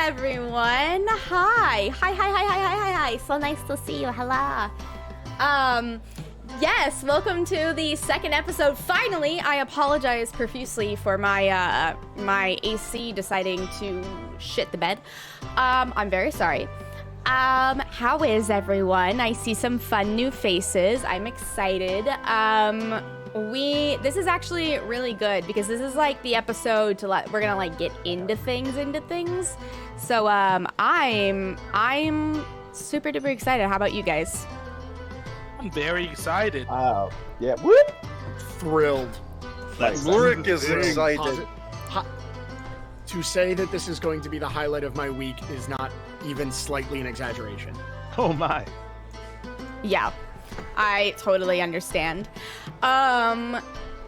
everyone. Hi. So nice to see you. Hello. Yes, welcome to the second episode. Finally, I apologize profusely for my my AC deciding to shit the bed. I'm very sorry. How is everyone? I see some fun new faces. I'm excited. This is actually really good because this is like the episode we're gonna like get into things. So I'm super duper excited. How about you guys? I'm very excited. Yeah. Whoop. Thrilled. Lurik is excited. To say that this is going to be the highlight of my week is not even slightly an exaggeration. Oh my. Yeah, I totally understand.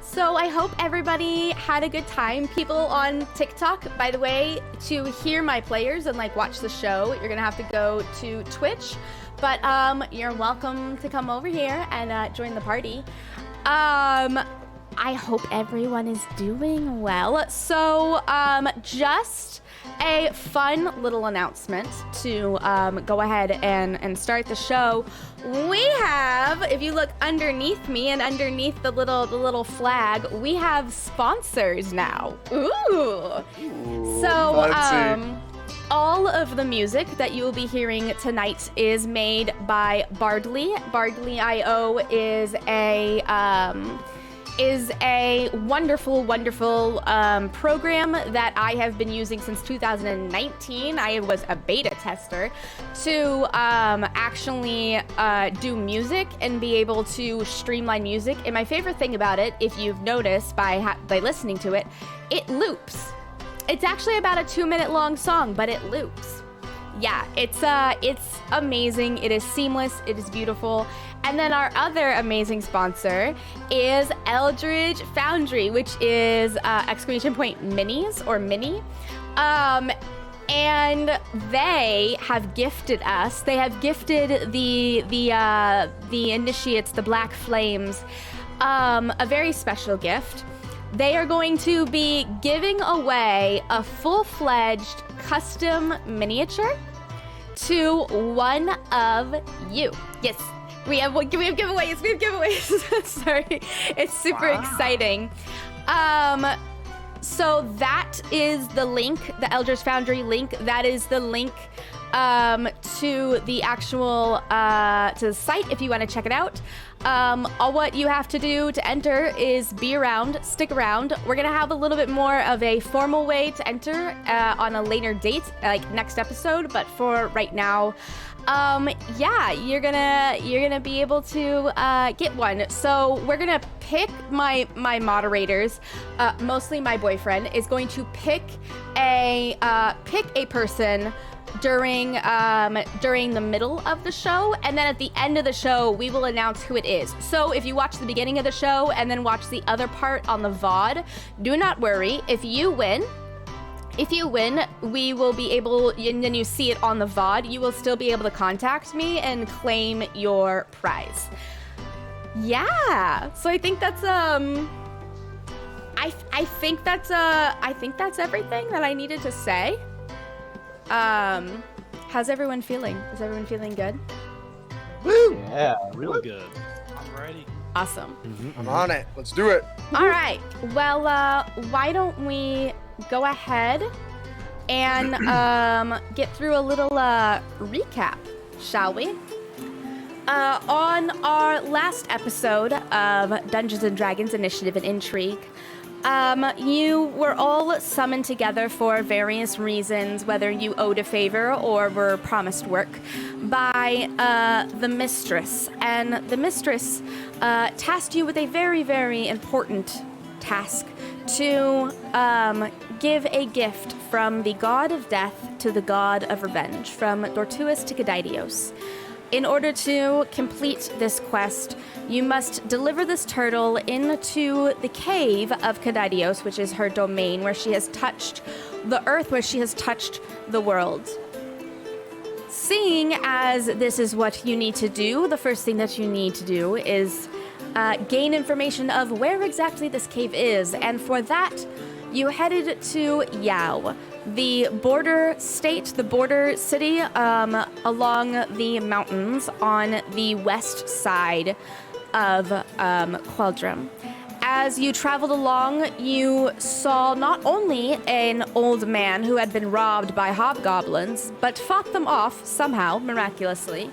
So I hope everybody had a good time. People on TikTok, by the way, to hear my players and like watch the show, you're gonna have to go to Twitch. But you're welcome to come over here and join the party. I hope everyone is doing well. So just a fun little announcement to go ahead and start the show. We have, if you look underneath me and underneath the little flag, we have sponsors now. Ooh. So all of the music that you will be hearing tonight is made by Bardly. Bardly.io is a wonderful program that I have been using since 2019. I was a beta tester to actually do music and be able to streamline music. And my favorite thing about it, if you've noticed by listening to it, it loops. It's actually about a 2-minute long song, but it loops. Yeah, it's amazing. It is seamless. It is beautiful. And then our other amazing sponsor is Eldridge Foundry, which is ! Minis or mini. And they have gifted us. They have gifted the initiates, the Black Flames, a very special gift. They are going to be giving away a full-fledged custom miniature to one of you. Yes. We have giveaways. Sorry. It's super exciting. So that is the link, the Eldridge Foundry link. That is the link to the actual to the site if you want to check it out. All what you have to do to enter is be around, stick around. We're gonna have a little bit more of a formal way to enter on a later date, like next episode. But for right now, yeah, you're gonna be able to get one. So we're gonna pick my moderators. Mostly my boyfriend is going to pick a person during the middle of the show, and then at the end of the show we will announce who it is. So if you watch the beginning of the show and then watch the other part on the VOD, do not worry. If you win, we will be able, and then you see it on the VOD, you will still be able to contact me and claim your prize. Yeah, so I think that's I think that's everything that I needed to say. How's everyone feeling? Is everyone feeling good? Woo! Yeah, Really good. I'm ready. Awesome. I'm on it. Let's do it. All right. Well, why don't we go ahead and get through a little recap, shall we? On our last episode of Dungeons & Dragons Initiative and Intrigue, you were all summoned together for various reasons, whether you owed a favor or were promised work, by the Mistress. And the Mistress tasked you with a very, very important task to give a gift from the god of death to the god of revenge, from Dortuus to Kadidios. In order to complete this quest, you must deliver this turtle into the cave of Kadidios, which is her domain, where she has touched the earth, where she has touched the world. Seeing as this is what you need to do, the first thing that you need to do is gain information of where exactly this cave is, and for that, you headed to Yao, the border state, the border city, along the mountains on the west side of Queldrum. As you traveled along, you saw not only an old man who had been robbed by hobgoblins, but fought them off somehow, miraculously.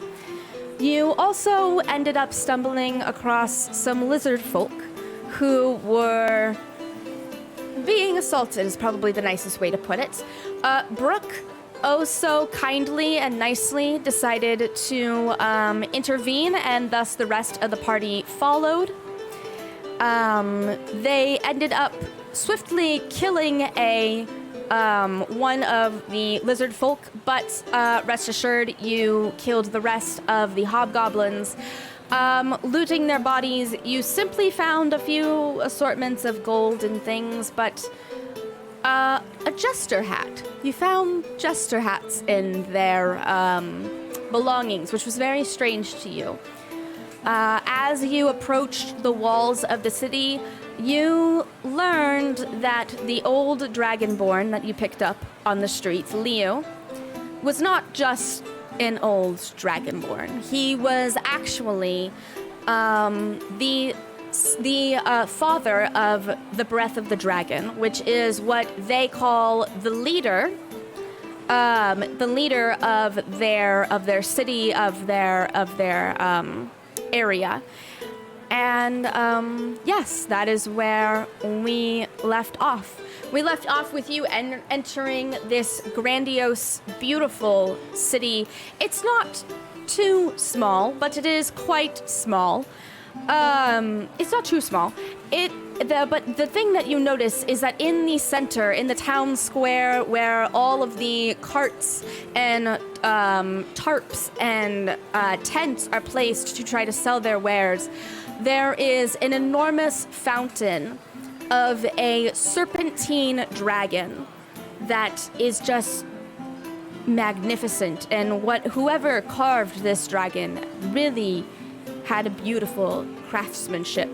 You also ended up stumbling across some lizard folk who were being assaulted, is probably the nicest way to put it. Brooke, oh so kindly and nicely, decided to intervene, and thus the rest of the party followed. They ended up swiftly killing one of the lizard folk, but rest assured, you killed the rest of the hobgoblins. Looting their bodies, you simply found a few assortments of gold and things, but a jester hat. You found jester hats in their belongings, which was very strange to you. As you approached the walls of the city, you learned that the old dragonborn that you picked up on the streets, Leo, was not just an old dragonborn. He was actually the father of the Breath of the Dragon, which is what they call the leader of their city, of their area. And yes, that is where we left off. We left off with you entering this grandiose, beautiful city. It's not too small, but it is quite small. It's not too small. But the thing that you notice is that in the center, in the town square, where all of the carts and tarps and tents are placed to try to sell their wares, there is an enormous fountain of a serpentine dragon that is just magnificent. And whoever carved this dragon really had a beautiful craftsmanship.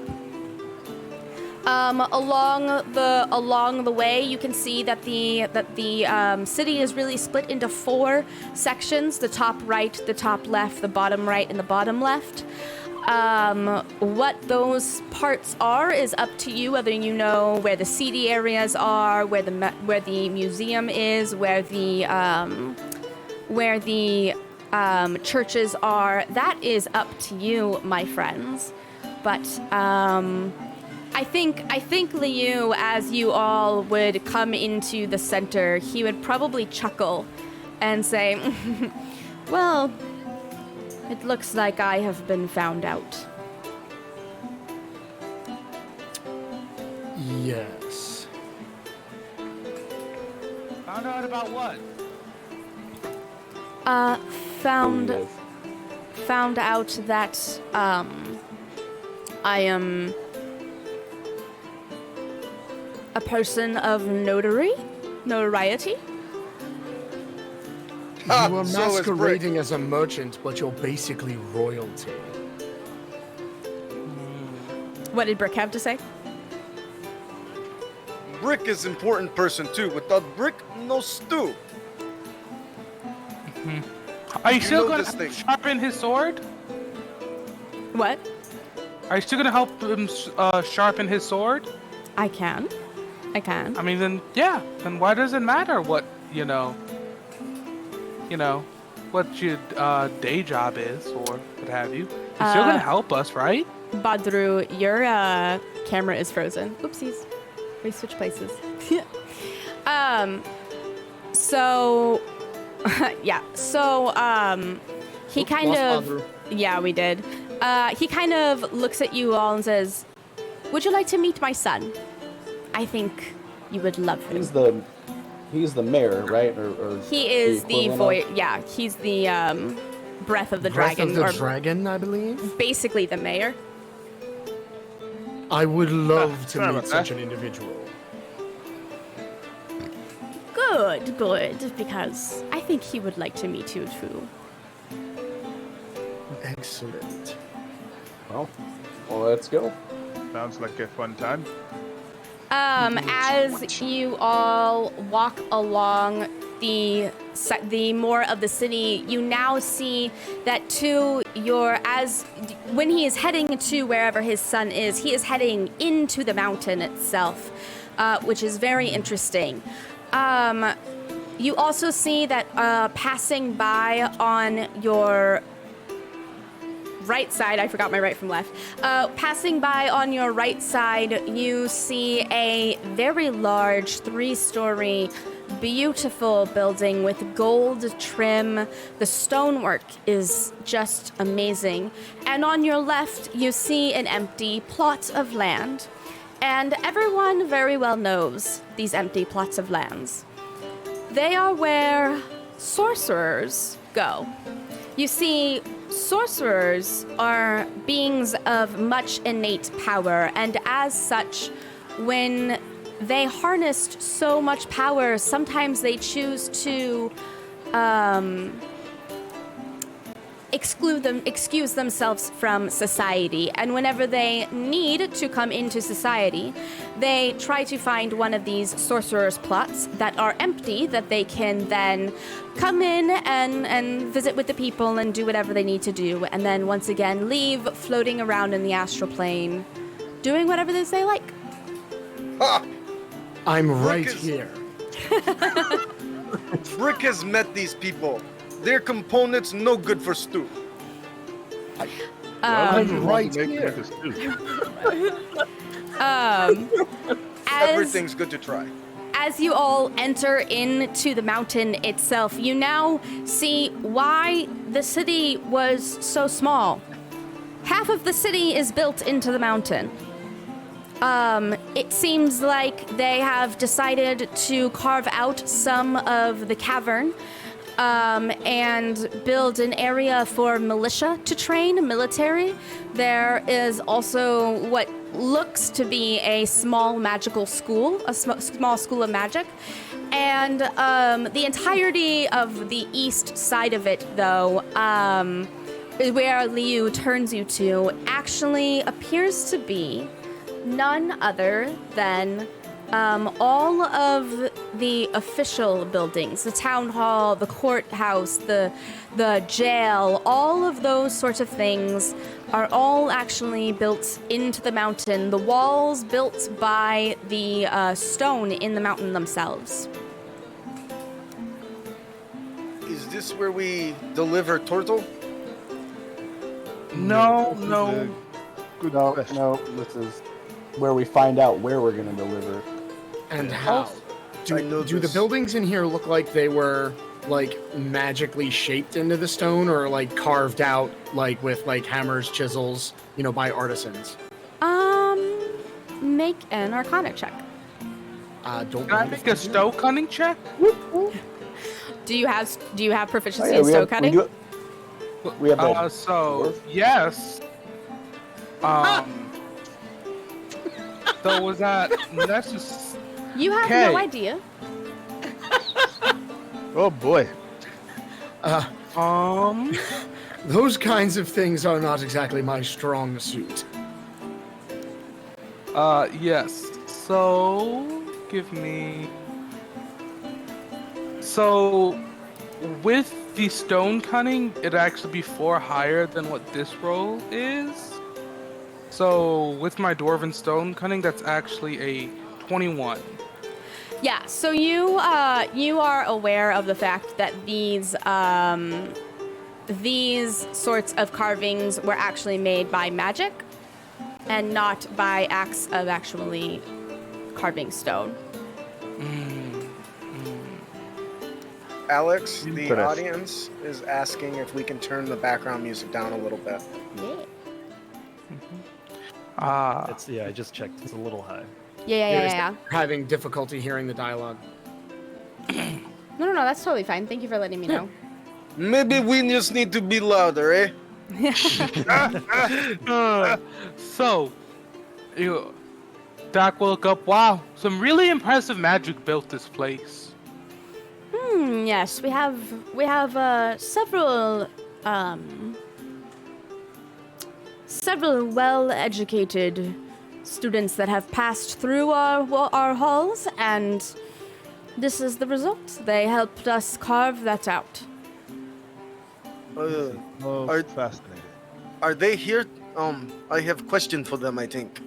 Along the way, you can see that the city is really split into 4 sections: the top right, the top left, the bottom right, and the bottom left. What those parts are is up to you, whether you know where the seedy areas are, where the museum is, where the churches are. That is up to you, my friends. But I think Liu, as you all would come into the center, he would probably chuckle and say, "Well, it looks like I have been found out." Yes. Found out about what? Found out that I am a person of notoriety. You are So is masquerading as a merchant, but you're basically royalty. What did Brick have to say? Brick is important person too. Without Brick, no stew. Are you still know gonna this thing. sharpen his sword? What? Are you still gonna help him sharpen his sword? I can. I mean, then yeah. Then why does it matter what what your day job is or what have you? You're still gonna help us, right? Badru, your camera is frozen. Oopsies. We switch places. So, yeah. So, he kind Lost of... Badru. Yeah, we did. He kind of looks at you all and says, "Would you like to meet my son? I think you would love him." He's the mayor, right? Or He is the equivalent voice. of? Yeah, he's the Breath of the Breath Dragon, of the or Dragon, I believe. basically the mayor. I would love to sorry meet about such that. an individual. Good, because I think he would like to meet you too. Well, let's go. Sounds like a fun time. As you all walk along the more of the city, you now see that when he is heading to wherever his son is, he is heading into the mountain itself, which is very interesting. You also see that passing by on your right side, I forgot my right from left. Passing by on your right side, you see a very large 3-story, beautiful building with gold trim. The stonework is just amazing. And on your left, you see an empty plot of land. And everyone very well knows these empty plots of lands. They are where sorcerers go. You see, sorcerers are beings of much innate power, and as such, when they harnessed so much power, sometimes they choose to excuse themselves from society. And whenever they need to come into society, they try to find one of these sorcerer's plots that are empty, that they can then come in and visit with the people and do whatever they need to do, and then once again leave floating around in the astral plane, doing whatever it is they like. Ha! I'm right is- here. Brick has met these people. Their components no good for stew. I'm right here. Everything's good to try. As you all enter into the mountain itself, you now see why the city was so small. Half of the city is built into the mountain. It seems like they have decided to carve out some of the cavern and build an area for militia to train, military. There is also what looks to be a small magical school, a small school of magic. And the entirety of the east side of it, though, where Liu turns you to, actually appears to be none other than all of the official buildings, the town hall, the courthouse, the jail, all of those sorts of things are all actually built into the mountain. The walls built by the stone in the mountain themselves. Is this where we deliver turtle? No. No, this is where we find out where we're going to deliver. And how? I know Do the this. buildings in here look like they were like magically shaped into the stone, or like carved out like with like hammers, chisels, by artisans? Make an Arcana check. Don't Can I make a stow cunning check? Do you have proficiency Oh, yeah, in stow cutting? We have that. So yes. So was that? That's just. You have Okay. no idea. Oh boy. Those kinds of things are not exactly my strong suit. Yes. So give me. So with the stone cunning, it'd actually be 4 higher than what this roll is. So with my dwarven stone cunning, that's actually a 21. Yeah, so you are aware of the fact that these sorts of carvings were actually made by magic and not by acts of actually carving stone. Alex, the Impressive. audience is asking if we can turn the background music down a little bit. Yeah. I just checked. It's a little high. Yeah. Having difficulty hearing the dialogue. No, that's totally fine. Thank you for letting me know. Maybe we just need to be louder, eh? So, Doc woke up. Wow, some really impressive magic built this place. Yes, we have several well-educated students that have passed through our halls, and this is the result. They helped us carve that out. Fascinating. Are they here? I have a question for them, I think.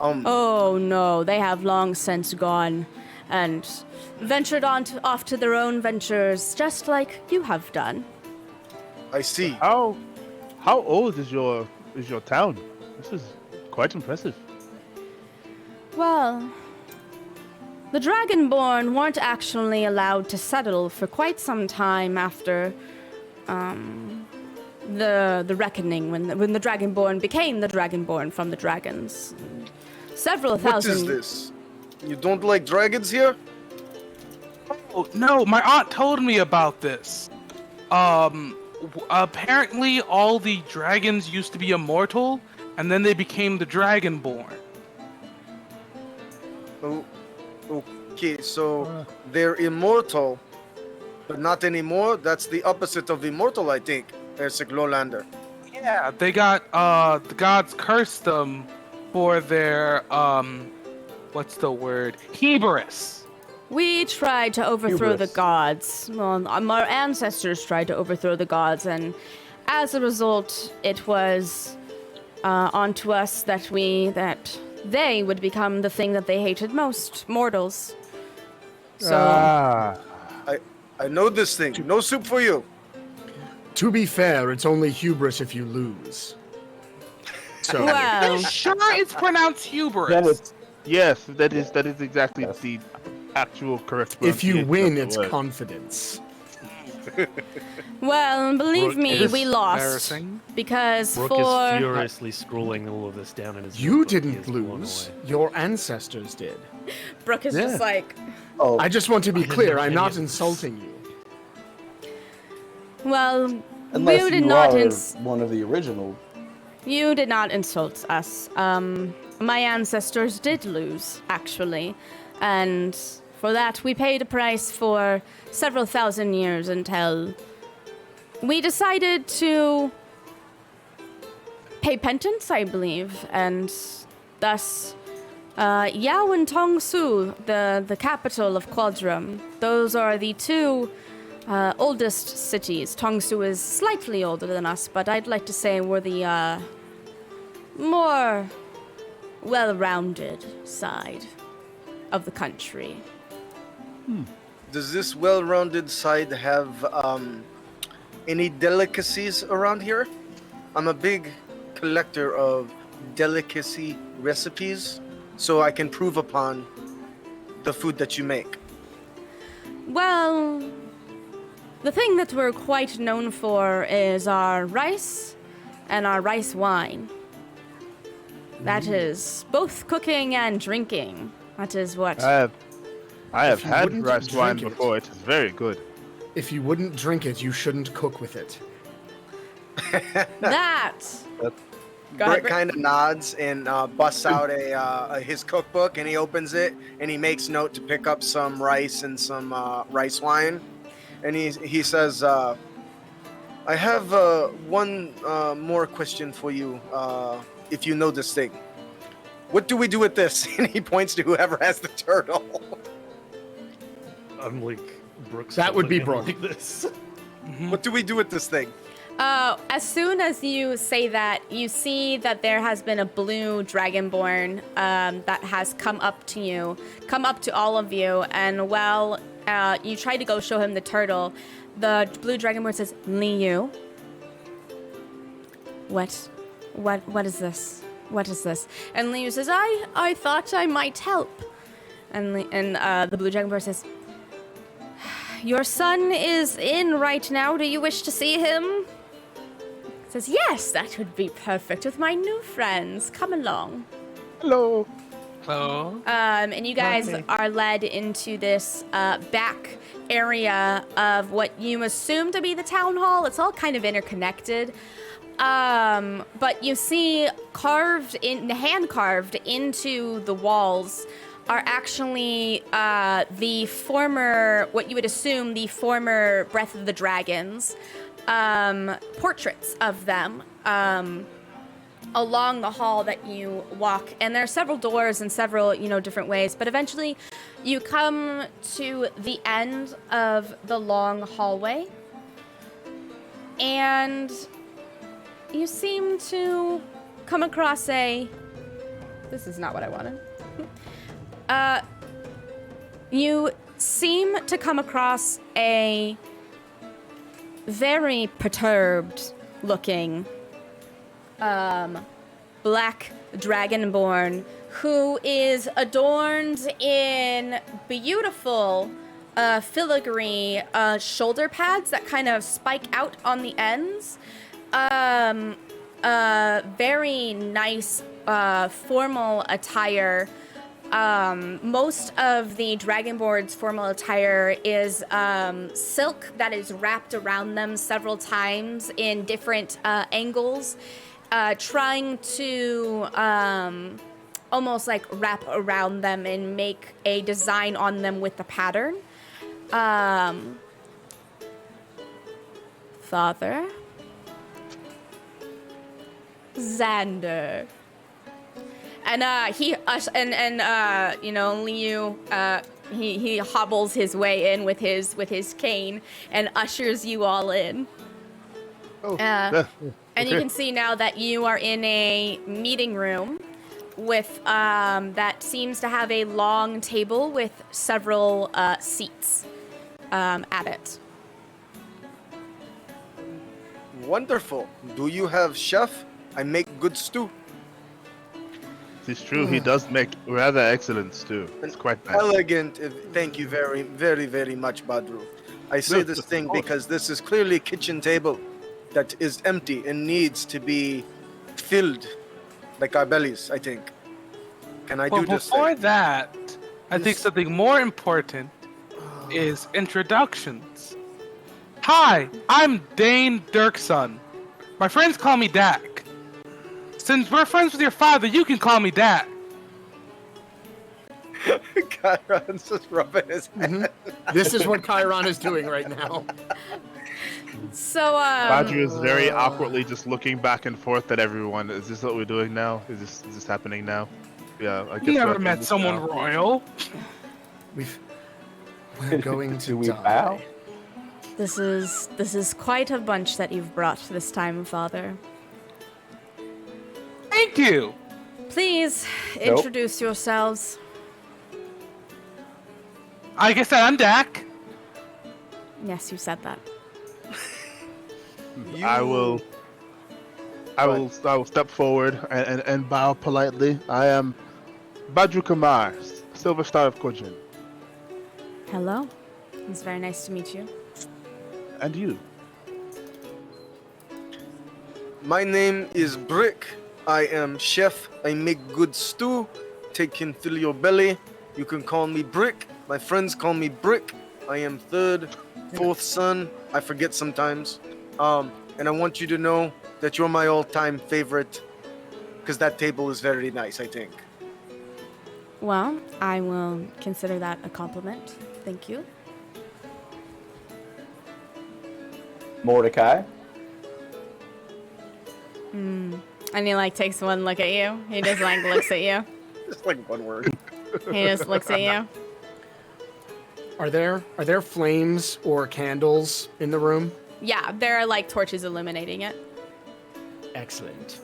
Oh no, they have long since gone and ventured off to their own ventures, just like you have done. I see. How old is your town? This is quite impressive. Well, the Dragonborn weren't actually allowed to settle for quite some time after the reckoning, when the Dragonborn became the Dragonborn from the dragons. Several thousand. What is this? You don't like dragons here? Oh, no, my aunt told me about this. Apparently all the dragons used to be immortal, and then they became the Dragonborn. Oh, okay, so they're immortal, but not anymore? That's the opposite of immortal, I think, Lolander. Yeah, they got, the gods cursed them for their, what's the word? Hubris. We tried to overthrow the Hubris. gods. Well, our ancestors tried to overthrow the gods, and as a result, it was onto us that they would become the thing that they hated most, mortals. So, I know this thing. No soup for you. To be fair, it's only hubris if you lose. So well, Sure, it's pronounced hubris. Then it's Yes, that is exactly Yes. the actual correct if you pronunciation win, of the it's word. confidence. well, believe me, is we lost Embarrassing. because Brooke for is furiously scrolling all of this down in his You notebook. He didn't is blown lose. away. Your ancestors did. Brooke is just like, oh, I just want to be didn't clear. know I'm any not of this. insulting you. well, unless you did you not are one of the original. You did not insult us. My ancestors did lose, actually. And for that, we paid a price for several thousand years until we decided to pay penance, I believe. And thus, Yao and Tong Su, the capital of Quadrum, those are the two oldest cities. Tong Su is slightly older than us, but I'd like to say we're the more well-rounded side of the country. Does this well-rounded side have any delicacies around here? I'm a big collector of delicacy recipes, so I can prove upon the food that you make. Well, the thing that we're quite known for is our rice and our rice wine. That is both cooking and drinking. That is what. I have you had wouldn't rice wine drink it. before. It is very good. If you wouldn't drink it, you shouldn't cook with it. That. Go ahead, Brett Brett. kind of nods and busts out his cookbook, and he opens it and he makes note to pick up some rice and some rice wine, and he says, "I have one more question for you. If you know this thing, what do we do with this?" And he points to whoever has the turtle. I'm like, Brooke's That would be holding Brooke. him like this. What do we do with this thing? As soon as you say that, you see that there has been a blue dragonborn that has come up to all of you, and while you try to go show him the turtle, the blue dragonborn says, "Liu, what is this? What is this?" And Liu says, "I thought I might help." And the blue dragonborn says, "Your son is in right now. Do you wish to see him?" Says, "Yes, that would be perfect with my new friends. Come along." Hello. Hello. And you guys are led into this back area of what you assume to be the town hall. It's all kind of interconnected. But you see hand carved into the walls are actually the former, what you would assume the former Breath of the Dragons, portraits of them. along the hall that you walk, and there are several doors and several, different ways, but eventually you come to the end of the long hallway, and you seem to come across this is not what I wanted. You seem to come across a very perturbed looking black dragonborn who is adorned in beautiful filigree shoulder pads that kind of spike out on the ends. Very nice formal attire. Most of the Dragonborn's formal attire is silk that is wrapped around them several times in different angles, trying to almost like wrap around them and make a design on them with the pattern. Father? Xander. And Liu, he hobbles his way in with his cane and ushers you all in. And you can see now that you are in a meeting room with that seems to have a long table with several seats at it. Wonderful. Do you have chef? I make good stew. It's true, he does make rather excellent stew. It's quite nice. Elegant. Thank you very, very, very much, Badru. I say this thing because this is clearly a kitchen table that is empty and needs to be filled, like our bellies, I think. Can I do this? Before that, I think something more important is introductions. Hi, I'm Dane Dirkson. My friends call me Dak. Since we're friends with your father, you can call me Dak. Chiron's just rubbing his head. This is what Chiron is doing right now. So, Badger is very awkwardly just looking back and forth at everyone. Is this what we're doing now? Is this happening now? Yeah, I guess You never we're met someone now. royal. We're going to Do we die. bow? This is quite a bunch that you've brought this time, Father. Thank you. Please Nope. introduce yourselves. I guess I'm Dak. Yes, you said that. I will step forward and bow politely. I am Badru Kamar, Silver Star of Kojin. Hello. It's very nice to meet you. And you? My name is Brick. I am chef. I make good stew. Can fill your belly. You can call me Brick. My friends call me Brick. I am third, fourth son. I forget sometimes. And I want you to know that you're my all-time favorite, because that table is very nice, I think. Well, I will consider that a compliment. Thank you. Mordecai. And he takes one look at you. He just looks at you. Just like one word. He just looks at you. Are there flames or candles in the room? Yeah, there are torches illuminating it. Excellent.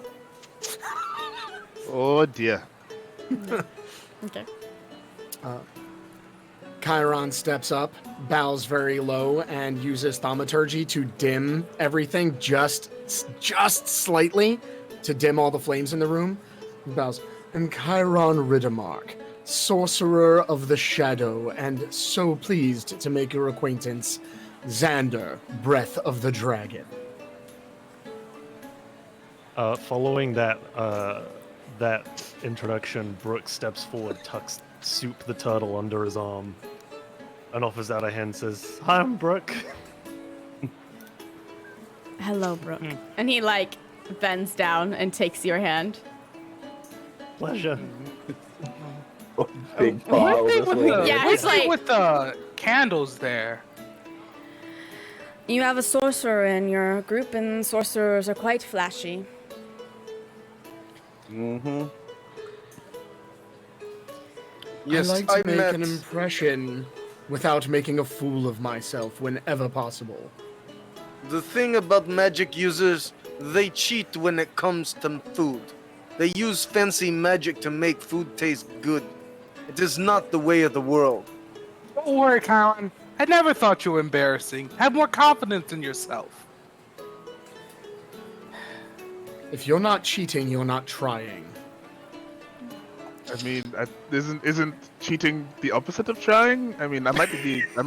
Oh dear. Okay. Chiron steps up, bows very low, and uses thaumaturgy to dim everything just slightly, to dim all the flames in the room. He bows. And Chiron Riddermark, sorcerer of the shadow, and so pleased to make your acquaintance, Xander, Breath of the Dragon. Following that introduction, Brooke steps forward, tucks Soup the turtle under his arm, and offers out a hand. Says, "Hi, I'm Brooke." Hello, Brooke. And he bends down and takes your hand. Pleasure. Big paw What's over with the, Yeah, what's it's with the candles there? You have a sorcerer in your group, and sorcerers are quite flashy. Mm-hmm. Yes, I like to make met. an impression without making a fool of myself whenever possible. The thing about magic users, they cheat when it comes to food. They use fancy magic to make food taste good. It is not the way of the world. Don't worry, Colin. I never thought you were embarrassing. Have more confidence in yourself. If you're not cheating, you're not trying. I mean, isn't cheating the opposite of trying? I mean, I might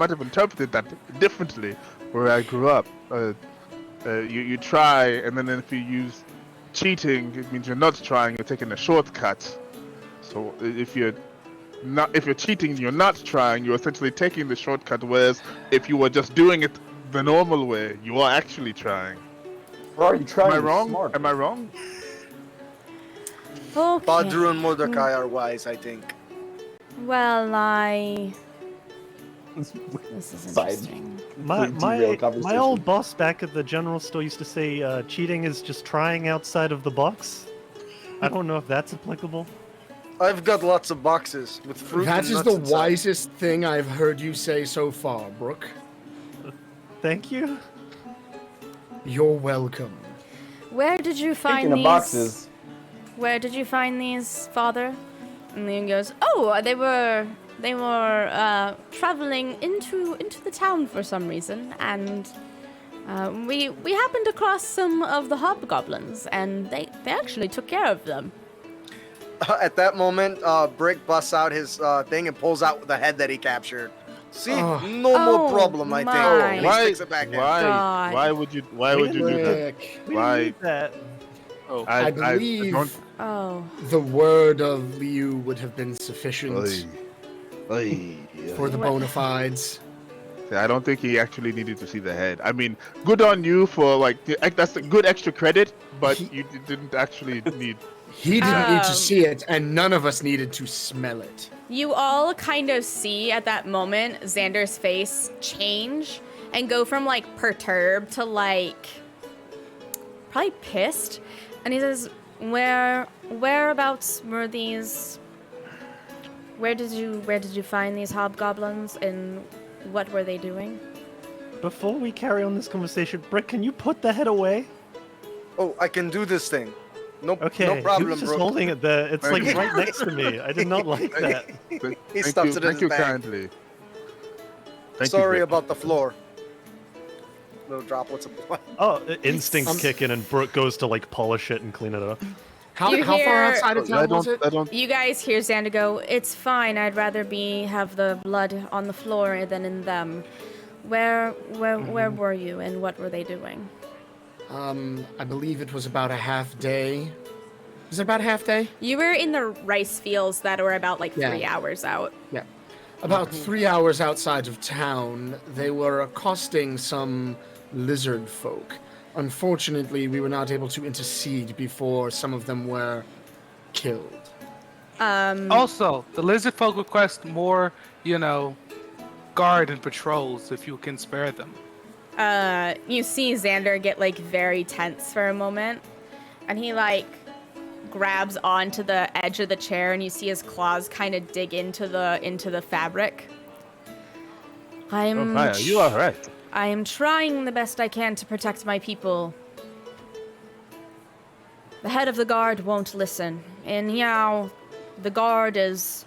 have interpreted that differently where I grew up. You try, and then if you use cheating, it means you're not trying. You're taking a shortcut. So if you're cheating, you're not trying. You're essentially taking the shortcut. Whereas if you were just doing it the normal way, you are actually trying. Or are you trying Am I to be wrong? smart? Am I wrong? Okay. Badru and Mordecai are wise, I think. Well, this is Side. interesting. My Derail conversation. my old boss back at the general store used to say cheating is just trying outside of the box. I don't know if that's applicable. I've got lots of boxes with fruit That and is nuts the inside. wisest thing I've heard you say so far, Brooke. Thank you. You're welcome. Where did you find Speaking of these? boxes, Where did you find these, Father? And then he goes, "Oh, they were traveling into the town for some reason, and we happened across some of the hobgoblins, and they actually took care of them." At that moment, Brick busts out his thing and pulls out the head that he captured. See, Oh. no Oh, more problem, I think. my. And he sticks it back in. God. Why would you do that? Rick, We Why? didn't need that. Oh, I believe don't- Oh, the word of Liu would have been sufficient for the What? bona fides. I don't think he actually needed to see the head. I mean, good on you for that's a good extra credit, but you didn't actually need. He didn't need to Um, see it, and none of us needed to smell it. you all kind of see at that moment Xander's face change and go from like perturbed to like probably pissed, and he says, Whereabouts were these? Where did you find these hobgoblins, and what were they doing?" Before we carry on this conversation, Brick, can you put the head away? Oh, I can do this thing. No, Okay. no problem, He was just bro. holding it there. It's like Thank you. right next to me. I did not like that. He stuffs it in Thank his you bag. kindly. Thank Sorry you, about the floor. Little droplets of blood. Oh, instincts Um, kick in, and Brooke goes to like polish it and clean it up. How You far hear- outside of I town was it? don't. You guys hear Xander go, "It's fine. I'd rather have the blood on the floor than in them." Where were you, and what were they doing? I believe it was about a half day. Was it about a half day? You were in the rice fields that were about like Yeah. 3 hours out. Yeah. About 3 hours outside of town, they were accosting some lizard folk. Unfortunately, we were not able to intercede before some of them were killed. Also, the lizard folk request more, guard and patrols if you can spare them. You see Xander get like very tense for a moment, and he like grabs onto the edge of the chair, and you see his claws kind of dig into the fabric. Oh, hi, are you all right? I am trying the best I can to protect my people. The head of the guard won't listen. And Yao, the guard is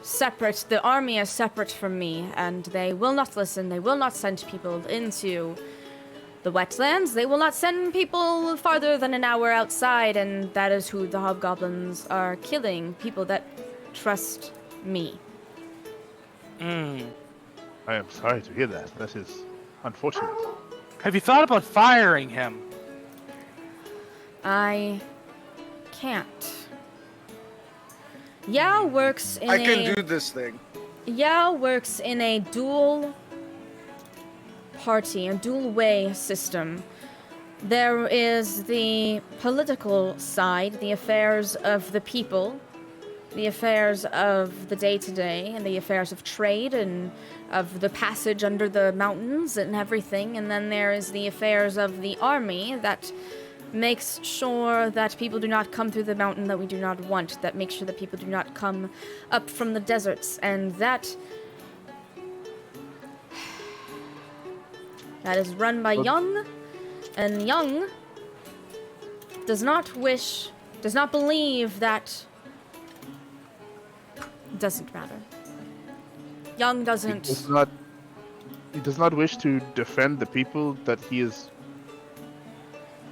separate. The army is separate from me, and they will not listen. They will not send people into the wetlands. They will not send people farther than an hour outside, and that is who the hobgoblins are killing. People that trust me. I am sorry to hear that. That is unfortunate. Have you thought about firing him? I can't. Yao works in I can do this thing. Yao works in a dual party, a dual way system. There is the political side, the affairs of the people, the affairs of the day-to-day, and the affairs of trade and of the passage under the mountains and everything. And then there is the affairs of the army that makes sure that people do not come through the mountain that we do not want, that makes sure that people do not come up from the deserts, and that is run by Young, and Young does not believe that. Doesn't matter. Young doesn't. He does not wish to defend the people that he is.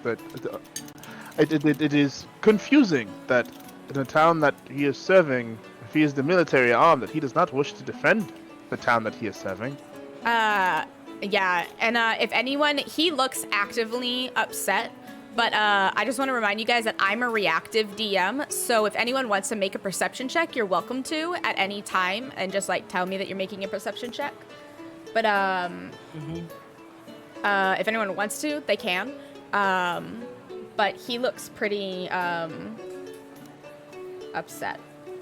It is confusing that in a town that he is serving, if he is the military arm, that he does not wish to defend the town that he is serving. Yeah, and if anyone, he looks actively upset, but I just want to remind you guys that I'm a reactive DM, so if anyone wants to make a perception check, you're welcome to at any time, and just like tell me that you're making a perception check. But if anyone wants to, they can. But he looks pretty upset.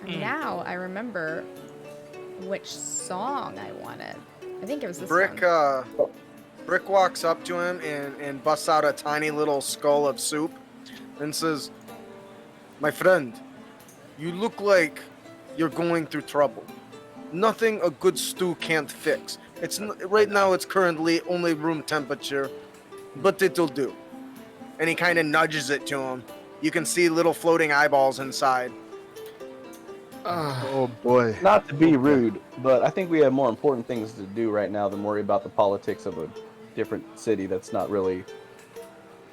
And now I remember which song I wanted. I think it was this one. Brick walks up to him and busts out a tiny little skull of soup and says, "My friend, you look like you're going through trouble. Nothing a good stew can't fix. Right now it's currently only room temperature, but it'll do." And he kind of nudges it to him. You can see little floating eyeballs inside. Oh boy. Not to be rude, but I think we have more important things to do right now than worry about the politics of a different city. That's not really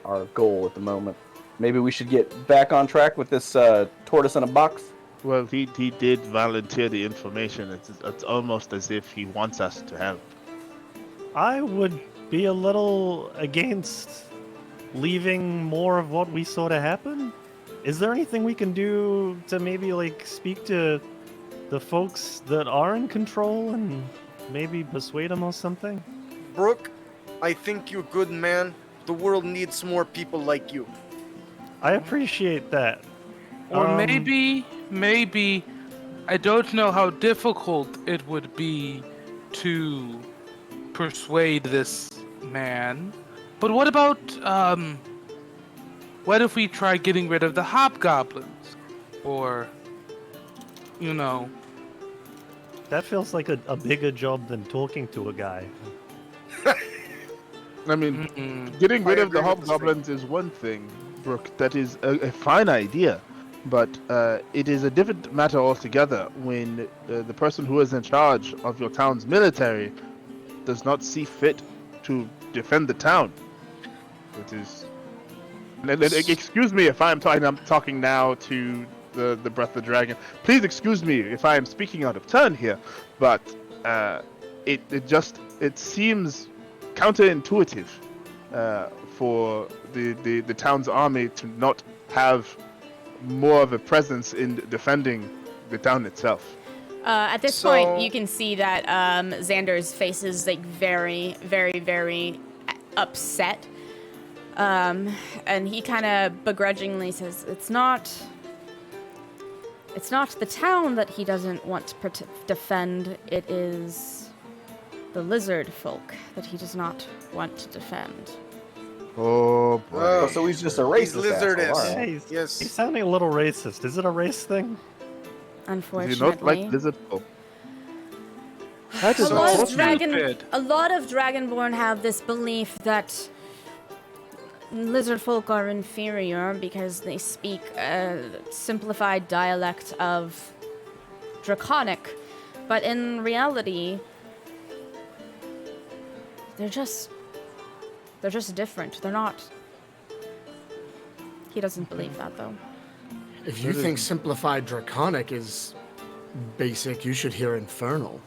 our goal at the moment. Maybe we should get back on track with this tortoise in a box. Well, he did volunteer the information. It's almost as if he wants us to help. I would be a little against leaving more of what we saw to happen. Is there anything we can do to maybe like speak to the folks that are in control and maybe persuade them or something? Brooke, I think you're a good man. The world needs more people like you. I appreciate that. Or maybe, I don't know how difficult it would be to persuade this man, but what about, what if we try getting rid of the hobgoblins? Or, you know... That feels like a bigger job than talking to a guy. I mean, getting rid of the hobgoblins is one thing, Brooke. That is a fine idea. But it is a different matter altogether when the person who is in charge of your town's military does not see fit to defend the town. It is... Excuse me if I'm talking now to the Breath of the Dragon. Please excuse me if I am speaking out of turn here, but it seems counterintuitive for the town's army to not have more of a presence in defending the town itself. At this point, you can see that Xander's face is like very, very, very upset. And he kind of begrudgingly says, it's not the town that he doesn't want to defend, it is the lizard folk that he does not want to defend. Oh boy. So he's just a racist. He's lizardist. asshole, all right. Yes. He's sounding a little racist. Is it a race thing? Unfortunately. Do you not like lizard folk? That is a lot of stupid. Dragonborn have this belief that lizard folk are inferior because they speak a simplified dialect of Draconic, but in reality, they're just different. They're not. He doesn't believe that, though. If you think simplified Draconic is basic, you should hear Infernal.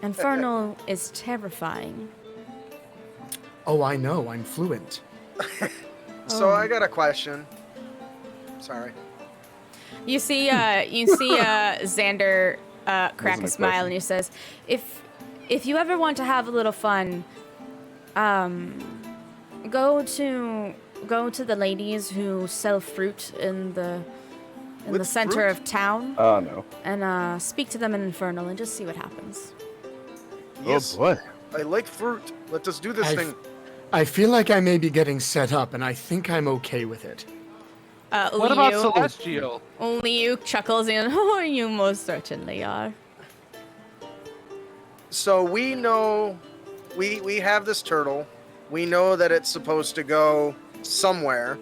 Infernal is terrifying. Oh, I know. I'm fluent. So I got a question. Sorry. You see Xander crack a smile and he says, "If you ever want to have a little fun, go to the ladies who sell fruit in the center fruit? of town, Oh, no. and speak to them in Infernal and just see what happens." Yes. Oh boy. I like fruit. Let us do this thing. I feel like I may be getting set up, and I think I'm okay with it. What about Celestial? Liu chuckles in. Oh, you most certainly are. So we know, we have this turtle. We know that it's supposed to go somewhere.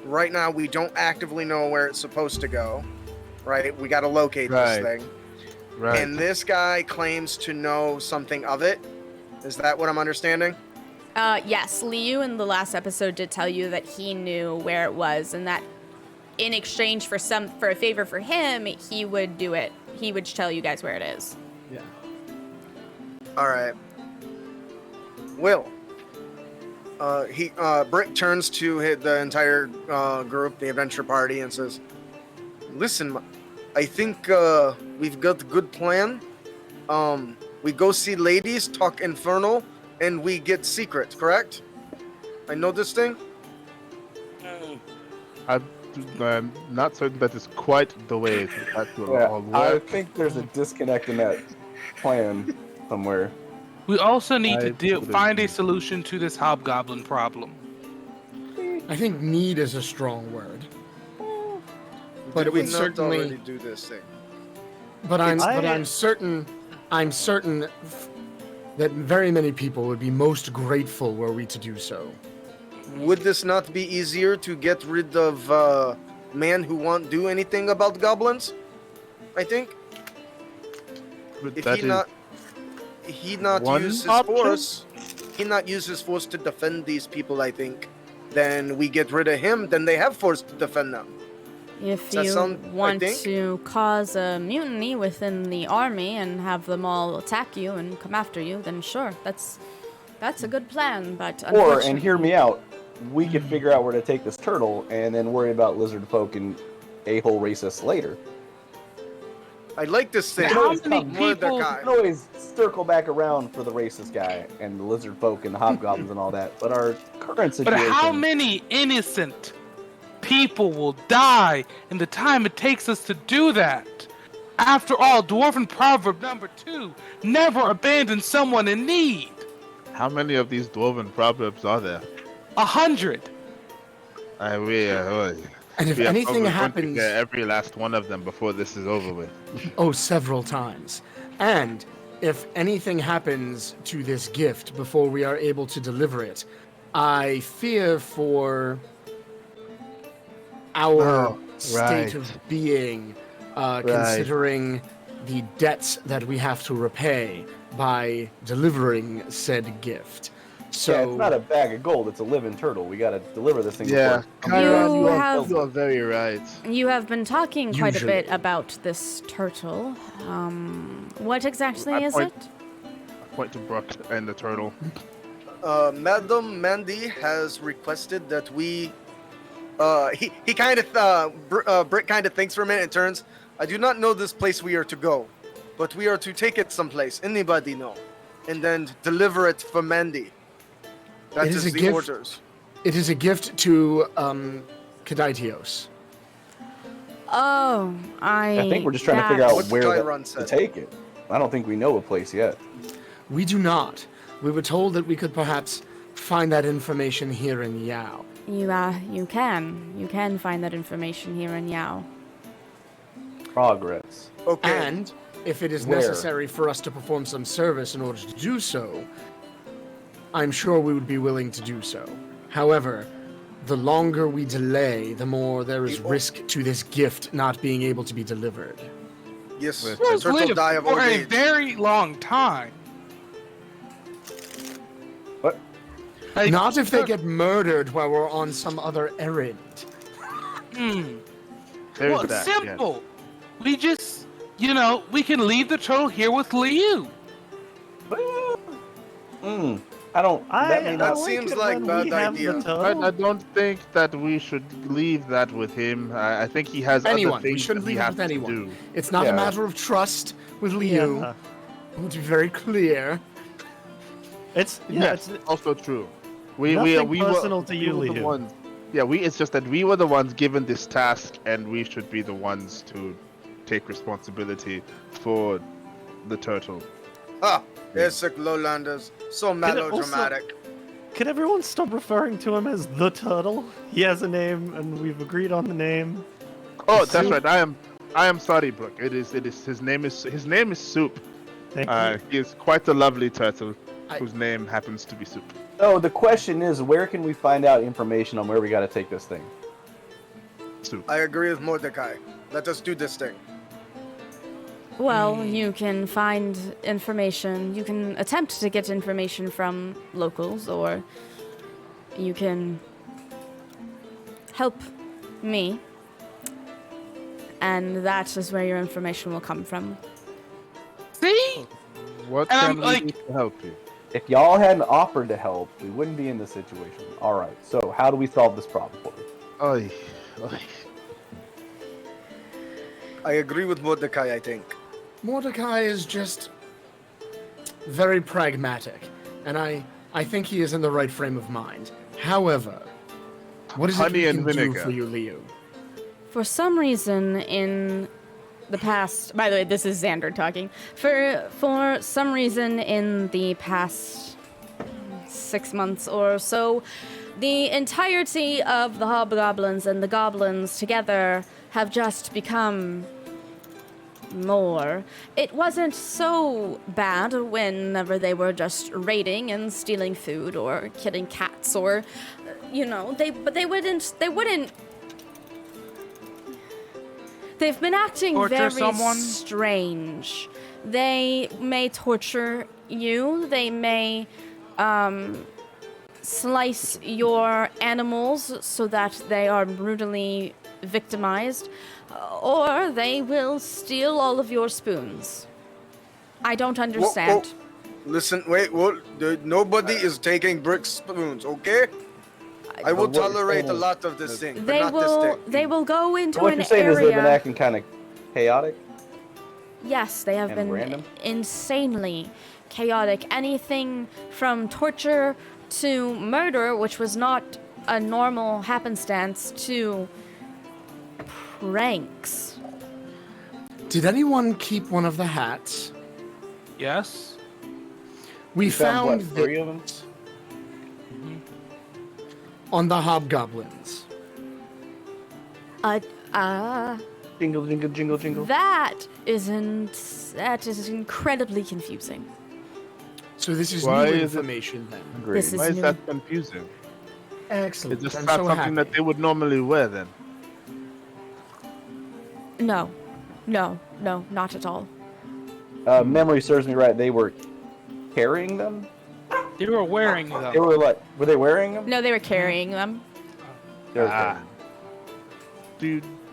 Right now, we don't actively know where it's supposed to go. Right? We got to locate this thing. Right. And this guy claims to know something of it. Is that what I'm understanding? Yes, Liu in the last episode did tell you that he knew where it was, and that in exchange for a favor for him, he would do it. He would tell you guys where it is. Yeah. All right. Will. Brick turns to the entire group, the adventure party, and says, "Listen, I think we've got a good plan. We go see ladies, talk infernal, and we get secret, correct? I know this thing?" I'm not certain that is quite the way that will all Yeah, I work. think there's a disconnect in that plan somewhere. We also need to believe find a you. solution to this hobgoblin problem. I think need is a strong word. But Did it we would not certainly. already do this thing? But I'm I- certain that very many people would be most grateful were we to do so. Would this not be easier to get rid of man who won't do anything about goblins? I think. But If that he is- not he not one use his option? force, he not use his force to defend these people, I think. Then we get rid of him, then they have force to defend them. If Does that you sound, I want think? to cause a mutiny within the army and have them all attack you and come after you, then sure, that's a good plan. But Or, and hear unfortunately- me out, we could figure out where to take this turtle and then worry about lizard folk and a-hole racists later. I like this thing. How many Mordecai. people- We can always circle back around for the racist guy and the lizard folk and the hobgoblins and all that. But our current But situation... how many innocent people will die in the time it takes us to do that? After all, Dwarven proverb number 2, never abandon someone in need. How many of these dwarven proverbs are there? 100. And if We are anything probably going to happens, get every last one of them before this is over with. several times. And if anything happens to this gift before we are able to deliver it, I fear for our state right. of being, considering the debts that we have to repay by delivering said gift. So Yeah, it's not a bag of gold, it's a living turtle. We gotta deliver this thing Yeah, before... You have- you are very right. You have been talking quite a Usually. bit about this turtle. What exactly I is point- it? Point to Brooke and the turtle. Madam Mandy has requested that we. He kind of Brick kind of thinks for a minute and turns. I do not know this place we are to go, but we are to take it someplace. Anybody know? And then deliver it for Mandy. That It is is a the gift. orders. it is a gift to Kadaitios. Oh, I think we're just trying to figure out What where Chiron to said. take it. I don't think we know a place yet. We do not. We were told that we could perhaps find that information here in Yao. You can find that information here in Yao. Progress. Okay. And if it is Where? necessary for us to perform some service in order to do so, I'm sure we would be willing to do so. However, the longer we delay, the more there is risk to this gift not being able to be delivered. Yes, Let's the turtle Live die of for old a age. very long time. What? Like, Not if they get murdered while we're on some other errand. There's well, it's that. yes. simple. We just, we can leave the turtle here with Liu. I don't... that may I not... That seems it like when bad we have idea. the I turtle. don't think that we should leave that with him. I think he has Anyone. other things We shouldn't that he leave it has with to anyone. do. It's not Yeah. a matter of trust with Liu. Yeah. I want to be very clear. It's Yes, also true. We Nothing we personal were, to we you, were the Liu. ones. Yeah, it's just that we were the ones given this task, and we should be the ones to take responsibility for the turtle. Ah, Essex Lowlanders. So also- melodramatic. Could everyone stop referring to him as the turtle? He has a name, and we've agreed on the name. Oh, that's right. I am sorry, Brooke. It is. His name is Soup. Thank you. He is quite a lovely turtle, I- whose name happens to be Soup. So the question is, where can we find out information on where we got to take this thing? Soup. I agree with Mordecai. Let us do this thing. Well, you can find information. You can attempt to get information from locals, or you can help me. And that is where your information will come from. See? What And can I'm we like- do to help you? If y'all hadn't offered to help, we wouldn't be in this situation. All right. So how do we solve this problem for you? Oy, oy. I agree with Mordecai, I think. Mordecai is just very pragmatic, and I think he is in the right frame of mind. However, what is Honey it we and can do vinegar. for you, Leo? For some reason in the past, by the way, this is Xander talking. For some reason in the past 6 months or so, the entirety of the hobgoblins and the goblins together have just become more. It wasn't so bad whenever they were just raiding and stealing food or killing cats or, they wouldn't. They've been acting Torture very someone? strange. They may torture you. They may slice your animals so that they are brutally victimized, or they will steal all of your spoons. I don't understand. Listen, wait, what? Nobody is taking brick spoons, okay? I will But what you're tolerate a saying is- lot of this thing, but They not this will. thing. They will go into So what an you're saying is they've been area. acting kind of chaotic? Yes, they have and been random? insanely chaotic. Anything from torture to murder, which was not a normal happenstance, to pranks. Did anyone keep one of the hats? Yes. We what, found three of them? on the hobgoblins. Jingle, jingle, jingle, jingle. That is incredibly confusing. So this is Why new is it- information then. Agreed. This is Why is new. that confusing? Excellent. Is this I'm not so something happy. that they would normally wear then? No, not at all. Memory serves me right. They were carrying them. They were wearing They them. were like, were they wearing them? No, they were carrying them. They were Ah.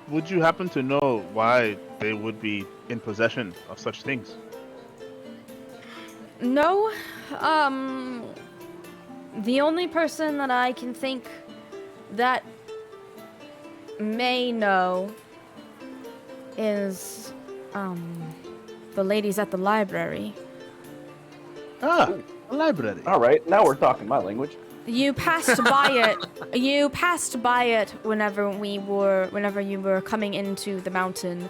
Would you happen to know why they would be in possession of such things? No, the only person that I can think that may know is, the ladies at the library. Ah, a library. All right, now we're talking my language. You passed by it. You passed by it whenever you were coming into the mountain.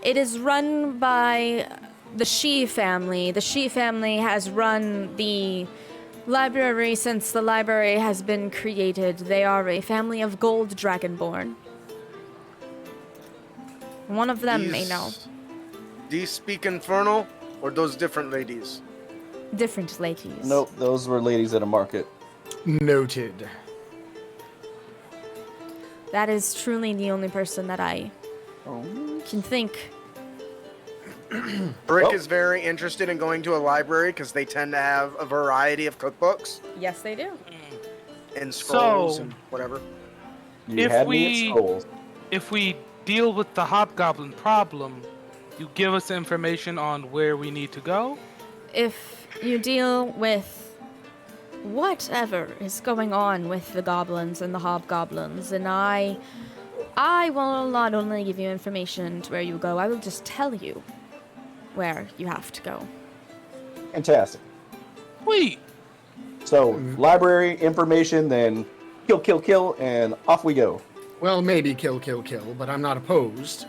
It is run by the Shi family. The Shi family has run the library since the library has been created. They are a family of gold dragonborn. One of them may know. These speak Infernal, or those different ladies? Different ladies. Nope, those were ladies at a market. Noted. That is truly the only person that I can think. Brick Oh. is very interested in going to a library because they tend to have a variety of cookbooks Yes, they do. and scrolls So- and whatever. You If had me we- at skulls. If we deal with the hobgoblin problem, you give us information on where we need to go. If you deal with whatever is going on with the goblins and the hobgoblins, and I will not only give you information to where you go, I will just tell you where you have to go. Fantastic. Wait, So, library information, then kill, kill, kill, and off we go. Well, maybe kill, kill, kill, but I'm not opposed.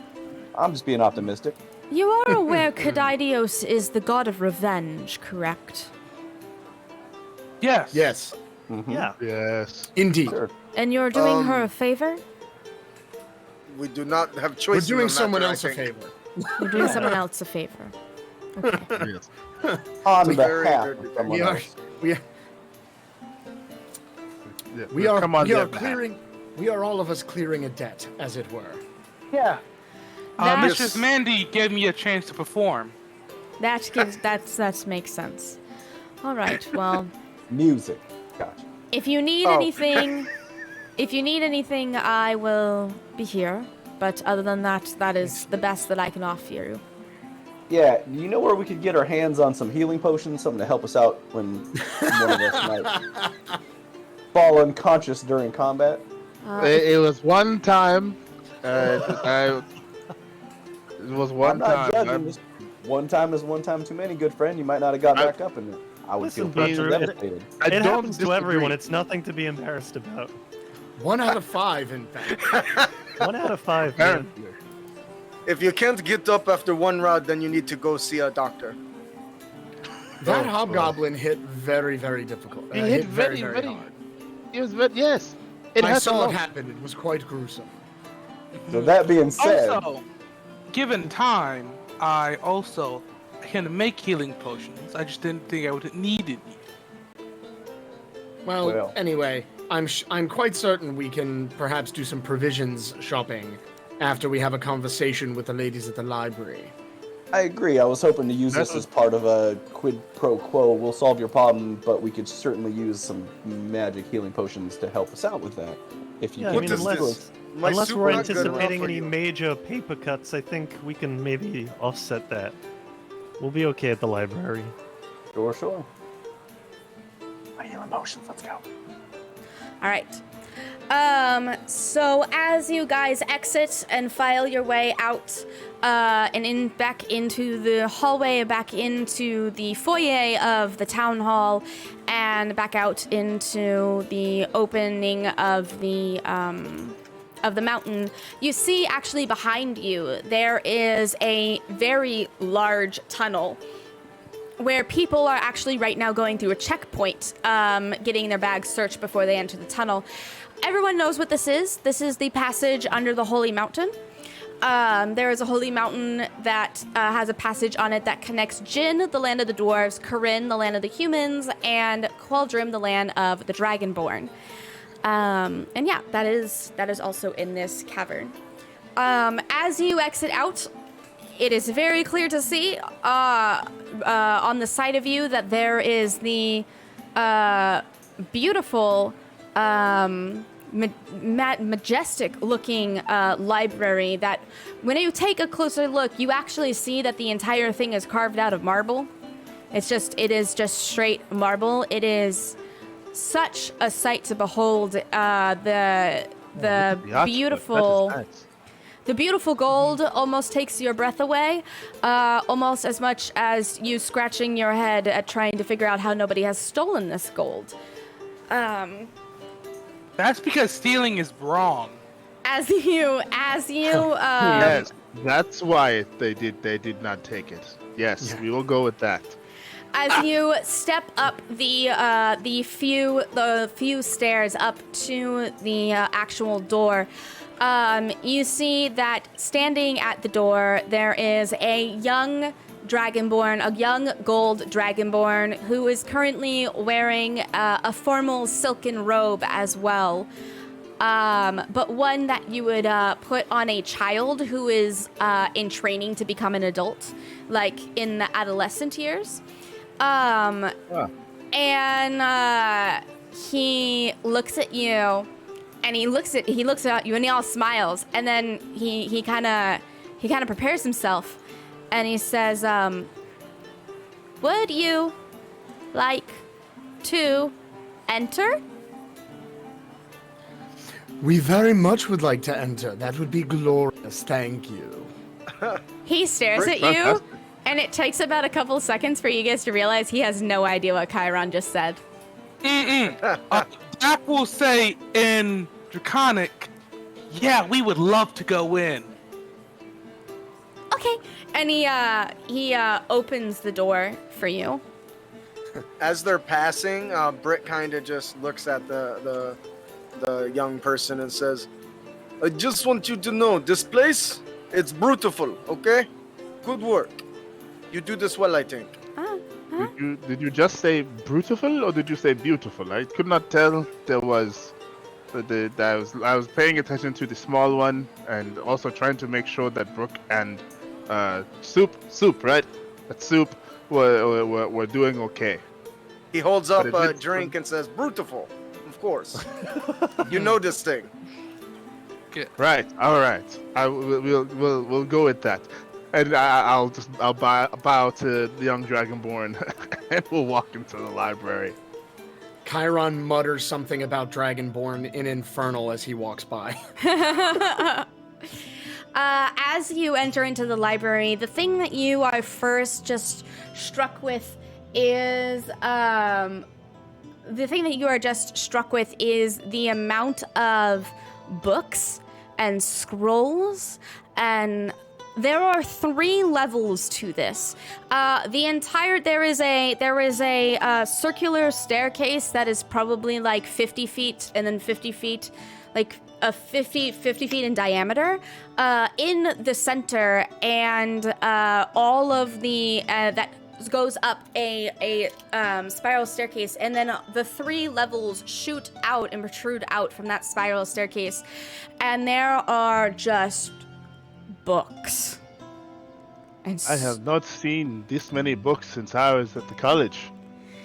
I'm just being optimistic. You are aware Kadidios is the god of revenge, correct? Yes. Yes, Mhm. Yeah. Yes. indeed. Sure. And you're doing her a favor? We do not have We're choice. doing someone else a favor. You're doing someone else a favor. Okay. Yes. On Very behalf good of detective. someone We are, else. we are, Yeah, we are, come on, we are Deb. clearing. We are all of us clearing a debt, as it were. Yeah. That- Mistress Mandy gave me a chance to perform. That makes sense. All right. Well, Music. Gotcha. if you need Oh. anything, I will be here. But other than that, that is the best that I can offer you. Yeah, you know where we could get our hands on some healing potions, something to help us out when one of us might fall unconscious during combat? It was one time. It was one I'm not time. judging. Just one time is one time too many, good friend. You might not have got back up, and I would Listen, feel pretty Pedro, devastated. I It don't happens to disagree. everyone. It's nothing to be embarrassed about. 1 out of 5, in fact. 1 out of 5, man. Apparently. If you can't get up after one round, then you need to go see a doctor. That Oh, hobgoblin hit very, very difficult. He Hit hit very, very, very very- hard. It was, but yes. It I has saw a it lot. happen. It was quite gruesome. So that being said, Also, given time, I also can make healing potions. I just didn't think I would need it. Well, anyway, I'm quite certain we can perhaps do some provisions shopping after we have a conversation with the ladies at the library. I agree. I was hoping to use this That's- as part of a quid pro quo. We'll solve your problem, but we could certainly use some magic healing potions to help us out with that. If you Yeah, I can mean, does do unless, it. My unless soup we're not good enough anticipating for any you. major paper cuts, I think we can maybe offset that. We'll be okay at the library. Sure. My healing potions. Let's go. All right. So as you guys exit and file your way out, and back into the hallway, back into the foyer of the town hall, and back out into the opening of the mountain, you see actually behind you there is a very large tunnel where people are actually right now going through a checkpoint, getting their bags searched before they enter the tunnel. Everyone knows what this is. This is the passage under the Holy Mountain. There is a holy mountain that has a passage on it that connects Jin, the land of the dwarves, Corinne, the land of the humans, and Qualdrim, the land of the dragonborn. And yeah, that is also in this cavern. As you exit out, it is very clear to see on the side of you that there is the beautiful, majestic-looking library that, when you take a closer look, you actually see that the entire thing is carved out of marble. It is just straight marble. It is such a sight to behold. The beautiful. The beautiful gold almost takes your breath away, almost as much as you scratching your head at trying to figure out how nobody has stolen this gold. That's because stealing is wrong. As you, Yes, that's why they did not take it. Yes, we will go with that. as you step up the few stairs up to the actual door, you see that standing at the door there is a young dragonborn, a young gold dragonborn who is currently wearing a formal silken robe as well, but one that you would put on a child who is in training to become an adult, like in the adolescent years. And he looks at you, and he looks at you, and he all smiles, and then he kind of prepares himself, and he says, "Would you like to enter?" We very much would like to enter. That would be glorious. Thank you. He stares at you, and it takes about a couple seconds for you guys to realize he has no idea what Chiron just said. That will say in Draconic, yeah, we would love to go in. Okay, and he opens the door for you. As they're passing, Britt kind of just looks at the young person and says, "I just want you to know this place, it's beautiful. Okay, good work. You do this well, I think." Did you just say beautiful or did you say beautiful? I could not tell. There was, I was paying attention to the small one and also trying to make sure that Brooke and soup, right? That soup were doing okay. He holds up But it a did- drink and says, "Beautiful, of course. You know this thing." Right. All right. We'll go with that. And I'll bow to the young dragonborn, and we'll walk into the library. Chiron mutters something about Dragonborn in Infernal as he walks by. As you enter into the library, the thing that you are first just struck with is the amount of books and scrolls, and there are 3 levels to this. There is a circular staircase that is probably like 50 feet and then 50 feet, like 50 feet in diameter, in the center, and all of the that goes up a spiral staircase, and then the 3 levels shoot out and protrude out from that spiral staircase, and there are just books. And I have not seen this many books since I was at the college.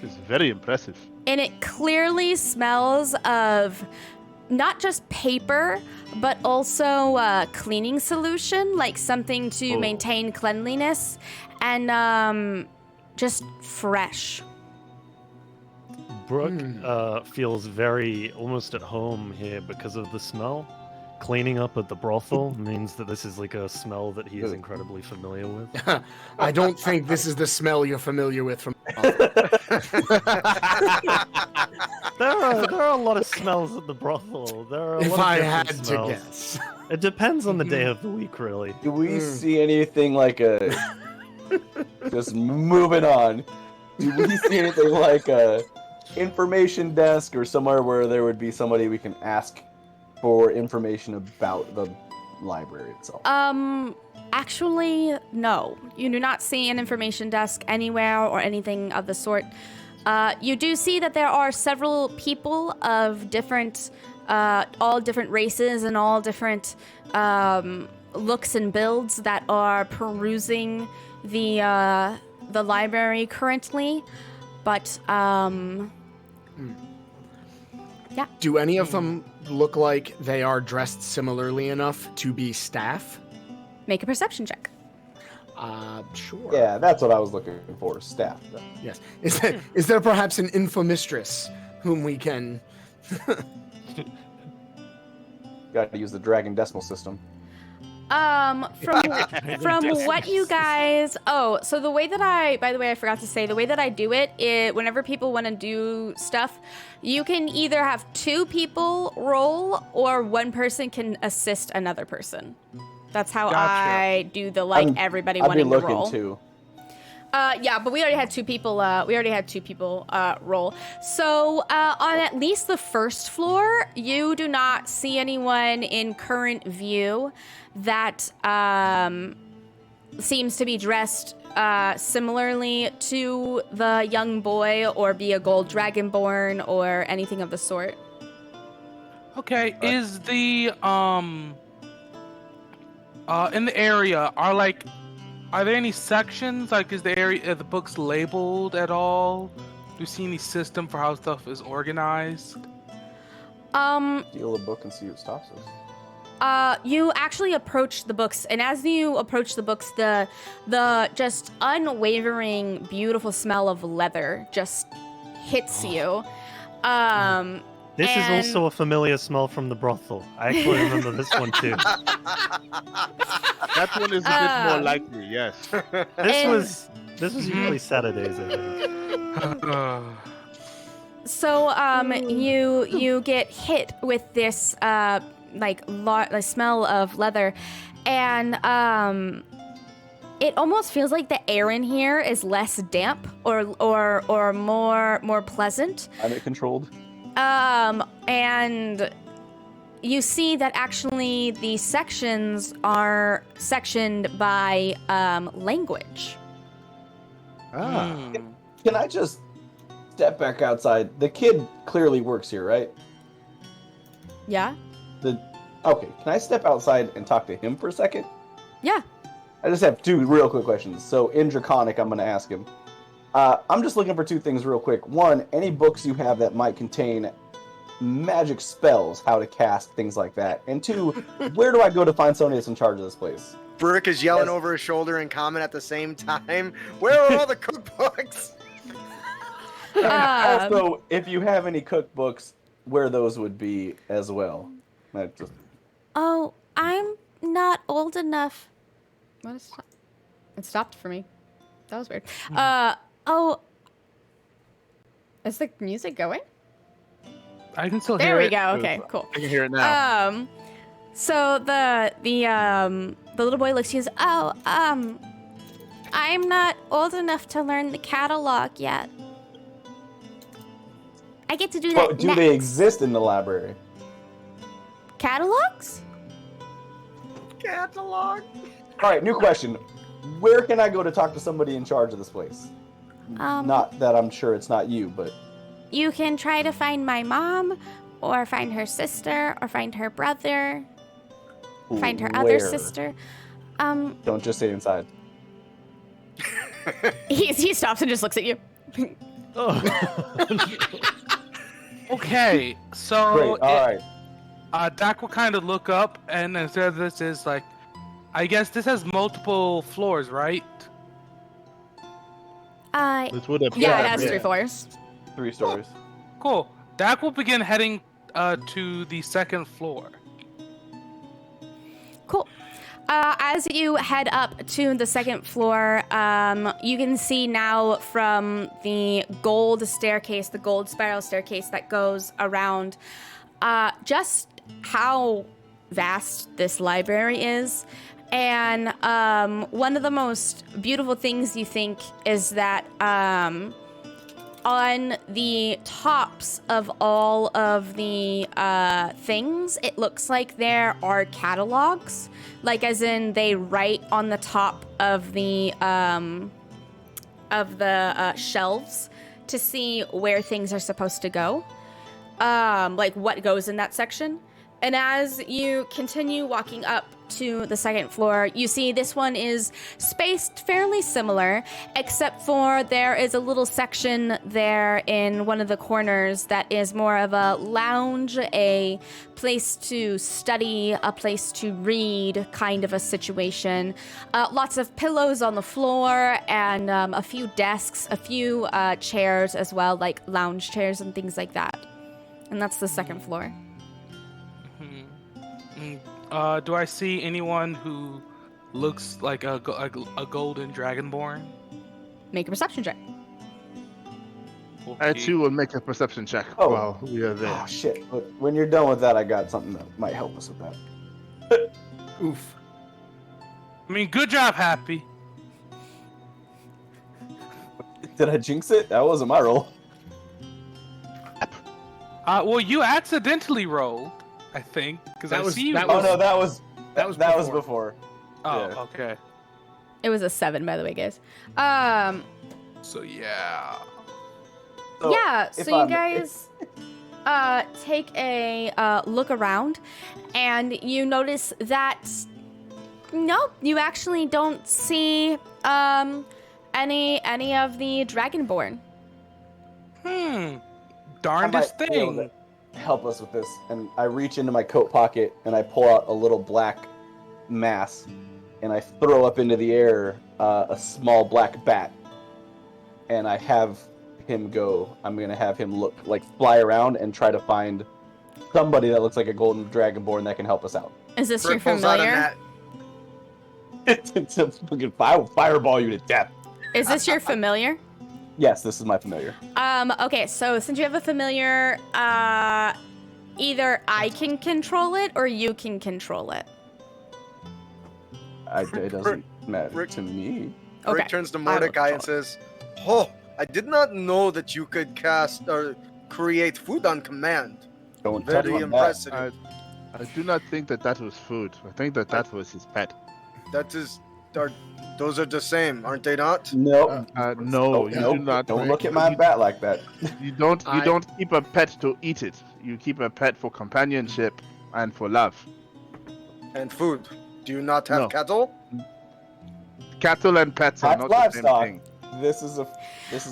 It's very impressive. And it clearly smells of not just paper, but also cleaning solution, like something to maintain cleanliness, and just fresh. Brooke feels very almost at home here because of the smell. Cleaning up at the brothel means that this is like a smell that he is incredibly familiar with. I don't think this is the smell you're familiar with from. There are a lot of smells at the brothel. There are a If lot of I different had smells. to guess. It depends on the day of the week, really. Do we see anything like a... Just moving on. Do we see anything like a information desk or somewhere where there would be somebody we can ask for information about the library itself? Actually, no. You do not see an information desk anywhere or anything of the sort. You do see that there are several people of different, all different races and all different looks and builds that are perusing the library currently, but yeah. Do any of them look like they are dressed similarly enough to be staff? Make a perception check. Sure. Yeah, that's what I was looking for, staff. Yes. Is there perhaps an infomistress whom we can... Got to use the dragon decimal system. From what you guys, so the way that by the way, I forgot to say, the way that I do it, whenever people want to do stuff, you can either have 2 people roll or 1 person can assist another person. That's how Gotcha. I do the everybody I'd be wanting to looking roll. too. Yeah, but we already had 2 people. Roll. So on at least the first floor, you do not see anyone in current view that seems to be dressed similarly to the young boy or be a gold dragonborn or anything of the sort. Okay, is the in the area are there any sections? Like, is the area the books labeled at all? Do you see any system for how stuff is organized? Steal a book and see what stops us. You actually approach the books, and as you approach the books, the just unwavering, beautiful smell of leather just hits you. This is And- also a familiar smell from the brothel. I actually remember this one too. That one is a bit more likely, yes. This was usually Saturdays, I think. So, you get hit with this, the smell of leather, and, it almost feels like the air in here is less damp or more pleasant. Climate controlled. And you see that actually the sections are sectioned by language. Ah. Can I just step back outside? The kid clearly works here, right? Yeah? Okay, can I step outside and talk to him for a second? Yeah. I just have 2 real quick questions. So in Draconic, I'm going to ask him. I'm just looking for 2 things real quick. 1, any books you have that might contain magic spells, how to cast, things like that. And 2, where do I go to find somebody that's in charge of this place? Brick is yelling Yes. over his shoulder and comment at the same time. Where are all the cookbooks? Also, if you have any cookbooks, where those would be as well. Oh, I'm not old enough. What is it stopped for me. That was weird. Oh. Is the music going? I can still There hear we it. go. Okay, cool. I can hear it now. So the little boy looks to you and says, "Oh, I'm not old enough to learn the catalog yet. I get to do that But do next." they exist in the library? Catalogs? Catalog. All right, new question. Where can I go to talk to somebody in charge of this place? Not that I'm sure it's not you, but... You can try to find my mom, or find her sister, or find her brother, find her other Where? sister. Don't just say inside. He stops and just looks at you. Okay, so Great, alright. Dak will kind of look up, and instead of this is like, I guess this has multiple floors, right? This would have Yeah, it has 3 floors. 3 stories. Cool. Dak will begin heading to the 2nd floor. Cool. As you head up to the 2nd floor, you can see now from the gold staircase, the gold spiral staircase that goes around, just how vast this library is. And one of the most beautiful things you think is that on the tops of all of the things, it looks like there are catalogs, like as in they write on the top of the shelves to see where things are supposed to go, like what goes in that section. And as you continue walking up to the 2nd floor, you see this one is spaced fairly similar, except for there is a little section there in one of the corners that is more of a lounge, a place to study, a place to read kind of a situation. Lots of pillows on the floor and a few desks, a few chairs as well, like lounge chairs and things like that. And that's the 2nd floor. Do I see anyone who looks like a golden dragonborn? Make a perception check. I too will make a perception check Oh. while we are there. Oh, shit. But when you're done with that, I got something that might help us with that. Oof. I mean, good job, Happy. Did I jinx it? That wasn't my roll. Well, you accidentally rolled, I think, because I see you. Oh, no, that was before. before. Oh, yeah. okay. It was a 7, by the way, guys. So yeah. So, Yeah, if so you I'm- guys take a look around, and you notice that nope, you actually don't see any of the Dragonborn. Darndest I might be able thing. to help us with this. And I reach into my coat pocket and I pull out a little black mass and I throw up into the air a small black bat. And I have him go. I'm gonna have him fly around and try to find somebody that looks like a golden dragonborn that can help us out. Is this your Brick pulls out a familiar? net. It's a fucking fireball you to death. Is this your familiar? Yes, this is my familiar. Okay, so since you have a familiar, either I can control it or you can control it. It doesn't matter Rick- to me. Okay. Rick turns to I will Mordecai and follow. says, "Oh, I did not know that you could cast or create food on command. Don't touch Very my back. impressive. I do not think that was food. I think that was his pet. That is, those are the same, aren't they not? No, No, you do not. Don't look at my bat like that. You don't keep a pet to eat it. You keep a pet for companionship and for love. And food. Do you not have No. cattle? Cattle and pets are That's not the same livestock. thing. This is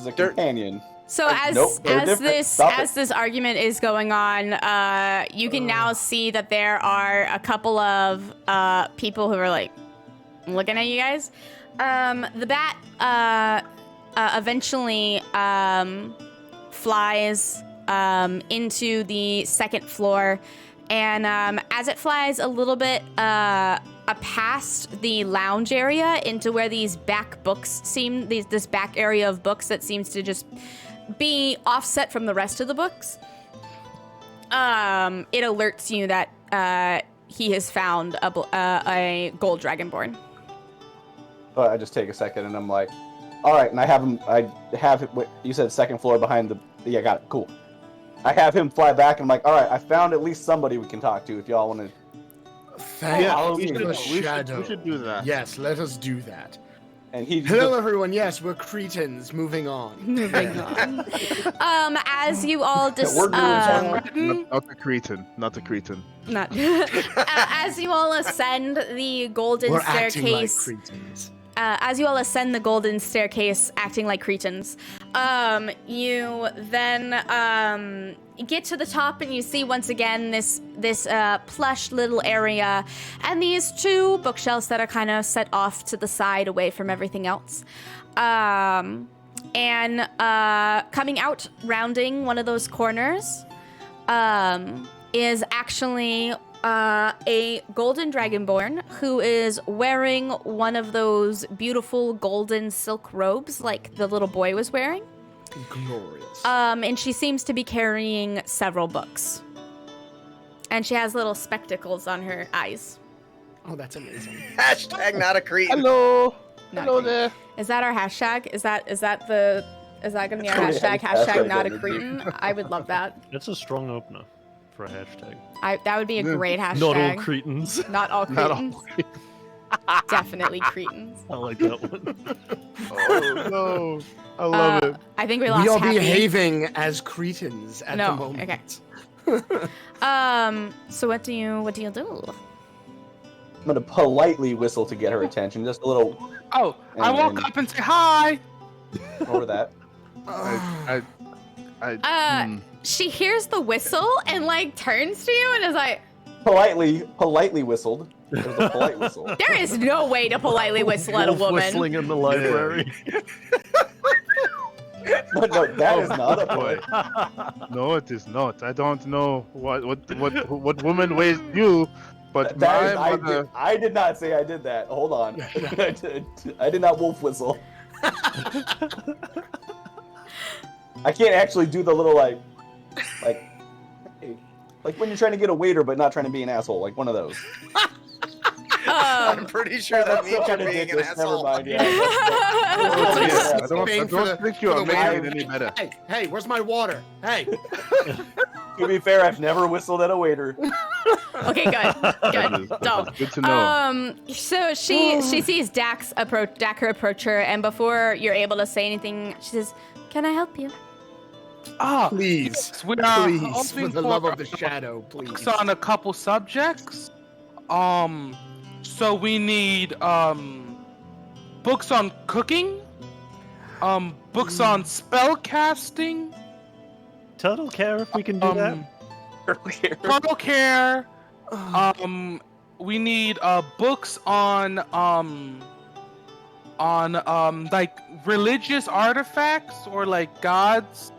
a They're- companion. So as Nope, they're as different. this Stop as it. this argument is going on, you can now see that there are a couple of people who are like looking at you guys. The bat eventually flies into the second floor, and as it flies a little bit past the lounge area into where these back books this back area of books that seems to just be offset from the rest of the books, it alerts you that he has found a gold dragonborn. But I just take a second and I'm like, all right, and I have it. You said second floor behind the. Yeah, got it. Cool. I have him fly back, and I'm like, all right, I found at least somebody we can talk to if y'all want to. Thank Yeah, you we for should- the shadow. We should do that. Yes, let us do that. And he Hello, everyone. Yes, we're Cretans. Moving on. Moving on. As you all We're doing Not a cretin. Not a cretin. not as you all ascend the golden We're acting like staircase. Cretans. As you all ascend the golden staircase, acting like cretins, you then get to the top and you see once again this plush little area and these two bookshelves that are kind of set off to the side away from everything else. And coming out, rounding one of those corners, is actually a golden dragonborn who is wearing one of those beautiful golden silk robes like the little boy was wearing. Glorious. And she seems to be carrying several books. And she has little spectacles on her eyes. Oh, that's amazing. Hashtag not a Cretan. Hello. Not Hello Cretan. there. Is that our hashtag? Is that gonna be our Yeah, hashtag? hashtag Hashtag not a energy. Cretan? I would love that. It's a strong opener for a hashtag. That would be a great hashtag. Not all Cretans. Not all Not all Cretans. Definitely Cretans. I like that one. Oh no. I love it. I think we lost We are Happy. behaving as Cretans at No, the moment. okay. So what do you do? I'm gonna politely whistle to get her attention, just a little Oh, I And- woke and- up and say hi. over that. She hears the whistle and like turns to you and is like, Politely whistled. It was a polite whistle. there is no way to politely whistle at a Wolf woman. whistling in the library. No, that is not a boy. point. No, it is not. I don't know what woman raised you, but That my is, mother. I did not say I did that. Hold on. I did not wolf whistle. I can't actually do the little like hey, like when you're trying to get a waiter but not trying to be an asshole, like one of those. I'm pretty sure that means you're being an asshole. Never mind. Yeah. I don't Paying for the- think you for are the making waiter. it any better. Hey, where's my water? Hey. To be fair, I've never whistled at a waiter. Okay, good. That is Don't. good to know. So she sees Dacker approach her, and before you're able to say anything, she says, "Can I help you?" Ah, Please. yes, we are Please, hoping for the love for of the shadow, please. books on a couple subjects. So we need books on cooking, books on spell casting, Total care if we can do that. total care. We need books on like religious artifacts or like gods,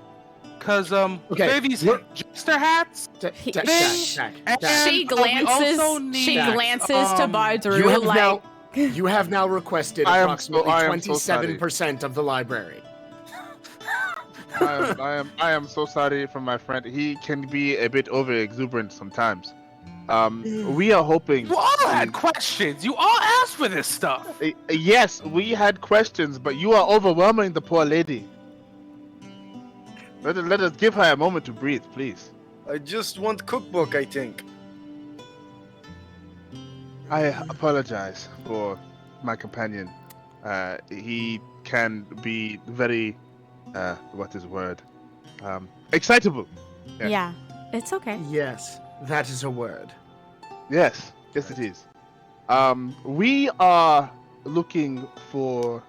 cause Okay, they have these look- jester hats. Jack, She And, She we also glances. need, She glances to um, Bardru You have like. now. You have now requested I am approximately so sorry. 27% of the library. I am so sorry for my friend. He can be a bit over exuberant sometimes. We are hoping. You all had to- questions. You all asked for this stuff. Yes, we had questions, but you are overwhelming the poor lady. Let us give her a moment to breathe, please. I just want cookbook, I think. I apologize for my companion. He can be very, what is the word? Excitable. Yeah. Yeah, it's okay. Yes, that is a word. Yes, yes it is. We are looking for,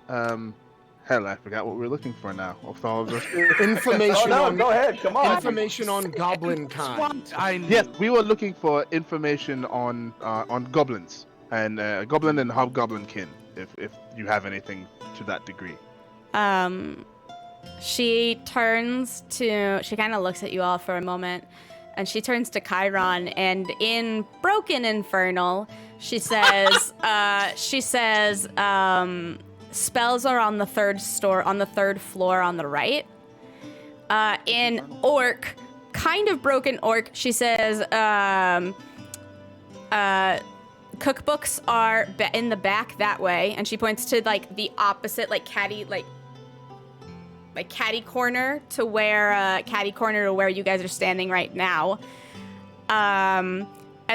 hell, I forgot what we're looking for now. Off all of us. Information Oh, no, on go ahead. Come on. information on goblin It's what kind. I knew. Yes, we were looking for information on goblins and goblin and hobgoblin kin. If you have anything to that degree. She turns to, she kind of looks at you all for a moment, and she turns to Chiron, and in broken infernal, she says, spells are on the third floor on the right. In orc, kind of broken orc, she says, cookbooks are in the back that way, and she points to like the opposite, like catty corner to where you guys are standing right now. And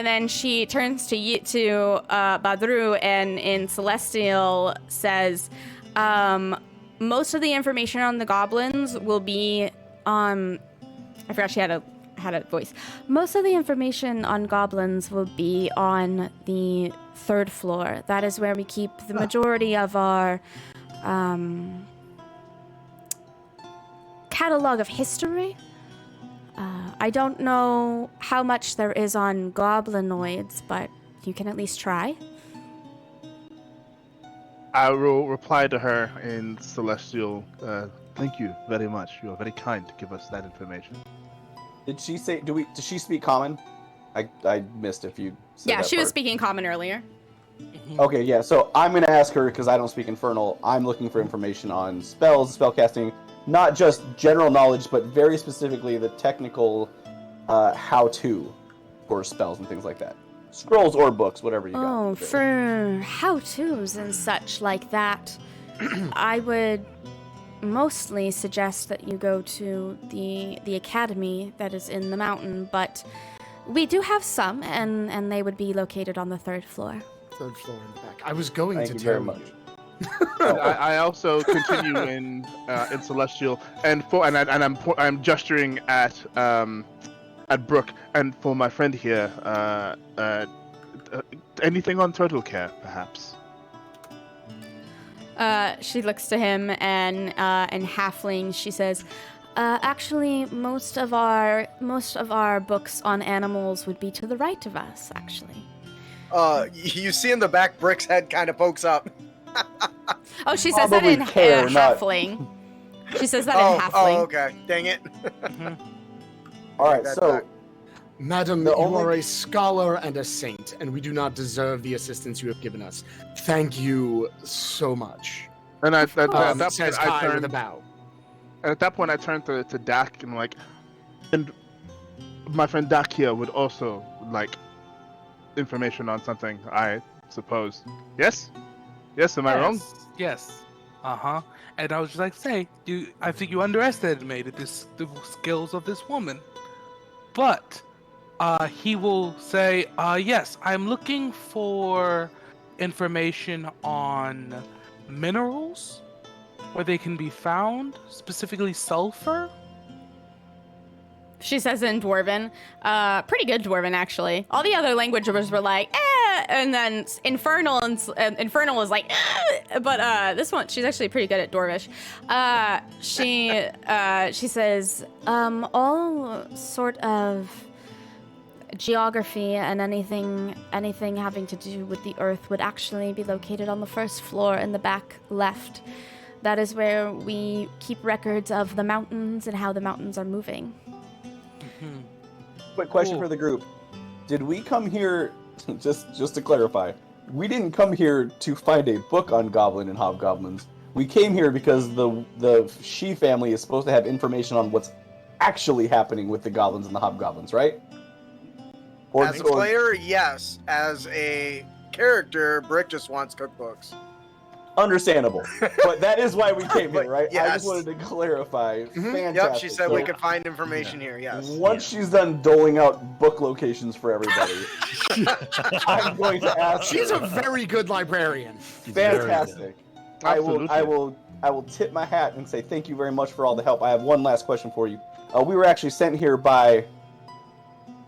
then she turns to Badru and in Celestial says, most of the information on the goblins will be on. I forgot she had a voice. Most of the information on goblins will be on the third floor. That is where we keep the majority of our catalog of history. I don't know how much there is on goblinoids, but you can at least try. I will reply to her in Celestial. Thank you very much. You are very kind to give us that information. Did she say? Does she speak common? I missed if you. Said Yeah, that she was part. speaking common earlier. Okay, yeah. So I'm gonna ask her because I don't speak Infernal. I'm looking for information on spells, spellcasting, not just general knowledge, but very specifically the technical how-to for spells and things like that. Scrolls or books, whatever you got. Oh, for how-tos and such like that, I would mostly suggest that you go to the academy that is in the mountain, but we do have some, and they would be located on the third floor. Third floor in the back. I was going Thank to you tell very much. I also continue in Celestial, and I'm gesturing at Brooke, and for my friend here, anything on turtle care, perhaps. She looks to him and halfling. She says, "Actually, most of our books on animals would be to the right of us. Actually." You see in the back, Brick's head kind of pokes up. Oh, she says that Probably in care, not- halfling. She says that in halfling. Oh, okay. Dang it. All right, That so back. Madam, The you only- are a scholar and a saint, and we do not deserve the assistance you have given us. Thank you so much. And at that Says point, I Kai with a turn. bow. And at that point, I turn to Dak and like, and my friend Dak here would also like information on something, I suppose. Yes? Yes, am I wrong? Yes. Uh-huh. And I was just like, I think you underestimated the skills of this woman. But he will say, yes, I'm looking for information on minerals, where they can be found, specifically sulfur. She says in Dwarven, pretty good Dwarven actually. All the other languages were like, and then Infernal and Infernal was like, but this one, she's actually pretty good at Dwarvish. She says, all sort of geography and anything having to do with the earth would actually be located on the first floor in the back left. That is where we keep records of the mountains and how the mountains are moving. quick question Cool. for the group: did we come here just to clarify? We didn't come here to find a book on goblin and hobgoblins. We came here because the She family is supposed to have information on what's actually happening with the goblins and the hobgoblins, right? As a player, yes. As a character, Brick just wants cookbooks. Understandable, but that is why we came here, But right? I yes. just wanted to clarify. Fantastic. Yep, she said we So, could find information here. Yes. Once she's done doling out book locations for everybody, I'm going to ask. She's a her. very good librarian. Fantastic. I Absolutely. will tip my hat and say thank you very much for all the help. I have one last question for you. We were actually sent here by.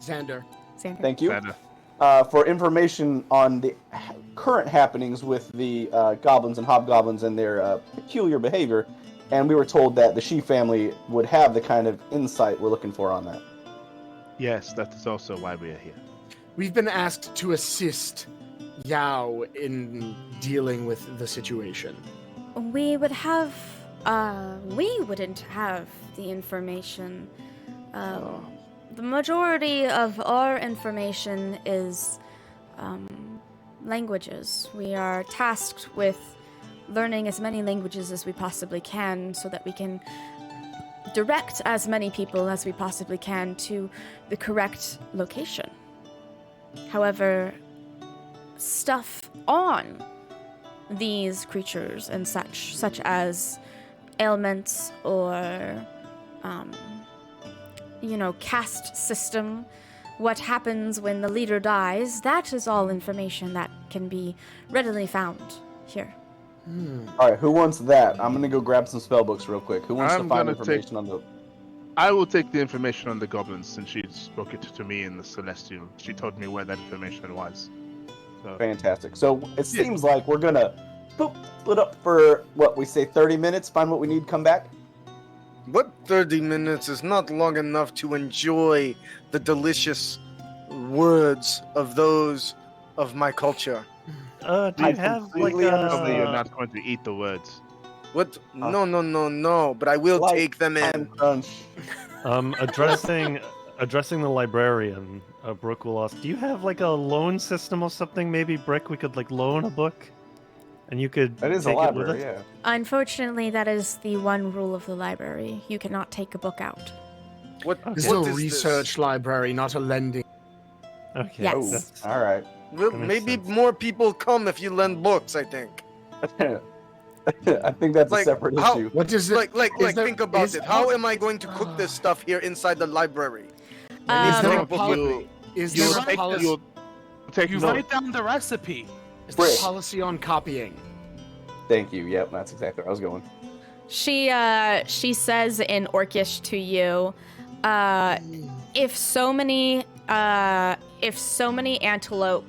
Xander. Thank you. Xander. For information on the current happenings with the goblins and hobgoblins and their peculiar behavior, and we were told that the Shi family would have the kind of insight we're looking for on that. Yes, that is also why we are here. We've been asked to assist Yao in dealing with the situation. We would have. We wouldn't have the information. The majority of our information is languages. We are tasked with learning as many languages as we possibly can so that we can direct as many people as we possibly can to the correct location. However, stuff on these creatures and such as ailments or caste system, what happens when the leader dies, that is all information that can be readily found here. All right, who wants that? I'm gonna go grab some spell books real quick. Who wants I'm to find gonna information on the? I will take the information on the goblins since she spoke it to me in the Celestial. She told me where that information was. So, Fantastic. So it seems like we're gonna split up for what we say 30 minutes. Find what we need. Come back. What 30 minutes is not long enough to enjoy the delicious words of those of my culture. Do you have like completely probably you're a? not going to eat the words. What? No. But I will Like take them in. Crunch. Addressing the librarian, Brooke will ask, do you have like a loan system or something? Maybe Brick, we could like loan a book, and you could. That is a take it with library, us? yeah. Unfortunately, that is the one rule of the library. You cannot take a book out. What? This what is a is research library, not a lending. Okay. Yes. Oh, that's- all right. This? Well, That makes maybe sense. more people come if you lend books. I think. I think that's Like, a separate how- issue. What is it? Like, is there- think about is- it. How am I going to cook this stuff here inside the library? Is Um, there a You- policy? Is You'll there a take, policy? you'll take You note. write down the recipe. Is there a Brick. policy on copying? Thank you. Yep, that's exactly where I was going. She says in Orcish to you, if so many antelope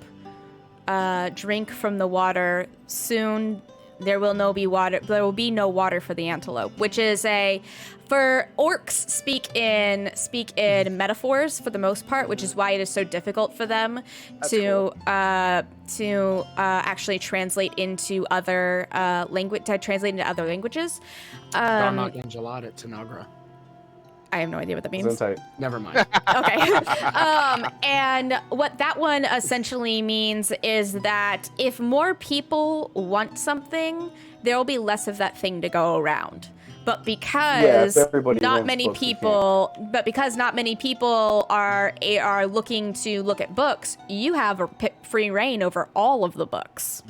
drink from the water, soon there will be no water for the antelope, which is for orcs speak in metaphors for the most part, which is why it is so difficult for them to actually translate into other languages. Darnak Angelat Tanagra. I have no idea what that means. Gesundheit. Never mind. Okay. And what that one essentially means is that if more people want something, there will be less of that thing to go around. But because everybody not rents many books, you people are looking to look at books, you have free reign over all of the books.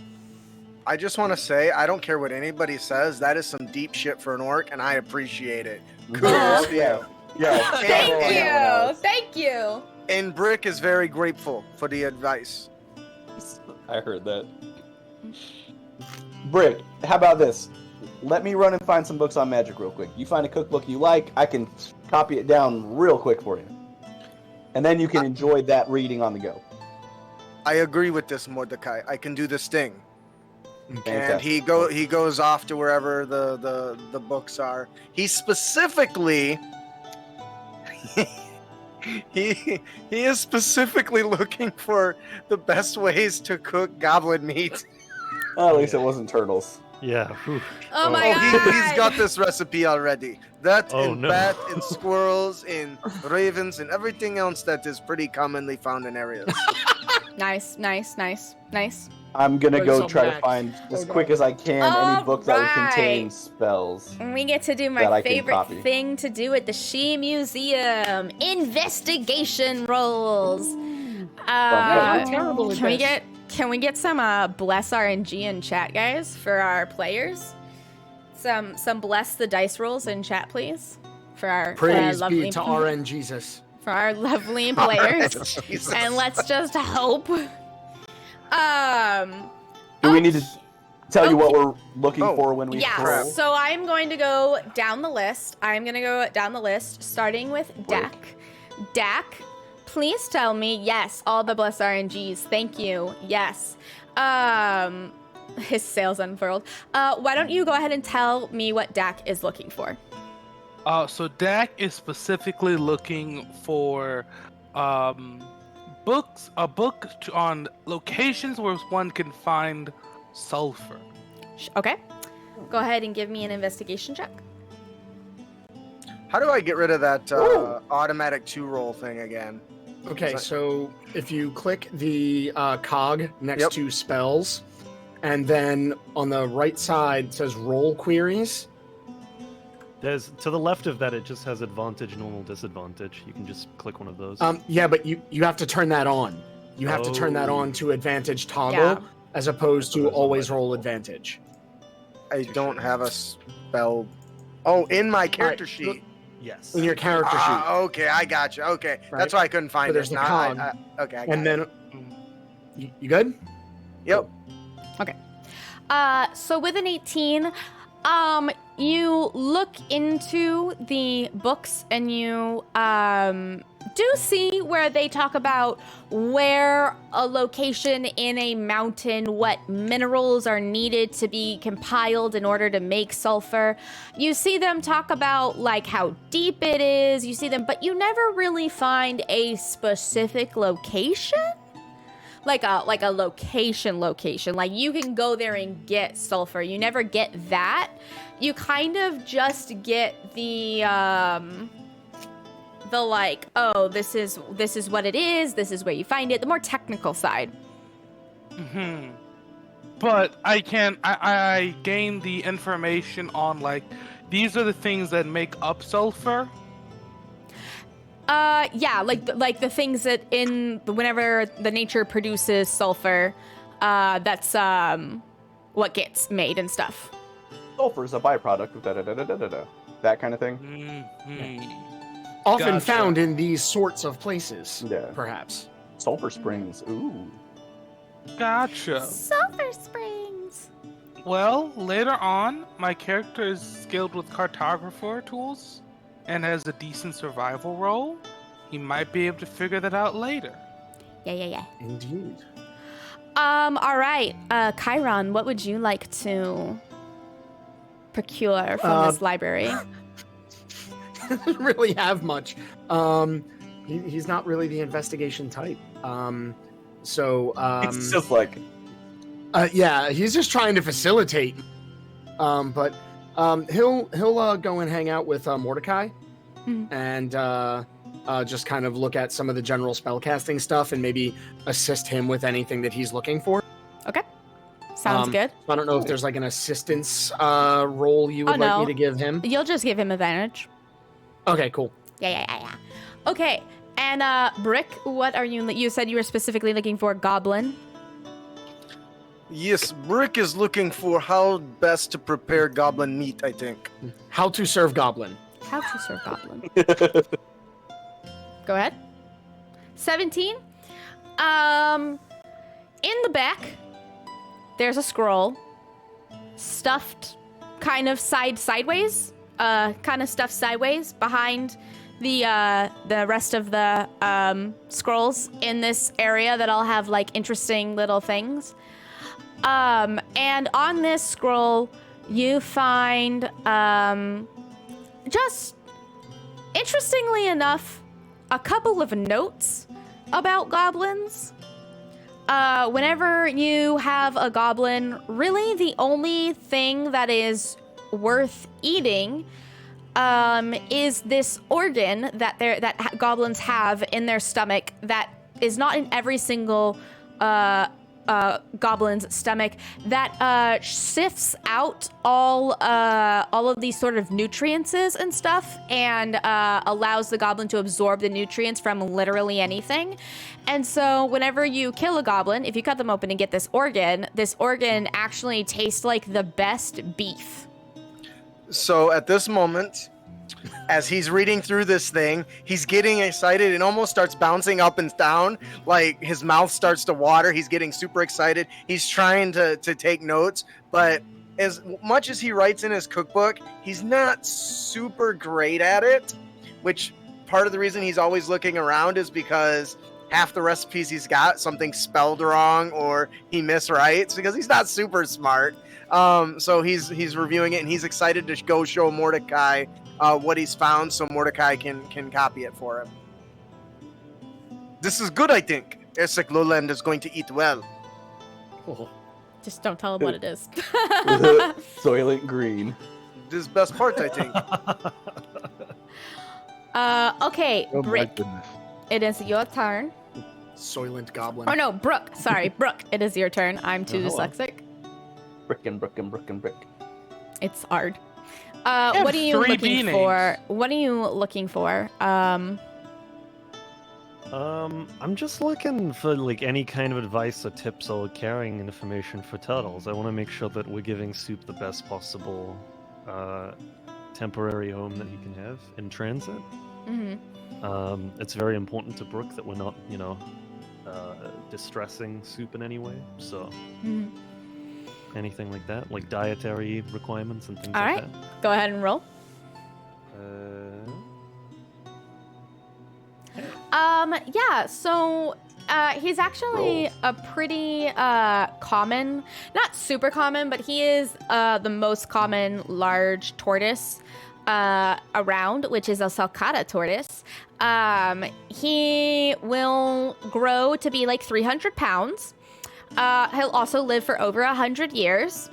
I just want to say, I don't care what anybody says. That is some deep shit for an orc, and I appreciate it. Kudos to you. Yeah. Thank you. And Brick is very grateful for the advice. I heard that. Brick, how about this? Let me run and find some books on magic real quick. You find a cookbook you like, I can copy it down real quick for you. And then you can enjoy that reading on the go. I agree with this, Mordecai. I can do this thing. And Fantastic. he goes off to wherever the books are. He specifically he is specifically looking for the best ways to cook goblin meat. Oh, at least it wasn't turtles. Yeah. Whew. Oh my god. He's got this recipe already. That Oh, in no. bat, in squirrels, in ravens, and everything else that is pretty commonly found in areas. Nice. I'm gonna Put go some try to back. find as Oh, quick no. as I can any book that would contain Alright. spells. We get to do That I my can favorite copy. thing to do at the She Museum. Investigation rolls. Yeah, terrible at Can we this. can we get some bless RNG in chat, guys, for our players? Some bless the dice rolls in chat, please, for our Praise lovely be to RN Jesus. for our lovely players. Jesus. And let's just hope. Do we need to tell you what we're looking Oh. for when we Yeah, roll? so I'm going to go down the list. Starting with Dak. Dak, please tell me, yes, all the bless RNGs. Thank you. Yes. His sails unfurled. Why don't you go ahead and tell me what Dak is looking for? So Dak is specifically looking for a book on locations where one can find sulfur. Okay. Go ahead and give me an investigation check. How do I get rid of that automatic 2-roll thing again? Okay, so if you click the cog next Yep. to spells, and then on the right side it says roll queries. There's to the left of that. It just has advantage, normal, disadvantage. You can just click one of those. Yeah, but you have to turn that on. You have to turn that Oh. on to advantage toggle, Yeah. as opposed So to that's not always by roll default. advantage. I don't have a spell. Oh, in my character Alright, sheet. Yes. In your character sheet. Okay, I got you. Okay, Right. that's why I couldn't find So there's it. the Now cog. okay, I got And it. then, you good? Yep. So with an 18, you look into the books and you do see where they talk about where a location in a mountain, what minerals are needed to be compiled in order to make sulfur. You see them talk about like how deep it is. You see them, but you never really find a specific location. Like a location. Like you can go there and get sulfur. You never get that. You kind of just get the like, oh, this is what it is. This is where you find it. The more technical side. But I gain the information on like these are the things that make up sulfur. Yeah, like the things that whenever the nature produces sulfur, that's what gets made and stuff. Sulfur is a byproduct of da-da-da-da-da-da. That kind of thing. Often Gotcha. found in these sorts of places, Yeah. perhaps. Sulfur springs. Ooh. Gotcha. Sulfur springs. Well, later on, my character is skilled with cartographer tools and has a decent survival roll. He might be able to figure that out later. Yeah. Indeed. All right. Chiron, what would you like to procure from this library? Doesn't really have much. He's not really the investigation type. It's just like Yeah, he's just trying to facilitate. But he'll go and hang out with Mordecai, Mhm. and just kind of look at some of the general spellcasting stuff and maybe assist him with anything that he's looking for. Okay. Sounds good. I don't know if there's like an assistance role you would Oh, like no. me to give him. You'll just give him advantage. Okay, cool. Yeah. Okay. And Brick, what are you said you were specifically looking for goblin. Yes, Brick is looking for how best to prepare goblin meat, I think. How to serve goblin. How to serve goblin. Go ahead. 17. In the back, there's a scroll stuffed kind of sideways, stuffed sideways behind the rest of the scrolls in this area that all have like interesting little things. And on this scroll, you find just interestingly enough, a couple of notes about goblins. Whenever you have a goblin, really the only thing that is worth eating is this organ that goblins have in their stomach that is not in every single goblin's stomach that sifts out all of these sort of nutrients and stuff, and allows the goblin to absorb the nutrients from literally anything. And so whenever you kill a goblin, if you cut them open and get this organ actually tastes like the best beef. So at this moment, as he's reading through this thing, he's getting excited and almost starts bouncing up and down. Like his mouth starts to water. He's getting super excited. He's trying to take notes, but as much as he writes in his cookbook, he's not super great at it, which part of the reason he's always looking around is because half the recipes he's got, something spelled wrong or he miswrites because he's not super smart. So he's reviewing it and he's excited to go show Mordecai what he's found so Mordecai can copy it for him. This is good, I think. Esek Lowland is going to eat well. Oh. Just don't tell him what it is. Soylent Green. This is best part, I think. Okay, Oh my Brick, goodness. it is your turn. Soylent Goblin. Oh no, Brooke. Sorry, Brooke. It is your turn. I'm too hello. dyslexic. Brick. It's hard. have What are you 3 looking B for? names. What are you looking for? I'm just looking for like any kind of advice or tips or carrying information for turtles. I want to make sure that we're giving Soup the best possible temporary home that he can have in transit. Mm-hmm. It's very important to Brooke that we're not, distressing Soup in any way. So Mm-hmm. anything like that, like dietary requirements and things All like right. Go ahead and roll. that. Yeah, so he's actually a pretty common, not super common, but he is the most common large tortoise around, which is a sulcata tortoise. He will grow to be like 300 pounds. He'll also live for over 100 years.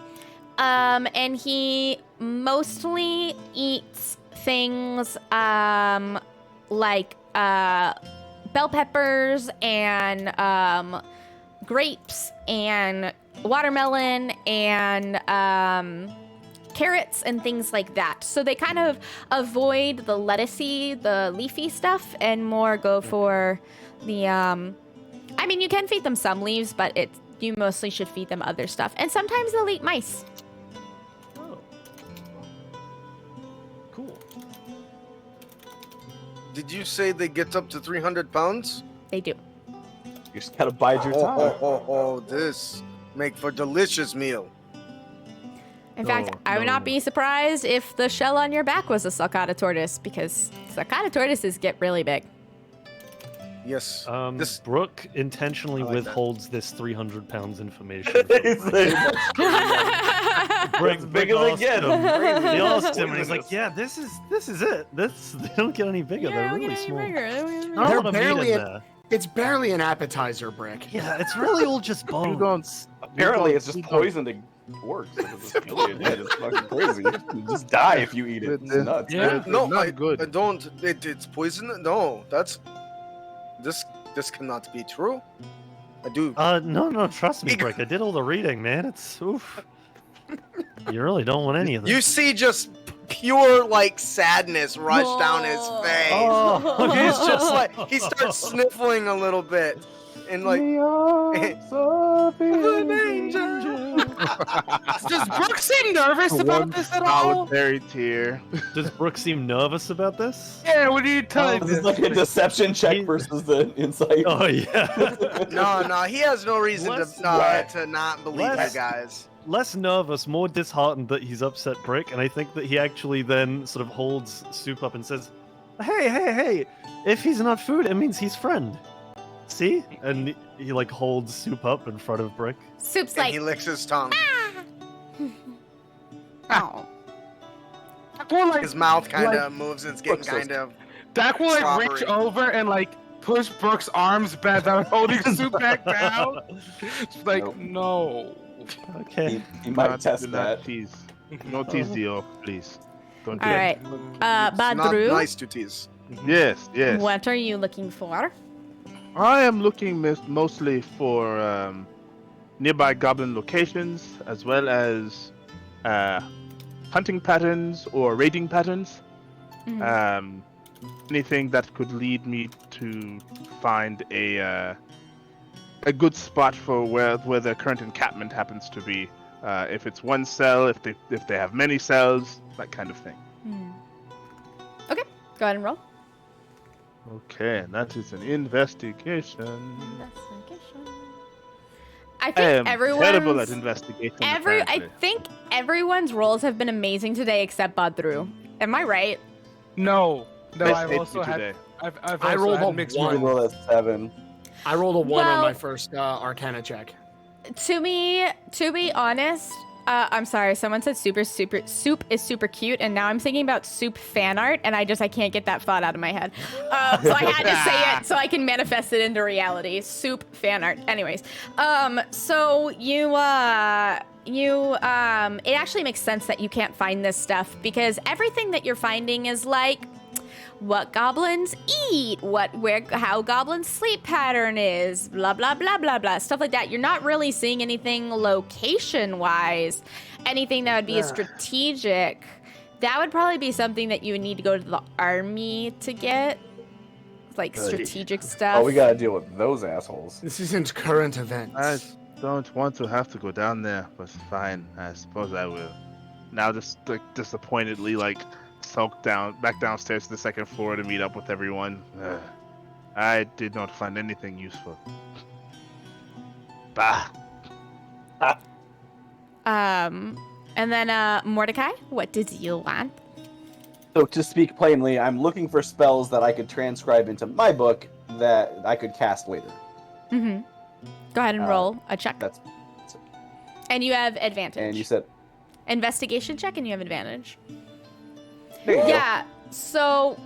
And he mostly eats things like bell peppers and grapes and watermelon and carrots and things like that. So they kind of avoid the lettucey, the leafy stuff, and more go for the I mean, you can feed them some leaves, but you mostly should feed them other stuff. And sometimes they'll eat mice. Oh. Cool. Did you say they get up to 300 pounds? They do. You just gotta bide your time. This make for delicious meal. In fact, Oh, I would not no. be surprised if the shell on your back was a sulcata tortoise, because sulcata tortoises get really big. Yes. This Brooke intentionally I like that. withholds this 300 pounds information. He's like, Brooke, big as it gets. He asked him, and he's like, "Yeah, this is it. They don't get any bigger. They're really small. Not a They're lot of meat barely in a- there. It's barely an appetizer, Brick. Yeah, it's really all just You bones. don't. Apparently, you it's just don't- poison to works. It's fucking crazy. You just die if you eat it. It's nuts. Yeah. no, not I good. don't. It's poison. No, that's this cannot be true. I do. No, trust me, Brick. I did all the reading, man. It's oof. You really don't want any of this. You see just pure like sadness rush down his face. Oh. He's just like he starts sniffling a little bit and like an angel. Does Brooke seem nervous One about this at all? solitary tear. Does Brooke seem nervous about this? Yeah, what are you telling This me? is like a deception check versus the insight. Oh yeah. No, he has no reason Less to not believe less- you guys. Less nervous, more disheartened that he's upset Brick, and I think that he actually then sort of holds Soup up and says, Hey, if he's not food, it means he's friend. See? And he like holds Soup up in front of Brick. Soup's And like, he licks his tongue. oh. His mouth kind of moves and it's getting Brooke says- kind of. Dak will like reach Slobbery. over and like push Brooke's arms back down, holding Soup back down. It's like, Nope. no. Okay. He might Not- test do that. not tease. No tease Dio, please. Don't do All it. right. It's not Badru, nice to tease. Yes. what are you looking for? I am looking mostly for nearby goblin locations, as well as hunting patterns or raiding patterns. Anything that could lead me to find a good spot for where the current encampment happens to be. If it's one cell, if they have many cells, that kind of thing. Okay, go ahead and roll. Okay, and that is an investigation. I I think am everyone's terrible at investigation. I apparently. think everyone's rolls have been amazing today except Badru. Am I right? No, Nice I've hit also you had. today. I've I also rolled had a mixed You one. can roll a 7. I rolled a 1 on Well- my first Arcana check. To be honest, I'm sorry. Someone said soup is super cute, and now I'm thinking about soup fan art, and I can't get that thought out of my head. So I had to say it so I can manifest it into reality. Soup fan art. Anyways, so it actually makes sense that you can't find this stuff because everything that you're finding is like what goblins eat, how goblins' sleep pattern is, blah, blah, blah, blah, blah, stuff like that. You're not really seeing anything location-wise, anything that would be strategic. That would probably be something that you would need to go to the army to get, like strategic stuff. Oh, we gotta deal with those assholes. This isn't current events. I don't want to have to go down there, but fine. I suppose I will. Now just disappointedly sulk back downstairs to the second floor to meet up with everyone. I did not find anything useful. Bah. And then Mordecai, what did you want? So to speak plainly, I'm looking for spells that I could transcribe into my book that I could cast later. Mm-hmm. Go ahead and roll a check. That's And you have advantage. and you said Investigation check, and you have advantage. there you go. Yeah, so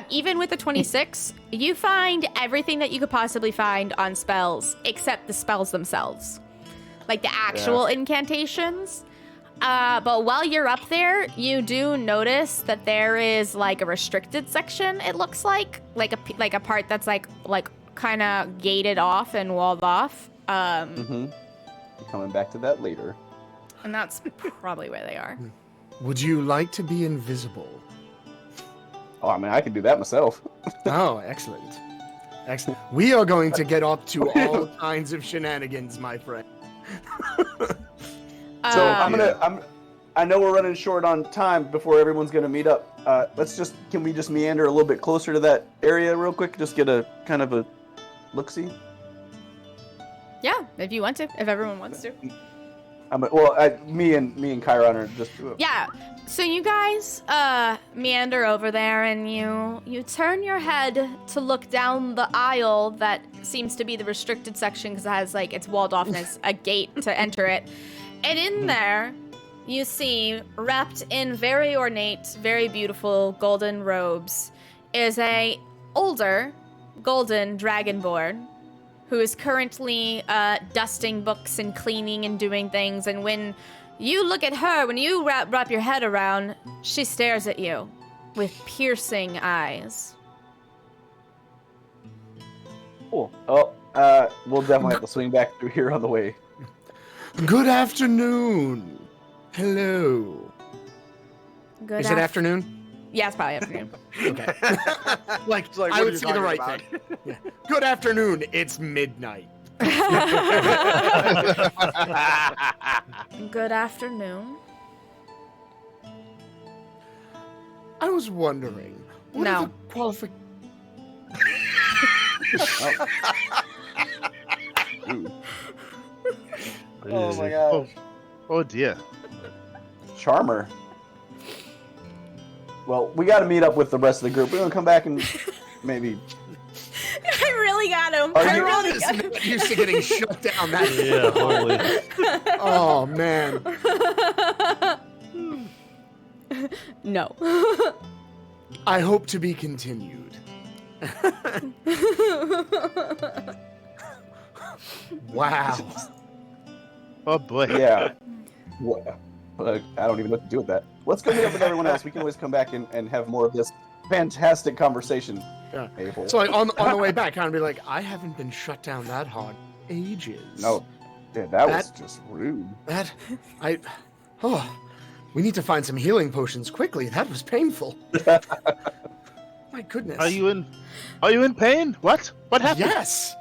even with the 26, you find everything that you could possibly find on spells, except the spells themselves. Like the actual incantations. But while you're up there, you do notice that there is like a restricted section, it looks like a part that's like kind of gated off and walled off. Mm-hmm. Coming back to that later. And that's probably where they are. Would you like to be invisible? Oh, I mean, I could do that myself. Oh, excellent. Excellent. We are going to get up to all kinds of shenanigans, my friend. So I know we're running short on time before everyone's gonna meet up. Can we just meander a little bit closer to that area real quick? Just get a kind of a look-see. Yeah, if you want to, if everyone wants to. Me and Chiron are just. Yeah. So you guys meander over there, and you turn your head to look down the aisle that seems to be the restricted section because it has it's walled off and has a gate to enter it. And in there, you see, wrapped in very ornate, very beautiful golden robes, is a older golden dragonborn who is currently dusting books and cleaning and doing things. And when you look at her, when you wrap your head around, she stares at you with piercing eyes. Cool. Oh, we'll definitely have to swing back through here on the way. Good afternoon. Hello. Good Is it afternoon? Yeah, it's probably afternoon. Okay. It's like, I what are would you say the talking right about? thing. Yeah. Good afternoon. It's midnight. Good afternoon. I was wondering. What No. are the qualifications? Oh my gosh. Oh dear. Charmer. Well, we got to meet up with the rest of the group. We're gonna come back and maybe. I really got him. Are I you- really Is got him. not used to getting shut down that. Yeah, holy. Oh man. No. I hope to be continued. Wow. Oh boy. Yeah. Well, I don't even know what to do with that. Let's go meet up with everyone else. We can always come back and have more of this fantastic conversation. Yeah. Abel. So on the way back, I'd be like, I haven't been shut down that hard in ages. No. Yeah, that was just rude. We need to find some healing potions quickly. That was painful. My goodness. Are you in pain? What happened? Yes.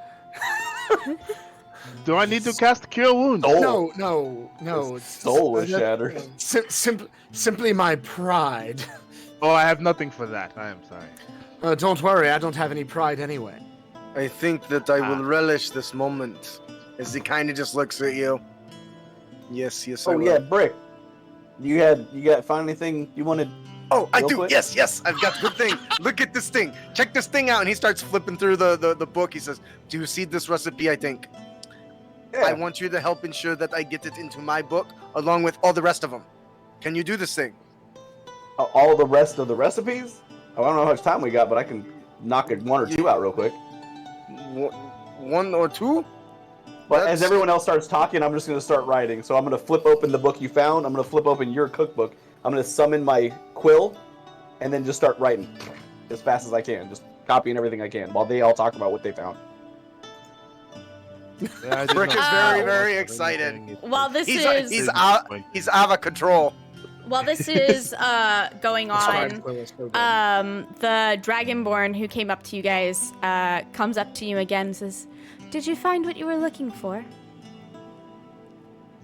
Do I need to cast Cure Wounds? No. His soul was shattered. Simply my pride. Oh, I have nothing for that. I am sorry. Don't worry, I don't have any pride anyway. I think that I will relish this moment as he kind of just looks at you. Yes, I Oh will. yeah, Brick. You got find anything you wanted? Oh, I Real do. quick? Yes. I've got the thing. Look at this thing. Check this thing out. And he starts flipping through the book. He says, "Do you see this recipe? I think Yeah. I want you to help ensure that I get it into my book along with all the rest of them. Can you do this thing?" All the rest of the recipes? Oh, I don't know how much time we got, but I can knock one or two out real quick. One or two? But as everyone else starts talking, I'm just going to start writing. So I'm going to flip open the book you found. I'm going to flip open your cookbook. I'm going to summon my quill, and then just start writing as fast as I can. Just copying everything I can while they all talk about what they found. Yeah, I did Brick not is know very, that very was excited. anything. While this He's is out of control. while this is going Sorry, on, Quill is so good. the Dragonborn who came up to you guys comes up to you again and says, "Did you find what you were looking for?"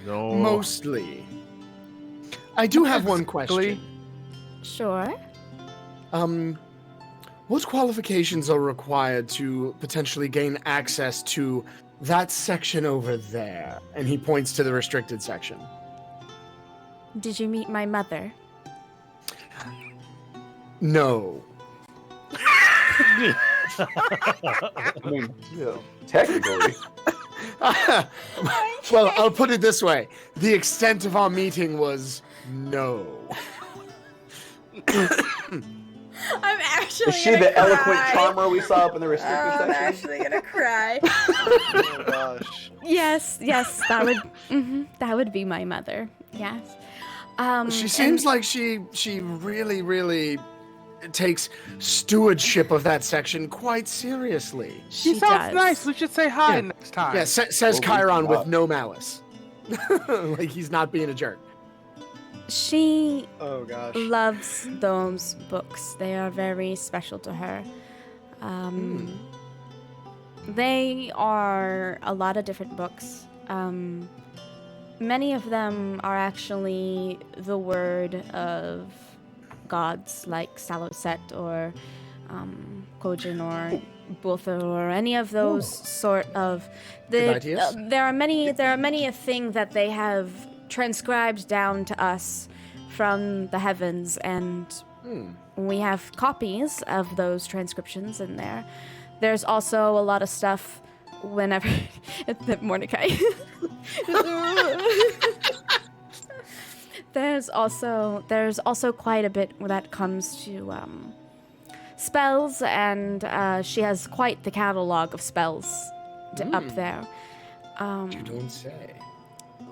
No. Mostly. I do have one question. Sure. What qualifications are required to potentially gain access to that section over there? And he points to the restricted section. Did you meet my mother? No. I mean, technically. Well, I'll put it this way. The extent of our meeting was no. I'm actually Is she the eloquent charmer we saw up in the restricted I'm section? actually gonna cry. Oh gosh. Yes, that would be my mother. Yes. She seems like she really, really takes stewardship of that section quite seriously. She She sounds does. nice. We should say hi Yeah. next time. Yeah, says Well, we Chiron with forgot. no malice. Like he's not being a jerk. She Oh gosh. loves those books. They are very special to her. They are a lot of different books. Many of them are actually the word of gods like Saloset or Kojin or Botha or any of those sort of. Good ideas. There are many a thing that they have transcribed down to us from the heavens, and we have copies of those transcriptions in there. There's also a lot of stuff whenever Mordecai. There's also quite a bit when that comes to spells, and she has quite the catalog of spells up there. You don't say.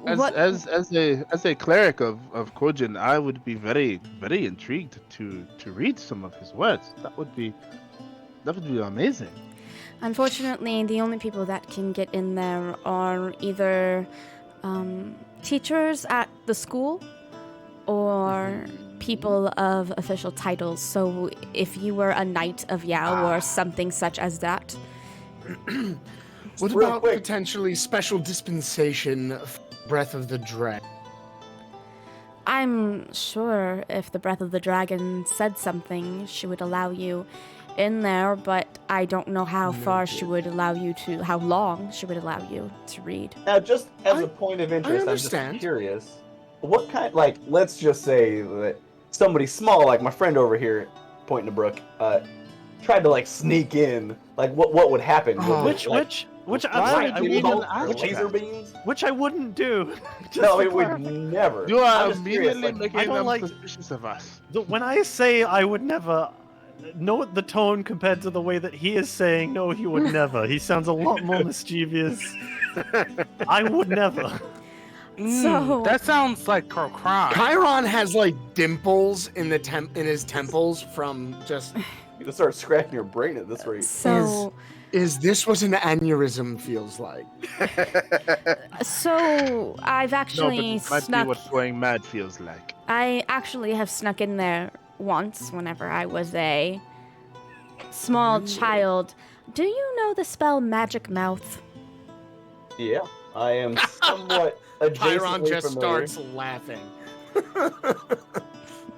As a cleric of Kojin, I would be very, very intrigued to read some of his words. That would be amazing. Unfortunately, the only people that can get in there are either teachers at the school or people of official titles. So if you were a knight of Yao or something such as that. What Real about quick. potentially special dispensation of Breath of the Dragon? I'm sure if the Breath of the Dragon said something, she would allow you in there, but I don't know how far she would allow you to, how long she would allow you to read. Now, just as a point of interest, I'm understand. just curious. What kind, like, let's just say that somebody small, like my friend over here, pointing to Brooke, tried to, like, sneak in. Like, what would happen? Oh. Which I I wouldn't, laser beams? which I wouldn't do. Just No, to it would clarify. never. You are I'm just curious, immediately like, making I don't them like- suspicious of us. When I say I would never, note the tone compared to the way that he is saying no, he would never. He sounds a lot more mischievous. I would never. So- that sounds like a crime. Chiron has like dimples in in his temples from just. You just start scratching your brain at this rate. So is this what an aneurysm feels like? So I've No, but actually it might be snuck. what going mad feels like. I actually have snuck in there once whenever I was a small child. Do you know the spell Magic Mouth? Yeah, I am somewhat Chiron adjacently just familiar. starts laughing.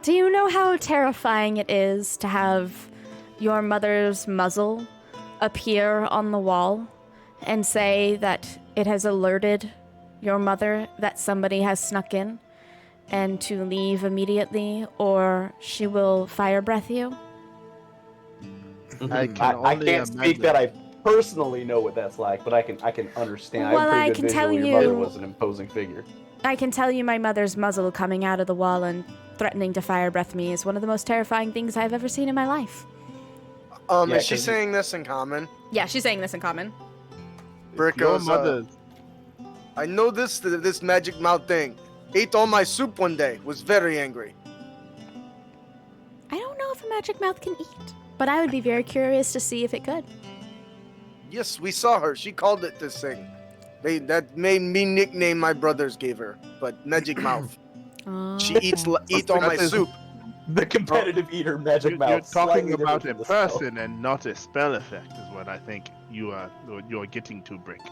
Do you know how terrifying it is to have your mother's muzzle appear on the wall and say that it has alerted your mother that somebody has snuck in and to leave immediately or she will fire breath you? I can I only can't speak imagine. that I personally know what that's like, but I can understand. Well, I I have a pretty can good tell visual. Your mother you- was an imposing figure. I can tell you my mother's muzzle coming out of the wall and threatening to fire breath me is one of the most terrifying things I've ever seen in my life. Yeah, Is she 'cause- saying this in common? Yeah, she's saying this in common. Brick Your goes, mother. I know this magic mouth thing. Ate all my soup one day. Was very angry. I don't know if a magic mouth can eat, but I would be very curious to see if it could. Yes, we saw her. She called it this thing. That made me nickname my brothers gave her. But magic mouth. She eat all my That is- soup. The competitive eater magic You're mouth. talking slightly about different a from the spell. person and not a spell effect, is what I think you're getting to, Brick.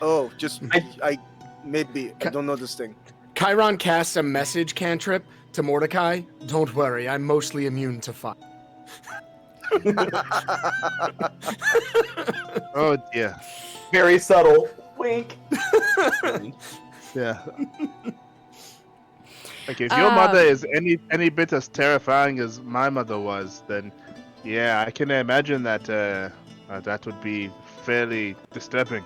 Oh, just I maybe I don't know this thing. Chiron casts a message cantrip to Mordecai. Don't worry, I'm mostly immune to fire. Oh dear. Very subtle. Wink. Yeah. Like if your mother is any bit as terrifying as my mother was, then yeah, I can imagine that that would be fairly disturbing.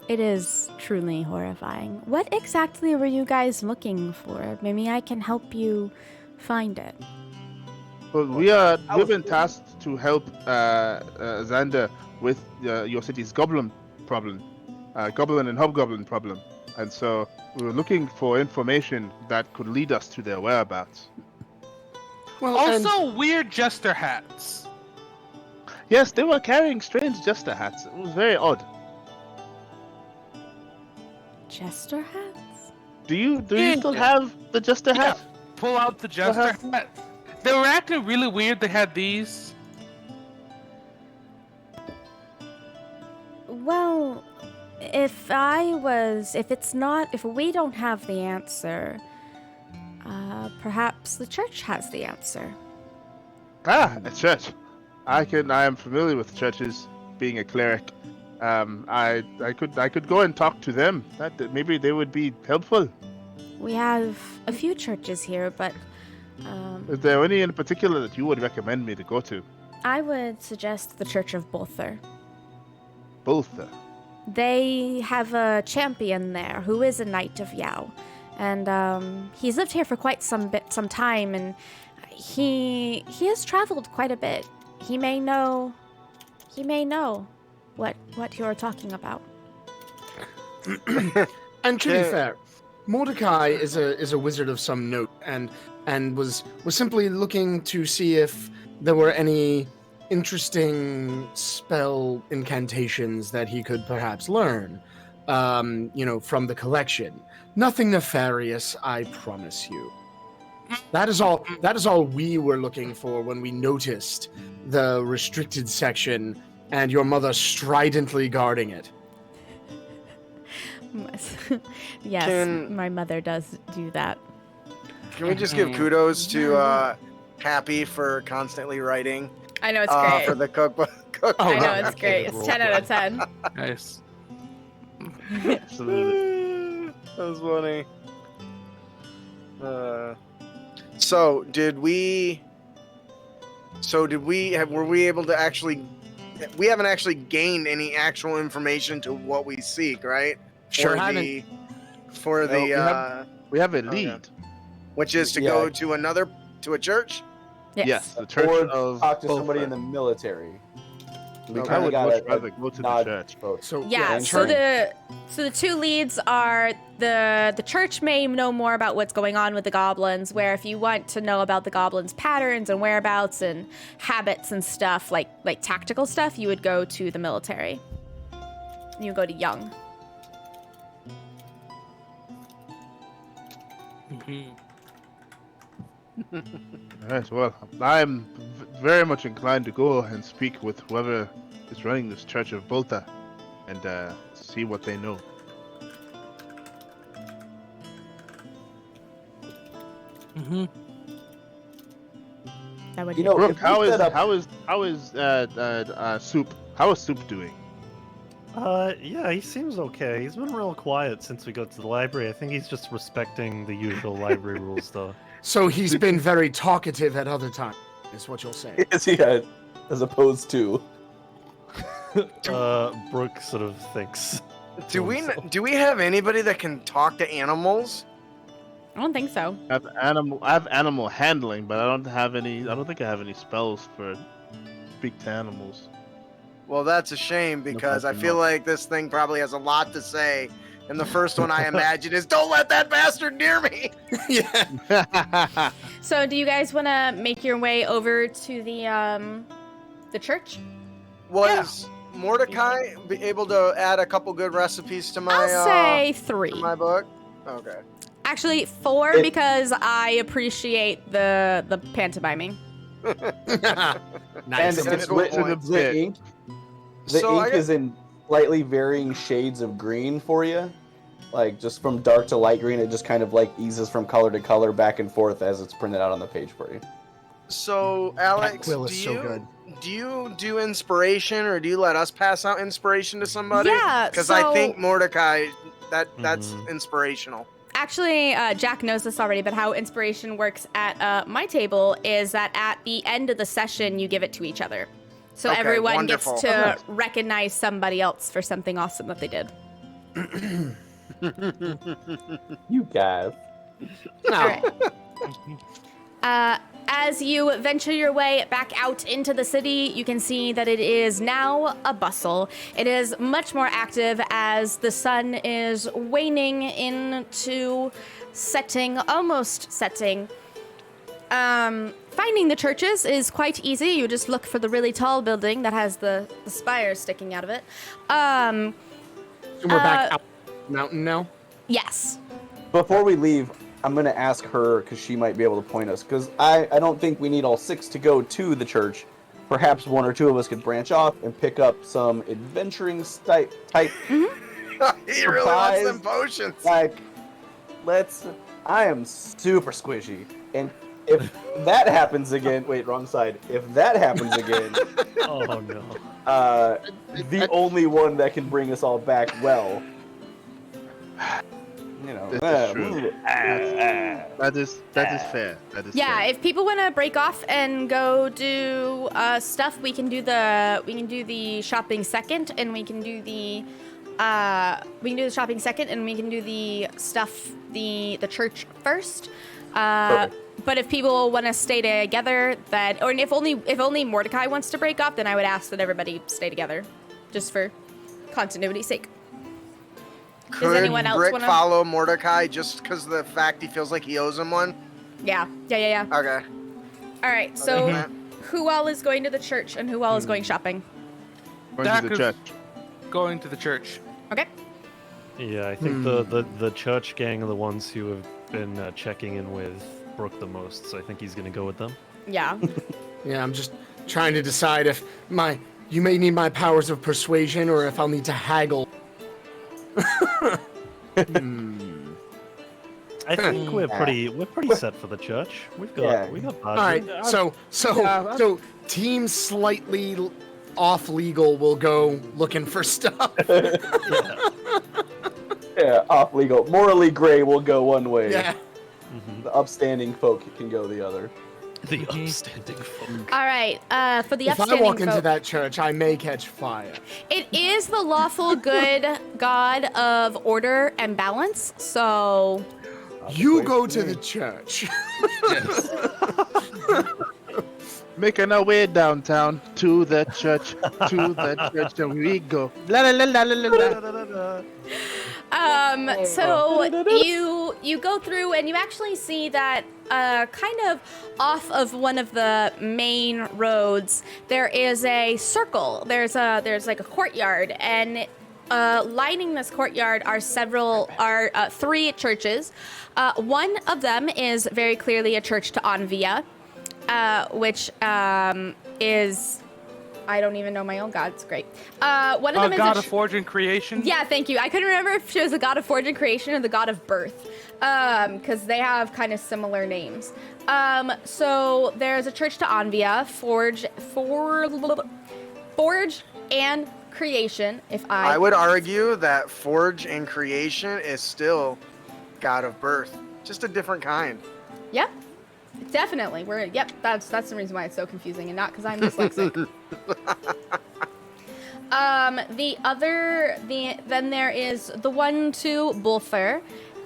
It is truly horrifying. What exactly were you guys looking for? Maybe I can help you find it. Well, we've been tasked to help Xander with your city's goblin problem, goblin and hobgoblin problem, and so we were looking for information that could lead us to their whereabouts. Well, Also, weird jester hats. Yes, they were carrying strange jester hats. It was very odd. Jester hats? Do you Yeah. still have the jester Yeah. hat? Pull out the jester hat. They were acting really weird. They had these. Well, if we don't have the answer, perhaps the church has the answer. Ah, a church. I am familiar with churches. Being a cleric, I could go and talk to them. That maybe they would be helpful. We have a few churches here, but Is there any in particular that you would recommend me to go to? I would suggest the Church of Bolther. Both. They have a champion there who is a knight of Yao, and he's lived here for quite some time, and he has traveled quite a bit. He may know what you're talking about. And to be Yeah. fair, Mordecai is a wizard of some note, and was simply looking to see if there were any interesting spell incantations that he could perhaps learn, from the collection. Nothing nefarious, I promise you. That is all we were looking for when we noticed the restricted section and your mother stridently guarding it. Yes, Can- my mother does do that. Can we just give kudos to Happy for constantly writing I know it's for the cookbook? I know Oh, it's great. It's 10 out of 10. Nice. Absolutely. That was funny. So were we able to actually? We haven't actually gained any actual information to what we seek, right? Sure For haven't. For No, the we have a Okay. lead. which is to Yeah. go to a church. Yes. Yes, the Church Or of talk to somebody Bolther. in the military. We Okay. kind I of would got much a rather go to the nod church. vote. So Yeah, and so train. the two leads are the church may know more about what's going on with the goblins, where if you want to know about the goblins' patterns and whereabouts and habits and stuff, like tactical stuff, you would go to the military. You go to Young. Alright, well, I'm very much inclined to go and speak with whoever is running this Church of Volta and see what they know. Mm-hmm. That would You be know, Brooke, if we set up, Soup? How is Soup doing? Yeah, he seems okay. He's been real quiet since we got to the library. I think he's just respecting the usual library rules, though. So he's been very talkative at other times, is what you'll say. is he as opposed to? Brooke sort of thinks. Do we have anybody that can talk to animals? I don't think so. I have animal handling, but I don't think I have any spells for speak to animals. Well, that's a shame because I feel like this thing probably has a lot to say. And the first one I imagine is, "Don't let that bastard near me." Yeah. So, do you guys want to make your way over to the church? Was Mordecai be able to add a couple good recipes to my I'll say 3. to my book? Okay. Actually, 4 because I appreciate the pantomiming. Nice. And That's a good point. the ink, So I got- is in slightly varying shades of green for you. Like, just from dark to light green, it just kind of, like, eases from color to color back and forth as it's printed out on the page for you. So Alex, quill do is so good. you do inspiration, or do you let us pass out inspiration to somebody? Yeah, Because so- I think Mordecai, that's inspirational. Actually, Jack knows this already, but how inspiration works at my table is that at the end of the session, you give it to each other. So Okay, everyone wonderful. gets to recognize somebody else for something awesome that they did. You guys. All right. As you venture your way back out into the city, you can see that it is now a bustle. It is much more active as the sun is waning into setting, almost setting. Finding the churches is quite easy. You just look for the really tall building that has the spires sticking out of it. So we're back out the mountain now? Yes. Before we leave, I'm going to ask her, because she might be able to point us, because I don't think we need all 6 to go to the church. Perhaps 1 or 2 of us could branch off and pick up some adventuring type. He really wants them potions. Like, I am super squishy. And if that happens again, wait, wrong side. If that happens again, Oh no. the only one that can bring us all back well. You know, This is true. That is fair. That is Yeah, fair. if people want to break off and go do stuff, we can do the shopping second, and we can do the shopping second, and we can do the stuff the church first. But if people want to stay together, or if only Mordecai wants to break off, then I would ask that everybody stay together, just for continuity's sake. Could anyone else Brick wanna- follow Mordecai just because of the fact he feels like he owes him one? Yeah. Okay. All right. So, Okay. who all is going to the church, and who all is going shopping? Going to the Dak is- church. Going to the church. Okay. Yeah, I think the church gang are the ones who have been checking in with Brooke the most, so I think he's gonna go with them. Yeah. Yeah, I'm just trying to decide if you may need my powers of persuasion or if I'll need to haggle. I think we're pretty set for the church. We got budget. All right, so team slightly off legal will go looking for stuff. Yeah, off legal. Morally gray will go one way. Yeah. The upstanding folk can go the other. The upstanding folk. All right. For the If I upstanding walk into folk, that church, I may catch fire. it is the lawful good god of order and balance. So, You go to the church. Making our way downtown to the church, and we go. La la la la la la. So you go through and you actually see that kind of off of one of the main roads there is a circle. There's like a courtyard, and lining this courtyard are three churches. One of them is very clearly a church to Anvia, which is, I don't even know my own god. It's great. One of them is God of Forge and Creation. Yeah, thank you. I couldn't remember if she was the god of Forge and Creation or the god of Birth, because they have kind of similar names. So there's a church to Anvia, Forge and Creation. I would argue that Forge and Creation is still God of Birth, just a different kind. Yep, definitely. That's the reason why it's so confusing, and not because I'm dyslexic. Then there is the one to Bulthur,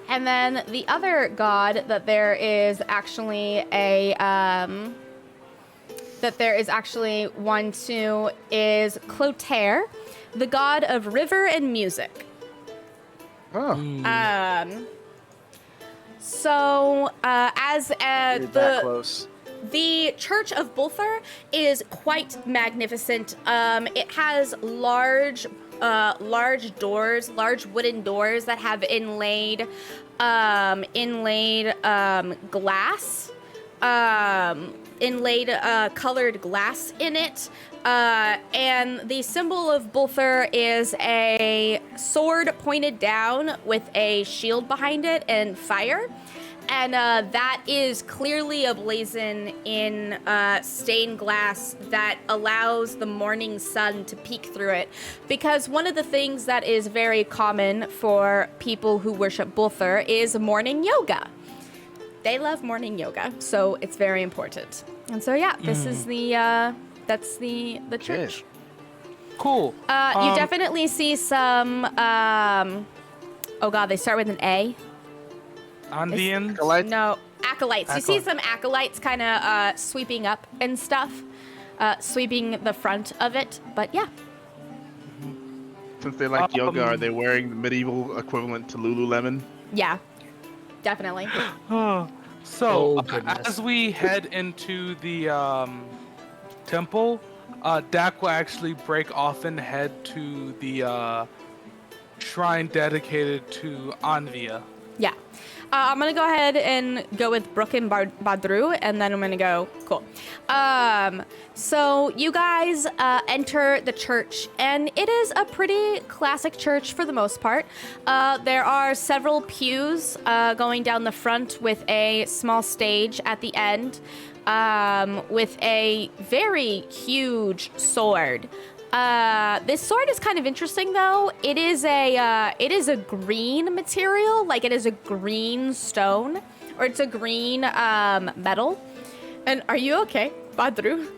and then the other god that there is actually one to is Clotaire, the god of river and music. Oh. So as You're that close. the Church of Bulthur is quite magnificent. It has large doors, large wooden doors that have inlaid glass, colored glass in it. And the symbol of Bulthur is a sword pointed down with a shield behind it and fire. And that is clearly ablazoned in stained glass that allows the morning sun to peek through it. Because one of the things that is very common for people who worship Bulthur is morning yoga. They love morning yoga, so it's very important. And so yeah, this is that's the church. Cool. You definitely see some oh god, they start with an A. Andeans? Acolytes? No, acolytes. You see some acolytes kind of sweeping up and stuff, sweeping the front of it. But yeah. Since they like yoga, are they wearing the medieval equivalent to Lululemon? Yeah, definitely. So, Oh, goodness. as we head into the temple, Dak will actually break off and head to the shrine dedicated to Anvia. Yeah. I'm going to go ahead and go with Brooke and Badru, and then I'm going to go, cool. So you guys enter the church, and it is a pretty classic church for the most part. There are several pews going down the front with a small stage at the end, with a very huge sword. This sword is kind of interesting, though. It is a green material, like it is a green stone, or it's a green metal. And are you okay, Badru?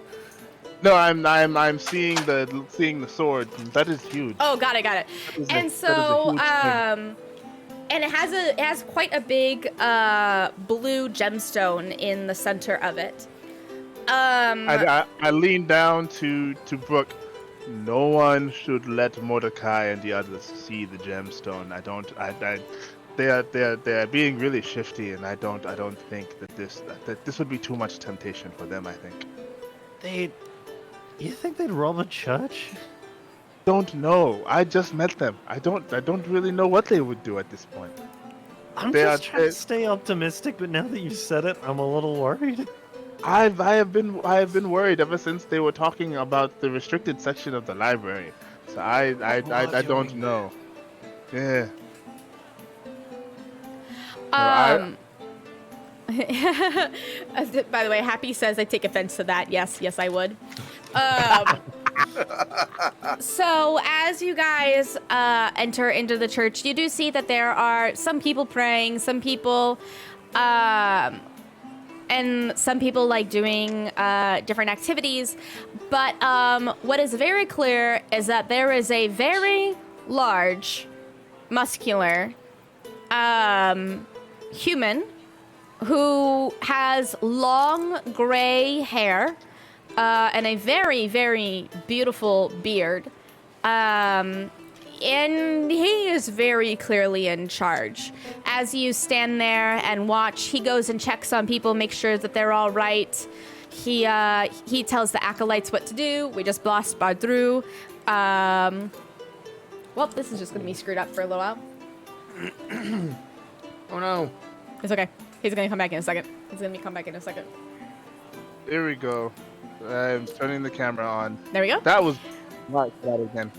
No, I'm seeing the sword. That is huge. Oh, got it. And so, thing. and it has quite a big blue gemstone in the center of it. I lean down to Brooke. No one should let Mordecai and the others see the gemstone. They are being really shifty, and I don't think that this would be too much temptation for them. I think. You think they'd rob a church? Don't know. I just met them. I don't really know what they would do at this point. I'm just trying to stay optimistic, but now that you've said it, I'm a little worried. I have been worried ever since they were talking about the restricted section of the library. So I don't know. Yeah. By the way, Happy says I take offense to that. Yes, I would. So as you guys enter into the church, you do see that there are some people praying, some people and some people like doing different activities. But what is very clear is that there is a very large, muscular human who has long gray hair, and a very, very beautiful beard. And he is very clearly in charge. As you stand there and watch, he goes and checks on people, makes sure that they're all right. He tells the acolytes what to do. We just blast through. Well, this is just going to be screwed up for a little while. Oh no. It's okay. He's going to come back in a second. Here we go. I'm turning the camera on. There we go. That was not that again.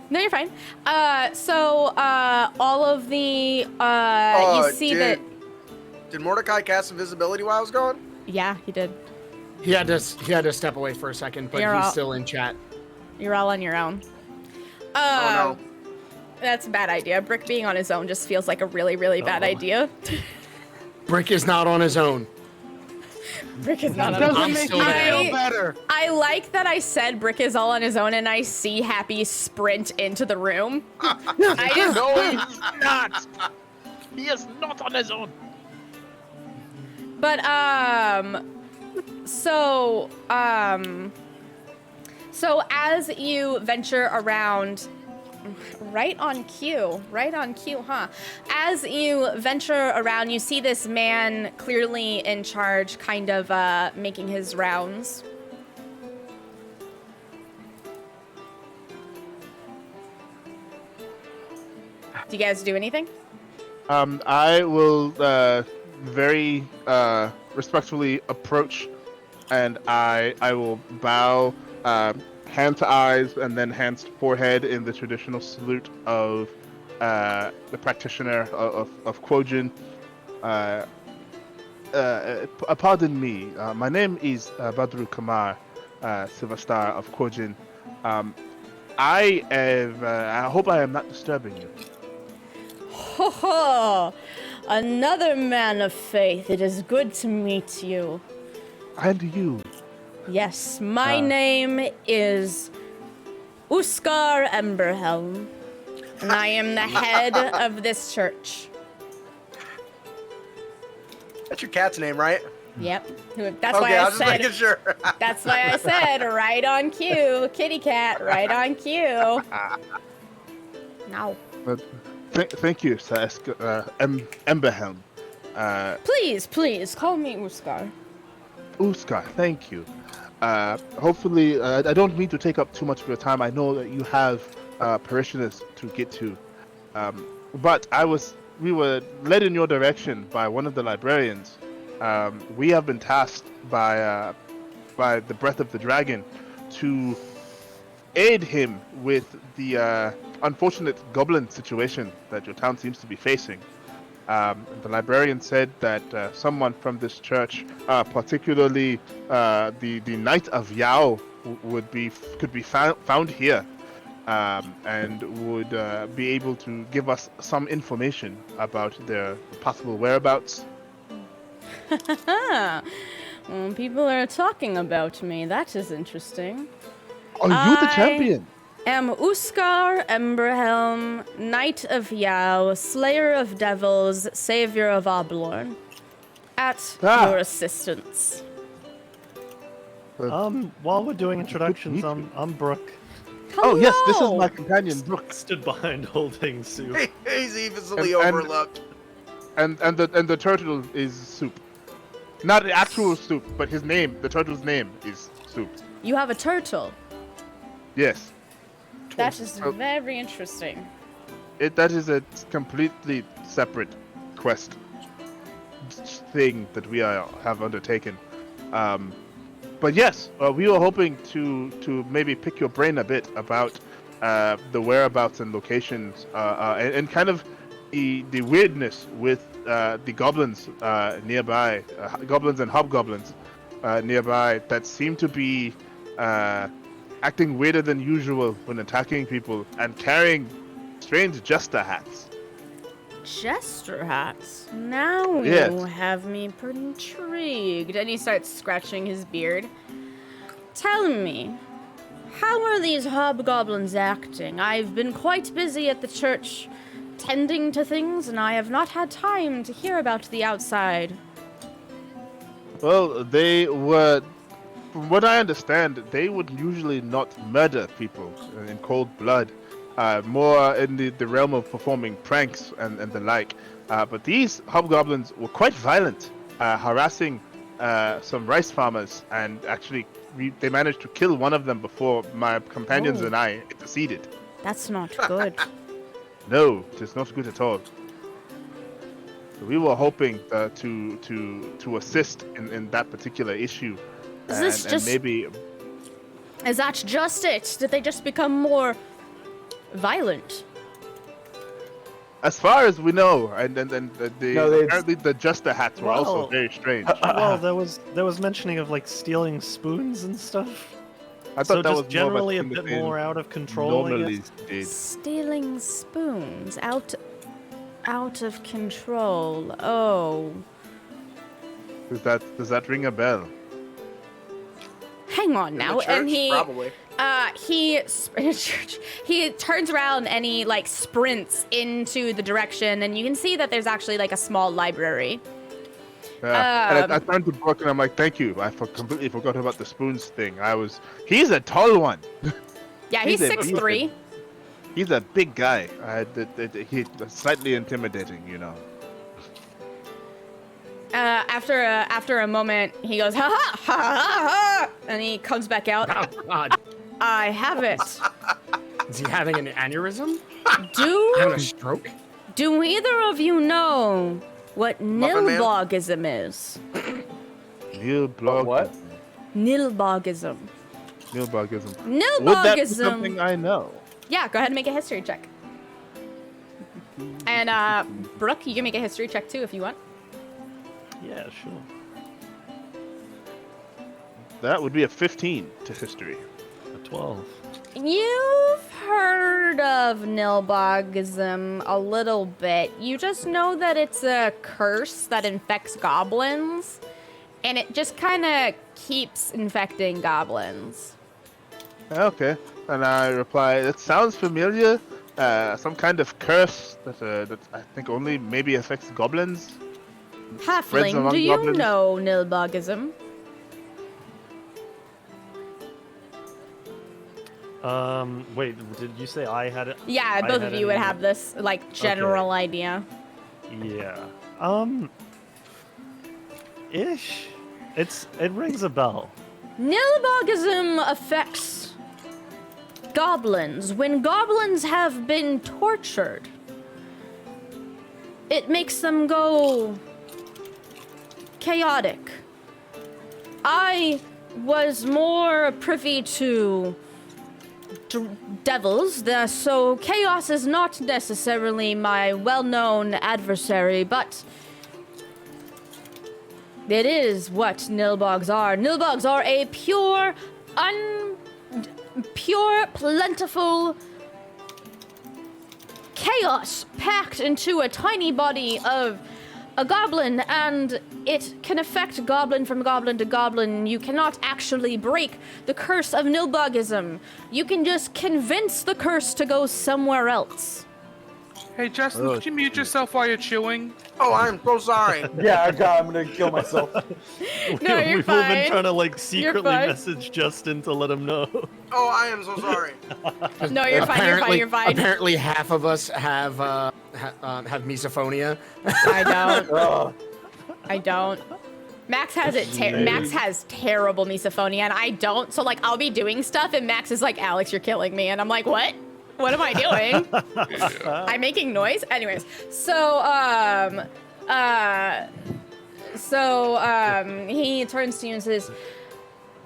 No, you're fine. All of the, you see that... Did Mordecai cast invisibility while I was gone? Yeah, he did. He had to step away for a second, but You're he's all- still in chat. You're all on your own. Oh no. That's a bad idea. Brick being on his own just feels like a really, really bad idea. Brick is not on his own. Brick is not on Doesn't I'm make still me there. feel better. I like that I said Brick is all on his own and I see Happy sprint into the room. I just, No, he's not. He is not on his own. but, so as you venture around, right on cue, huh? As you venture around, you see this man clearly in charge, kind of making his rounds. Do you guys do anything? I will very respectfully approach, and I will bow, hand to eyes, and then hands to forehead in the traditional salute of the practitioner of Quojin. Pardon me. My name is Badru Kamar, Silver Star of Quojin. I hope I am not disturbing you. Ho ho! Another man of faith. It is good to meet you. And you. Yes, my name is Uskar Emberhelm, and I am the head of this church. That's your cat's name, right? Yep. That's Okay, why I I was just making said. sure. That's why I said right on cue, kitty cat, right on cue. Now, Thank you, Sir Emberhelm. please call me Uskar. Uskar, thank you. Hopefully, I don't mean to take up too much of your time. I know that you have parishioners to get to. But we were led in your direction by one of the librarians. We have been tasked by the Breath of the Dragon to aid him with the unfortunate goblin situation that your town seems to be facing. The librarian said that someone from this church, particularly the Knight of Yao, could be found here, and would be able to give us some information about their possible whereabouts. Well, people are talking about me. That is interesting. Are you the I- champion? Am Uskar Emberhelm, Knight of Yao, Slayer of Devils, Savior of Oblorn. At your assistance. While we're doing introductions, I'm Brooke. Oh yes, this is Hello! my companion Brooke, Stood behind holding soup. He's easily And- overlooked. and the turtle is Soup. Not the actual Soup, but his name, the turtle's name is Soup. You have a turtle. Yes. That is Oh. very interesting. That is a completely separate quest thing that we have undertaken. But yes, we were hoping to maybe pick your brain a bit about the whereabouts and locations, and kind of the weirdness with the goblins nearby, goblins and hobgoblins nearby that seem to be acting weirder than usual when attacking people and carrying strange jester hats. Jester hats. Now Yes. you have me pretty intrigued. And he starts scratching his beard. Tell me, how are these hobgoblins acting? I've been quite busy at the church tending to things, and I have not had time to hear about the outside. Well, they were from what I understand, they would usually not murder people in cold blood, more in the realm of performing pranks and the like. But these hobgoblins were quite violent, harassing some rice farmers, and actually they managed to kill one of them before my companions Oh. and I interceded. That's not good. No, it is not good at all. So we were hoping to assist in that particular issue. Is this and just- maybe Is that just it? Did they just become more violent? as far as we know, and then No, they- apparently the Just the Hats were also Well- very strange. Well, there was mentioning of like stealing spoons and stuff. I So thought that just was generally a more bit more out of control. I Normally guess. did. Stealing spoons out of control. Oh. Does that ring a bell? Hang on In now. the church, And probably. he turns around and he like sprints into the direction, and you can see that there's actually like a small library. And I turned to Brooke and I'm like, "Thank you. I completely forgot about the spoons thing. He's a tall one. Yeah, he's He's a 6'3". He's a big guy. He's slightly intimidating, you know." After a moment, he goes, ha ha ha ha ha, and he comes back out. Oh God, I have it. is he having an aneurysm? Having Do a stroke? either of you know what Muffin Man? nilbogism is? Neil Blog. What? Nilbogism. Neilbogism. Would that be Nilbogism. something I know? Yeah, go ahead and make a history check. And Brooke, you can make a history check too if you want. Yeah, sure. That would be a 15 to history. A 12. You've heard of nilbogism a little bit. You just know that it's a curse that infects goblins, and it just kind of keeps infecting goblins. Okay. And I reply, "That sounds familiar. Some kind of curse that I think only maybe affects goblins." Halfling, among do you goblins? know nilbogism? Wait, did you say I had it? Yeah, I both had of you would any- have this like general idea. Yeah. Ish. It rings a bell. Nilbogism affects goblins. When goblins have been tortured, it makes them go chaotic. I was more privy to devils, so chaos is not necessarily my well-known adversary, but it is what nilbogs are. Nilbogs are a pure, plentiful chaos packed into a tiny body of a goblin, and it can affect goblin from goblin to goblin. You cannot actually break the curse of nilbogism. You can just convince the curse to go somewhere else. Hey, Justin, Oh, could you mute yourself while you're chewing? Oh, I'm so sorry. Yeah, I'm gonna kill myself. No, you're We've fine. been trying to like secretly fine. message Justin to let him know. Oh, I am so sorry. No, you're fine, you're fine, you're fine. Apparently, half of us have misophonia. I don't. Ugh. I don't. Max has it. Max has terrible misophonia, and I don't. So like, I'll be doing stuff, and Max is like, "Alex, you're killing me," and I'm like, "What? What am I doing? I'm making noise." Anyways, he turns to you and says,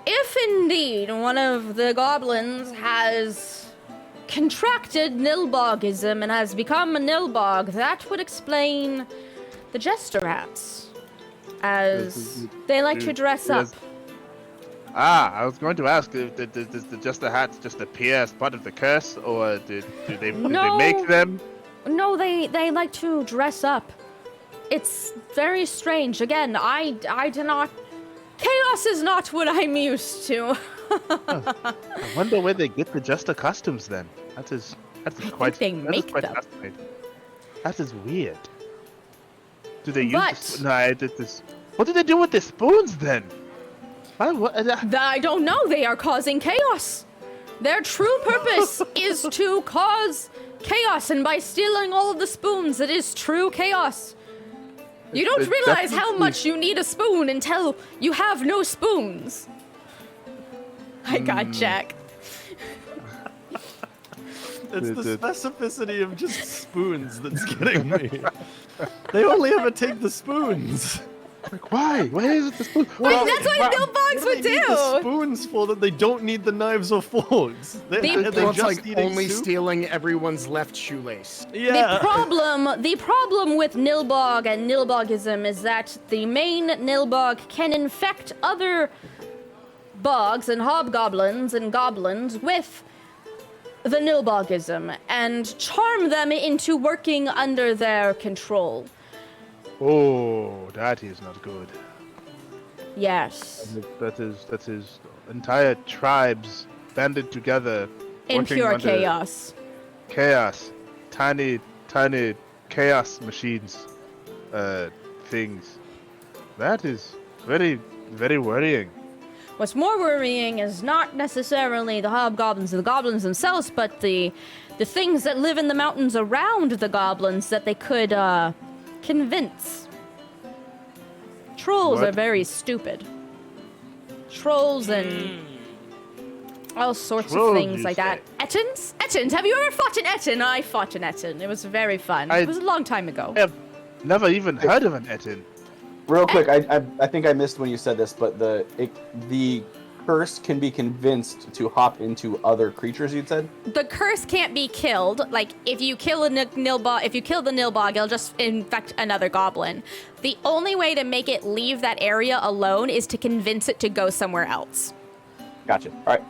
"If indeed one of the goblins has contracted nilbogism and has become a nilbog, that would explain the jester hats, as they like to dress up." I was going to ask, does the Just the Hats just appear as part of the curse, or did they No. make them? No, they like to dress up. It's very strange. Again, I do not. Chaos is not what I'm used to. I wonder where they get the Jester costumes then. That is quite. they that is make quite them. fascinating. That is weird. Do they use? But- No, I did this. What did they do with the spoons then? I don't know. They are causing chaos. Their true purpose is to cause chaos, and by stealing all of the spoons, it is true chaos. You don't It realize how definitely- much you need a spoon until you have no spoons. I got Jack. It's the specificity of just spoons that's getting me. They only ever take the spoons. Like, why? Why is it the spoon? Wait, that's what Nilbogs What do would they need the do. spoons for that they don't need the knives or forks? They It's just like eating only soup? stealing everyone's left shoelace. Yeah. The problem with Nilbog and Nilbogism is that the main Nilbog can infect other bogs and hobgoblins and goblins with the Nilbogism and charm them into working under their control. Oh, that is not good. Yes. That is entire tribes banded together. In working pure under chaos. Chaos. Tiny chaos machines. Things. That is very, very worrying. What's more worrying is not necessarily the hobgoblins and the goblins themselves, but the things that live in the mountains around the goblins that they could convince. Trolls What? are very stupid. Trolls and all sorts of Trolls, things you like that. Ettins? Ettins, have you ever fought an Ettin? I fought an Ettin. It was very fun. It was a long time ago. I have never even heard of an Etin. Real quick, I think I missed when you said this, but the curse can be convinced to hop into other creatures. You'd said. The curse can't be killed. Like, if you kill a Nilbog, if you kill the Nilbog, it'll just infect another goblin. The only way to make it leave that area alone is to convince it to go somewhere else. Gotcha. All right.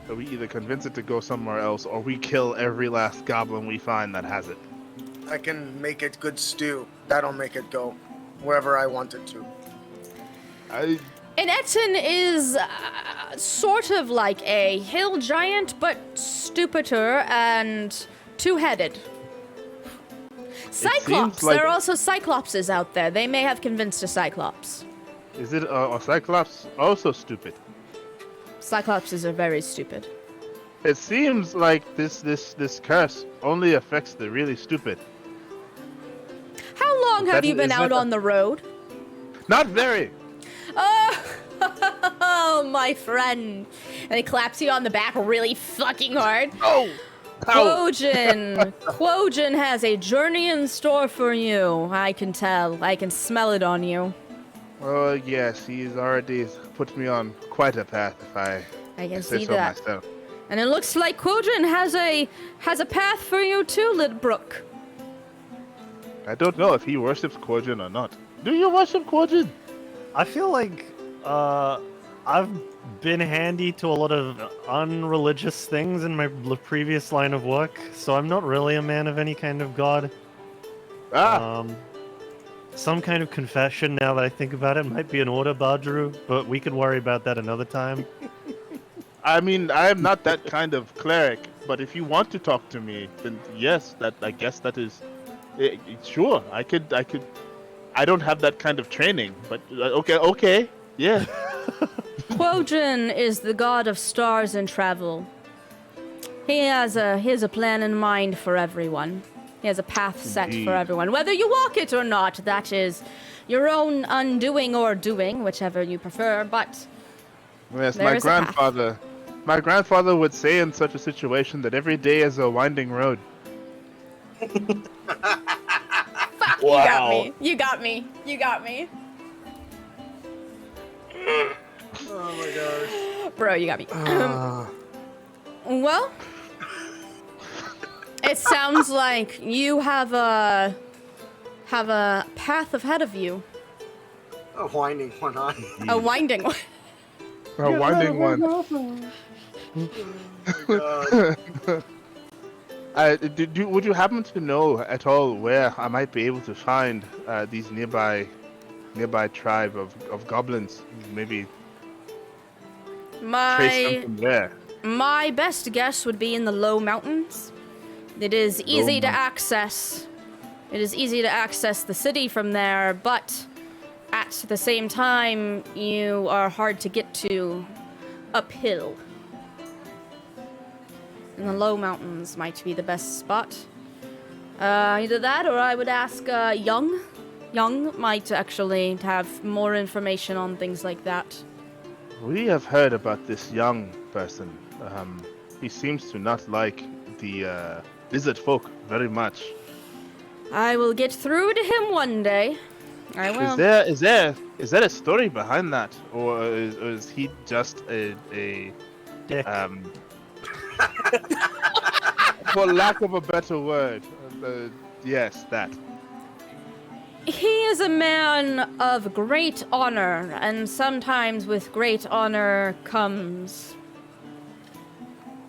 So we either convince it to go somewhere else, or we kill every last goblin we find that has it. I can make it good stew. That'll make it go wherever I want it to. An Ettin is sort of like a hill giant, but stupider and two-headed. Cyclops! like- There are also Cyclopses out there. They may have convinced a Cyclops. Is it a Cyclops also stupid? Cyclopses are very stupid. It seems like this curse only affects the really stupid. How long have That you been is out that- on the road? Not very. Oh, my friend. And he claps you on the back really fucking hard. Oh. Quogen has a journey in store for you. I can tell. I can smell it on you. Oh yes, he's already put me on quite a path, if I I can say see so that. myself. And it looks like Quogen has a path for you too, Lidbrook. I don't know if he worships Quogen or not. Do you worship Quogen? I feel like I've been handy to a lot of unreligious things in my previous line of work, so I'm not really a man of any kind of god. Some kind of confession, now that I think about it, might be in order, Badru, but we could worry about that another time. I mean, I am not that kind of cleric, but if you want to talk to me, then yes, I guess that is... sure, I could... I don't have that kind of training, but okay, yeah. Quogen is the god of stars and travel. He has a plan in mind for everyone. He has a path set Indeed. for everyone. Whether you walk it or not, that is your own undoing or doing, whichever you prefer, but Yes, There my is a path. grandfather would say in such a situation that every day is a winding road. fuck, Wow. you got me. Oh my gosh. Bro, you got me. Well, it sounds like you have a path ahead of you. A whining one on. A winding one. A winding one. Would you happen to know at all where I might be able to find these nearby tribe of goblins? Maybe trace something there. My best guess would be in the low mountains. It is easy to access. It is easy to access the city from there, but at At the same time, you are hard to get to uphill. And the low mountains might be the best spot. Either that, or I would ask Young. Young might actually have more information on things like that. We have heard about this young person. He seems to not like the lizard folk very much. I will get through to him one day. I will. Is there a story behind that, or is he just a Dick. for lack of a better word, yes, that. He is a man of great honor, and sometimes with great honor comes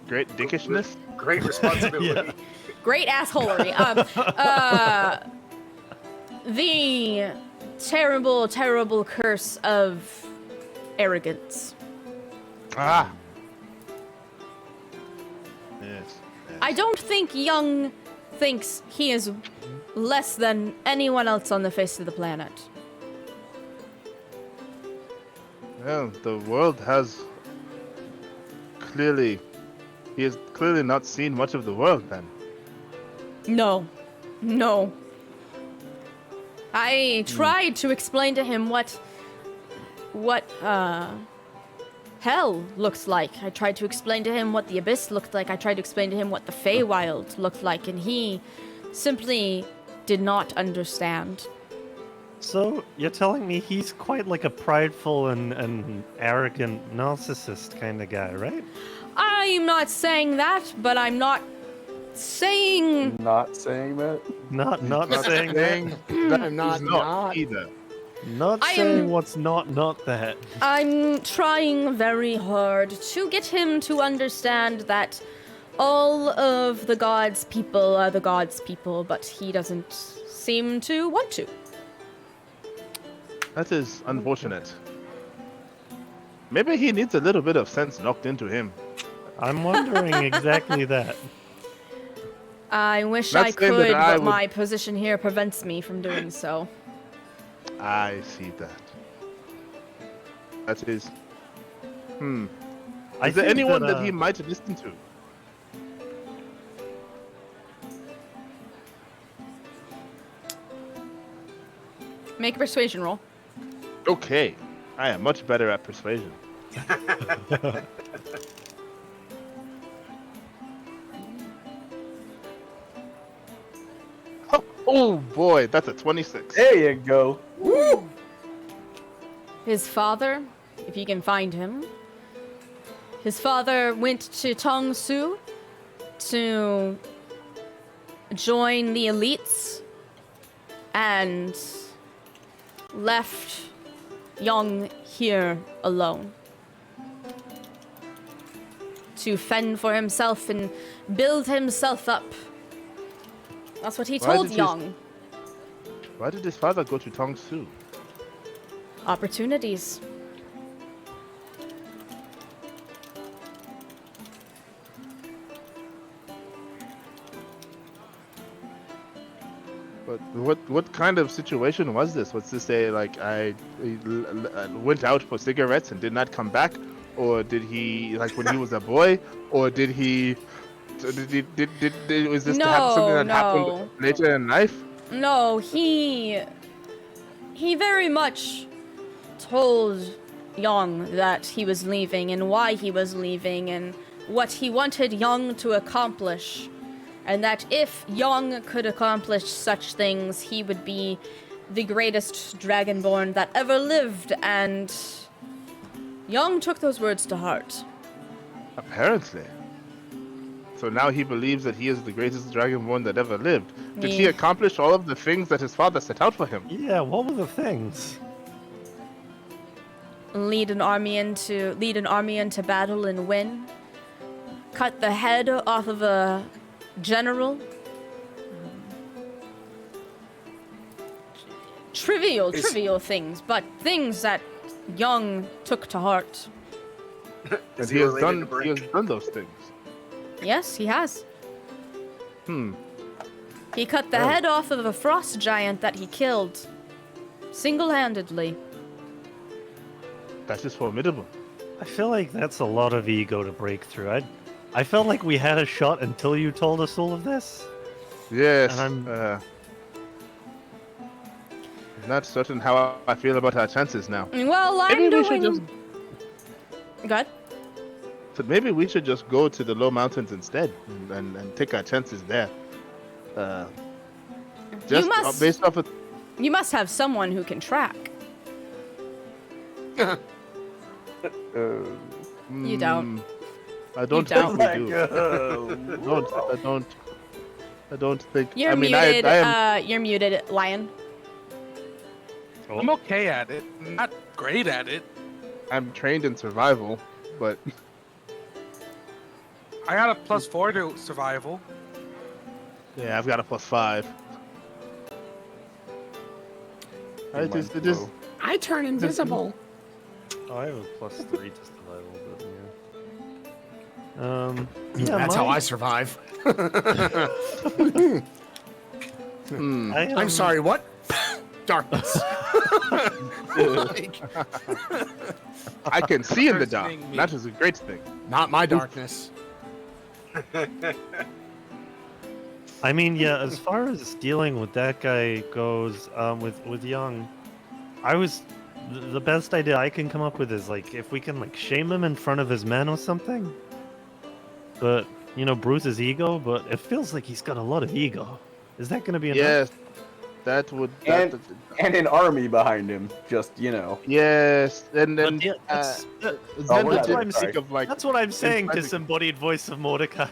Great dickishness? Great responsibility. great assholery. The terrible, terrible curse of arrogance. Ah. Yes. I don't think Young thinks he is less than anyone else on the face of the planet. Well, the world has clearly... He has clearly not seen much of the world, then. No. I tried to explain to him what hell looks like. I tried to explain to him what the abyss looked like. I tried to explain to him what the Feywild looked like, and he simply did not understand. So you're telling me he's quite like a prideful and arrogant narcissist kind of guy, right? I'm not saying that, but I'm not saying... Not saying that. Not saying that. I'm not He's not either. Not I saying am- what's not that. I'm trying very hard to get him to understand that all of the gods' people are the gods' people, but he doesn't seem to want to. That is unfortunate. Maybe he needs a little bit of sense knocked into him. I'm wondering exactly that. I wish Not I saying could, that I but would- my position here prevents me from doing so. I see that. That is... I Is there think anyone that, that he might listen to? Make a persuasion roll. Okay. I am much better at persuasion. Oh boy, that's a 26. There you go. His father, if you can find him, his father went to Tong Su to join the elites and left Young here alone to fend for himself and build himself up. That's what he Why told did Young. Why did his father go to Tong Su? Opportunities. But what kind of situation was this? Was this a went out for cigarettes and did not come back, or did he like when he was a boy, or did he? Was this something that happened later in life? No, he very much told Young that he was leaving and why he was leaving and what he wanted Young to accomplish. And that if Young could accomplish such things, he would be the greatest dragonborn that ever lived. And Young took those words to heart. Apparently. So now he believes that he is the greatest dragonborn that ever lived. Did he Yeah. accomplish all of the things that his father set out for him? Yeah, what were the things? Lead an army into battle and win. Cut the head off of a general. Trivial things, but things that Young took to heart. And Is he he has related to done Brick? those things. Yes, he has. Hmm. He cut the Oh. head off of a frost giant that he killed single-handedly. That is formidable. I feel like that's a lot of ego to break through. I felt like we had a shot until you told us all of this. Yes. And I'm not certain how I feel about our chances now. Well, I'm Maybe we doing. should just. Good. So maybe we should just go to the low mountains instead and take our chances there. Just must- based off of. You must have someone who can track. You don't. I don't don't. think we do. I don't think. You're I mean, muted. I am. You're muted, Lion. I'm okay at it. I'm not great at it. I'm trained in survival, but I got a +4 to survival. yeah, I've got a +5. It is. I turn invisible. Oh, I have a +3 to survival, but yeah. Yeah, That's how I survive. I'm sorry, what? Darkness. Like, I can see in the First dark. thing me. That is a great thing. not my darkness. I mean, yeah. As far as dealing with that guy goes, with Young, the best idea I can come up with is like if we can like shame him in front of his men or something. But bruise his ego. But it feels like he's got a lot of ego. Is that gonna be enough? Yes, that would. And an army behind him, just Yes, and then But yeah, then we're the not that's what I'm there, technique of like. That's what I'm saying, fighting. disembodied voice of Mordecai.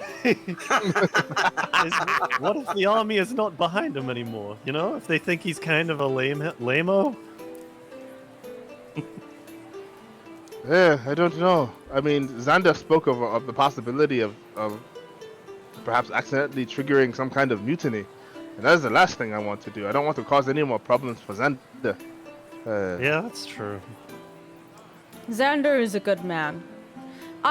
What if the army is not behind him anymore? If they think he's kind of a lame-o? Yeah, I don't know. I mean, Xander spoke of the possibility of perhaps accidentally triggering some kind of mutiny, and that is the last thing I want to do. I don't want to cause any more problems for Xander. Yeah, that's true. Xander is a good man.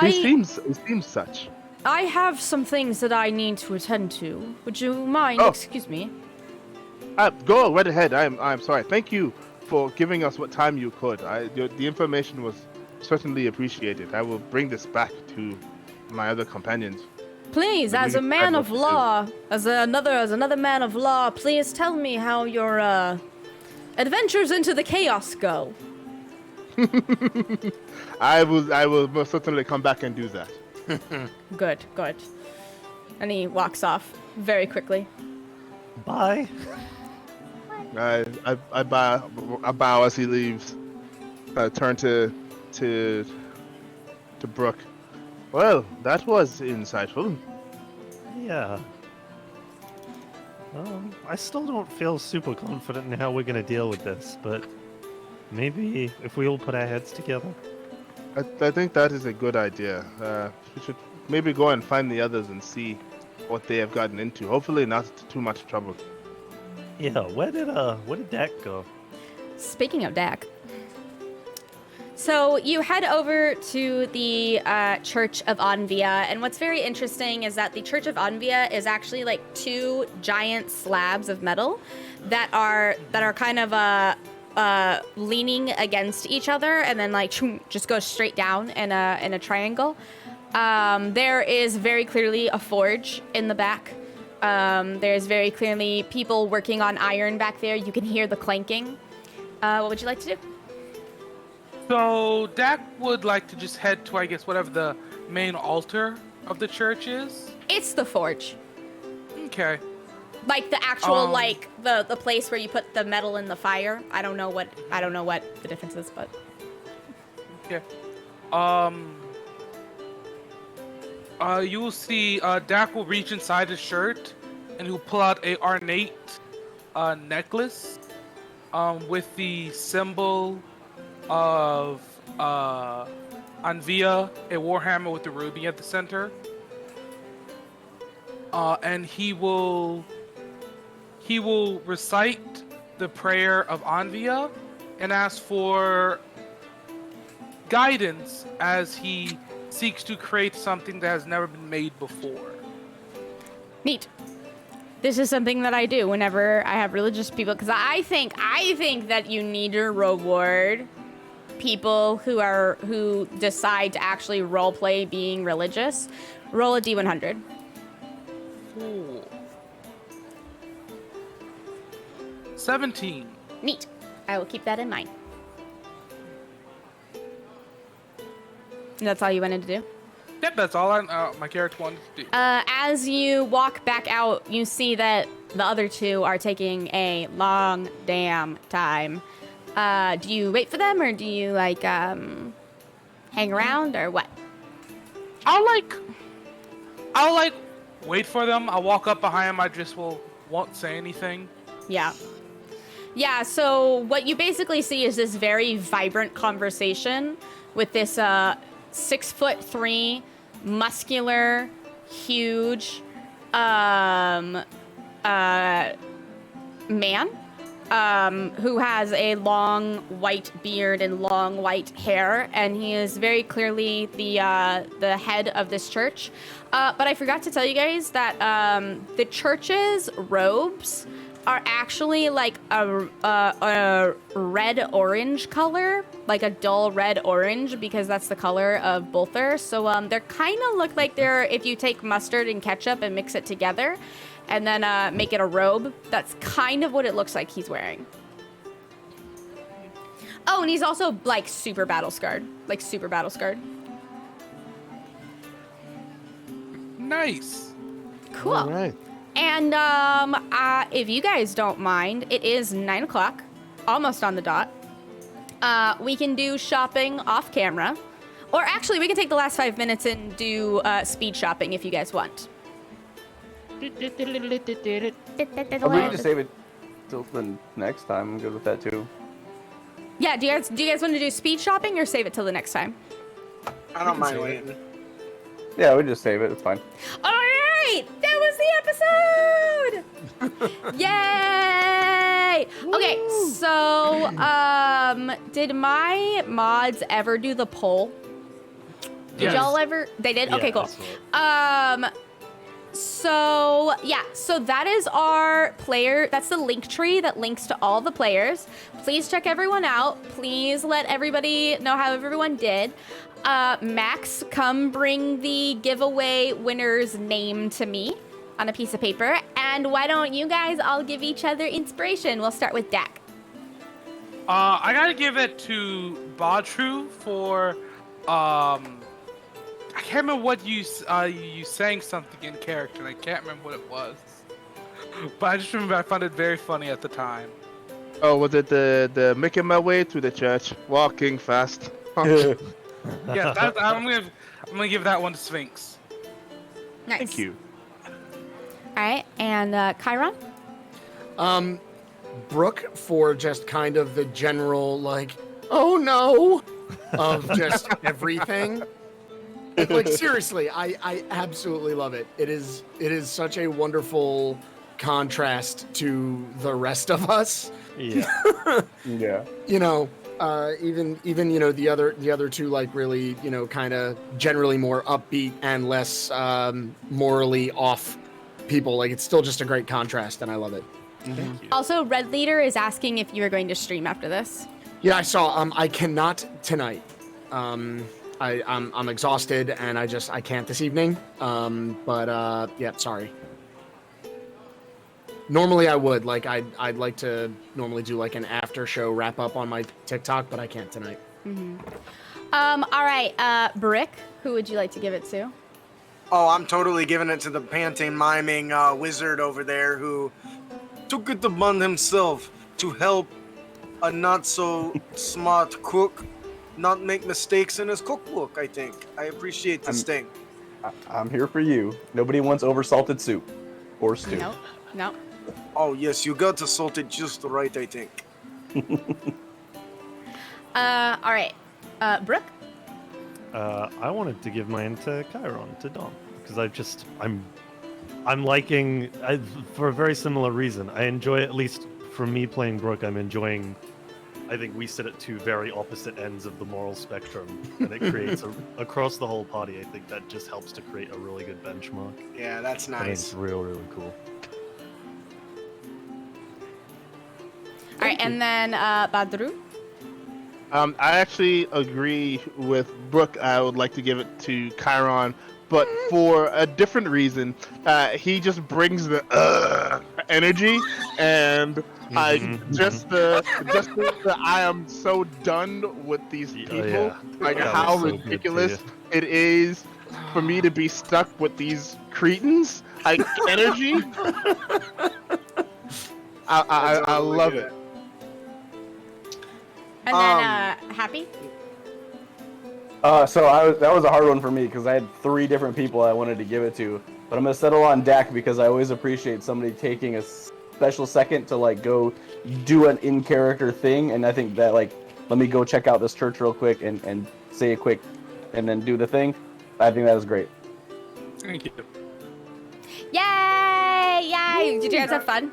He seems such. I have some things that I need to attend to. Would you mind? Oh. Excuse me. Go right ahead. I'm sorry. Thank you for giving us what time you could. The information was certainly appreciated. I will bring this back to my other companions. Please, But as we a can man decide of what to do. law, as another man of law, please tell me how your adventures into the chaos go. I will most certainly come back and do that. Good. And he walks off very quickly. Bye. I bow as he leaves. I turn to Brooke. Well, that was insightful. Yeah. I still don't feel super confident in how we're gonna deal with this, but maybe if we all put our heads together. I think that is a good idea. We should maybe go and find the others and see what they have gotten into. Hopefully not too much trouble. Yeah, where did Dak go? Speaking of Dak. So you head over to the Church of Anvia, and what's very interesting is that the Church of Anvia is actually like two giant slabs of metal that are kind of leaning against each other, and then like just go straight down in a triangle. There is very clearly a forge in the back. There's very clearly people working on iron back there. You can hear the clanking. What would you like to do? So Dak would like to just head to, I guess, whatever the main altar of the church is. It's the forge. Okay. Like the actual like the place where you put the metal in the fire. I don't know what the difference is, but Okay. You will see Dak will reach inside his shirt and he'll pull out a ornate necklace with the symbol of Anvia, a warhammer with the ruby at the center. And he will recite the prayer of Anvia and ask for guidance as he seeks to create something that has never been made before. neat. This is something that I do whenever I have religious people, because I think that you need a reward people who decide to actually roleplay being religious, roll a d100. Cool. 17. Neat. I will keep that in mind. And that's all you wanted to do? Yep, that's all my character wanted to do. As you walk back out, you see that the other two are taking a long damn time. Do you wait for them, or do you, like, hang around, or what? I'll wait for them. I'll walk up behind them. I just won't say anything. Yeah. Yeah, so what you basically see is this very vibrant conversation with this 6'3", muscular, huge man who has a long white beard and long white hair, and he is very clearly the head of this church. But I forgot to tell you guys that the church's robes are actually like a red-orange color, like a dull red-orange, because that's the color of Bolther. So they're kind of look like they're, if you take mustard and ketchup and mix it together, and then make it a robe, that's kind of what it looks like he's wearing. Oh, and he's also like super battle scarred, Nice. Cool. All right. And if you guys don't mind, it is 9 o'clock, almost on the dot. We can do shopping off camera, or actually, we can take the last 5 minutes and do speed shopping if you guys want. Or we can just save it till the next time. I'm good with that too. Yeah, do you guys want to do speed shopping or save it till the next time? I don't mind waiting. Yeah, we just save it. It's fine. All right, that was the episode. Yay! Okay, so did my mods ever do the poll? Did Yes. y'all ever? They did. Yeah, Okay, cool. I saw it. So yeah, so that is our player. That's the link tree that links to all the players. Please check everyone out. Please let everybody know how everyone did. Max, come bring the giveaway winner's name to me on a piece of paper. And why don't you guys all give each other inspiration? We'll start with Dak. I gotta give it to Badru for I can't remember what you sang something in character, and I can't remember what it was. But I just remember I found it very funny at the time. Oh, was it the making my way to the church, walking fast? Yeah, I'm gonna give that one to Sphinx. Nice. Thank you. All right, and Chiron? Brooke for just kind of the general, like, oh no, of just everything. Like, seriously, I absolutely love it. It is such a wonderful contrast to the rest of us. Yeah. Yeah. You know, even you know the other two, like, really, you know, kind of generally more upbeat and less morally off people. Like, it's still just a great contrast, and I love it. Thank you. Also, Red Leader is asking if you are going to stream after this. Yeah, I saw. I cannot tonight. I'm exhausted, and I can't this evening. But yeah, sorry. Normally I would, like, I'd like to normally do like an after show wrap up on my TikTok, but I can't tonight. All right, Brick, who would you like to give it to? Oh, I'm totally giving it to the panting, miming wizard over there who took it upon himself to help a not so smart cook not make mistakes in his cookbook. I think I appreciate this thing. I'm here for you. Nobody wants oversalted soup or stew. No. Oh yes, you got to salt it just right, I think. All right, Brooke. I wanted to give mine to Chiron, to Dom, because I'm liking, for a very similar reason. I enjoy, at least for me playing Brooke, I'm enjoying. I think we sit at two very opposite ends of the moral spectrum, and it creates across the whole party. I think that just helps to create a really good benchmark. Yeah, that's I think it's nice. really cool. All right, and then Badru. I actually agree with Brooke. I would like to give it to Chiron, but for a different reason. He just brings the energy, and I I am so done with these people. yeah. Like That how was so good to ridiculous it is for me to be stuck with these cretins. Like energy. I love it. And then, Happy? That was a hard one for me because I had 3 different people I wanted to give it to, but I'm gonna settle on Dak because I always appreciate somebody taking a special second to like go do an in-character thing, and I think that like let me go check out this church real quick and say a quick, and then do the thing. I think that was great. Thank you. Yay! Yay! Did you guys have fun?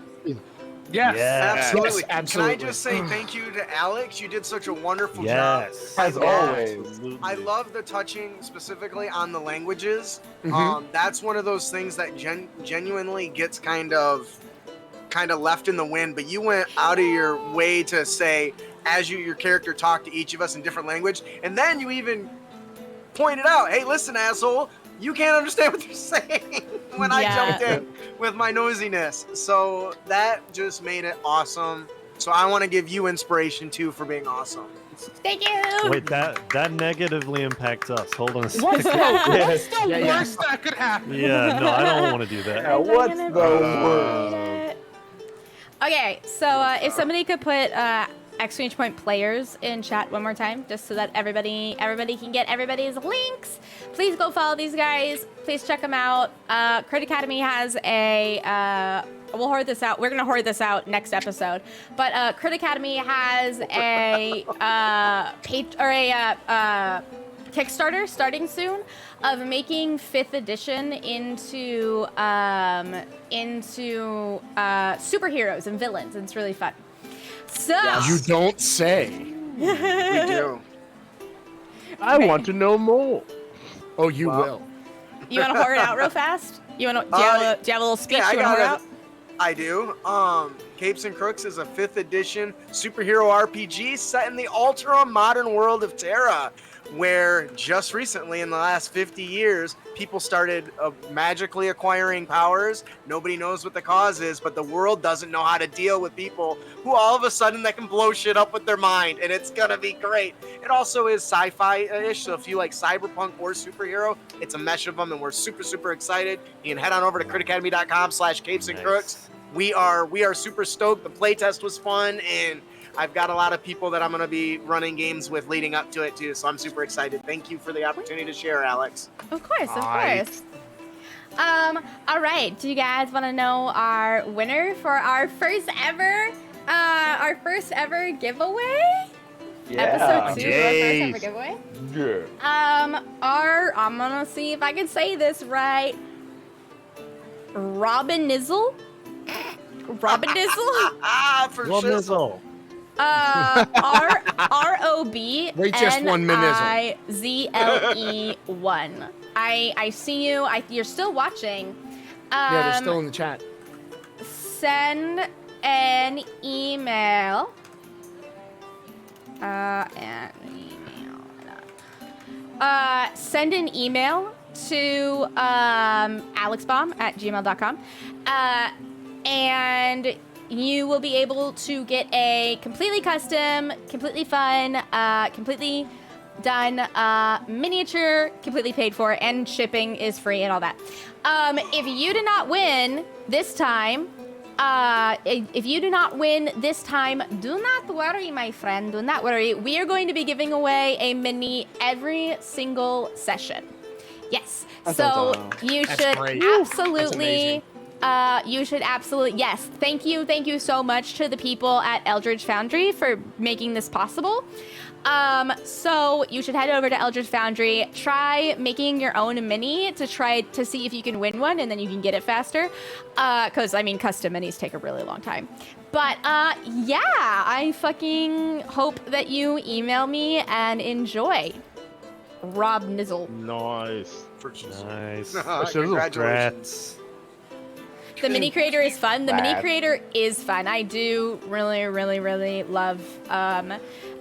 Yes. Yeah. Absolutely. Yes, absolutely. Can I just say thank you to Alex? You did such a wonderful Yes. job. As I love- always. Absolutely. I love the touching specifically on the languages. Mhm. That's one of those things that genuinely gets kind of left in the wind. But you went out of your way to say, as your character talked to each of us in different language, and then you even pointed out, "Hey, listen, asshole, you can't understand what they're saying." When I Yeah. jumped in with my noisiness, so that just made it awesome. So I want to give you inspiration too for being awesome. Thank you! Wait, that negatively impacts us. Hold on a What's second. what's the Yeah, yeah. worst that could happen? Yeah, no, I don't want to do that. Yeah, what's I'm the gonna word? read it. Okay, so if somebody could put exchange point players in chat one more time, just so that everybody can get everybody's links. Please go follow these guys. Please check them out. Crit Academy has a. We'll hoard this out. We're gonna hoard this out next episode. But Crit Academy has a Kickstarter starting soon of making 5th edition into superheroes and villains. And it's really fun. So You don't say. We do. I want to know more. Oh, you Well, will. you want to hoard it out real fast? You want to? Do you have a little speech Yeah, I you want to got hoard it. out? I do. Capes and Crooks is a 5th edition superhero RPG set in the ultra modern world of Terra, where just recently in the last 50 years, people started magically acquiring powers. Nobody knows what the cause is, but the world doesn't know how to deal with people who all of a sudden they can blow shit up with their mind, and it's gonna be great. It also is sci-fi-ish, so if you like cyberpunk or superhero, it's a mesh of them, and we're super, super excited. You can head on over to critacademy.com/capes and crooks. We are super stoked. The playtest was fun, and I've got a lot of people that I'm going to be running games with leading up to it too, so I'm super excited. Thank you for the opportunity to share, Alex. Of course, of Nice. course. All right. Do you guys want to know our winner for our first ever giveaway? Yeah. Episode 2 of our first Jeez. ever giveaway. Yeah. I'm gonna see if I can say this right. Robin Nizzle. For Well, sure. Mizzle. ROB Wait just 1 minute. NIZLE1. I see you. You're still watching. Yeah, they're still in the chat. Send an email. Send an email to alexbomb@gmail.com. And you will be able to get a completely custom, completely fun, completely done miniature, completely paid for, and shipping is free and all that. If you do not win this time, do not worry, my friend. Do not worry. We are going to be giving away a mini every single session. Yes. So you That's should great. That's absolutely. amazing. Yes. Thank you so much to the people at Eldridge Foundry for making this possible. So you should head over to Eldridge Foundry, try making your own mini to try to see if you can win one, and then you can get it faster. Cause I mean, custom minis take a really long time. But yeah, I fucking hope that you email me and enjoy. Rob Nizzle. Nice. Nice. Congratulations. The mini creator is fun. The mini Bad. creator is fun. I do really, really, really love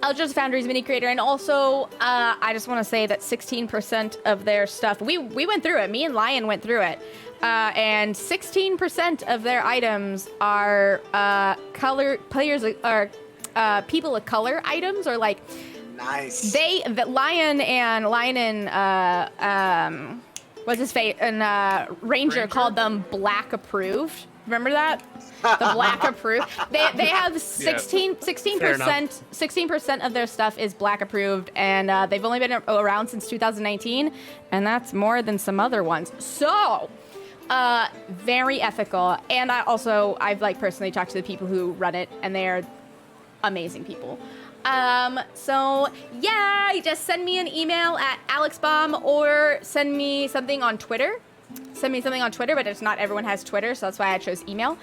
Eldritch Foundry's mini creator, and also I just want to say that 16% of their stuff we went through it. Me and Lion went through it, and 16% of their items are people of color items, or like Nice. Lion and what's his face, and Ranger called them black approved. Remember that? The black approved. They have 16% of their stuff is black approved, and they've only been around since 2019, and that's more than some other ones. So, very ethical. And I've like personally talked to the people who run it, and they are amazing people. So yeah, just send me an email at AlexBomb, or send me something on Twitter. But it's not everyone has Twitter, so that's why I chose email.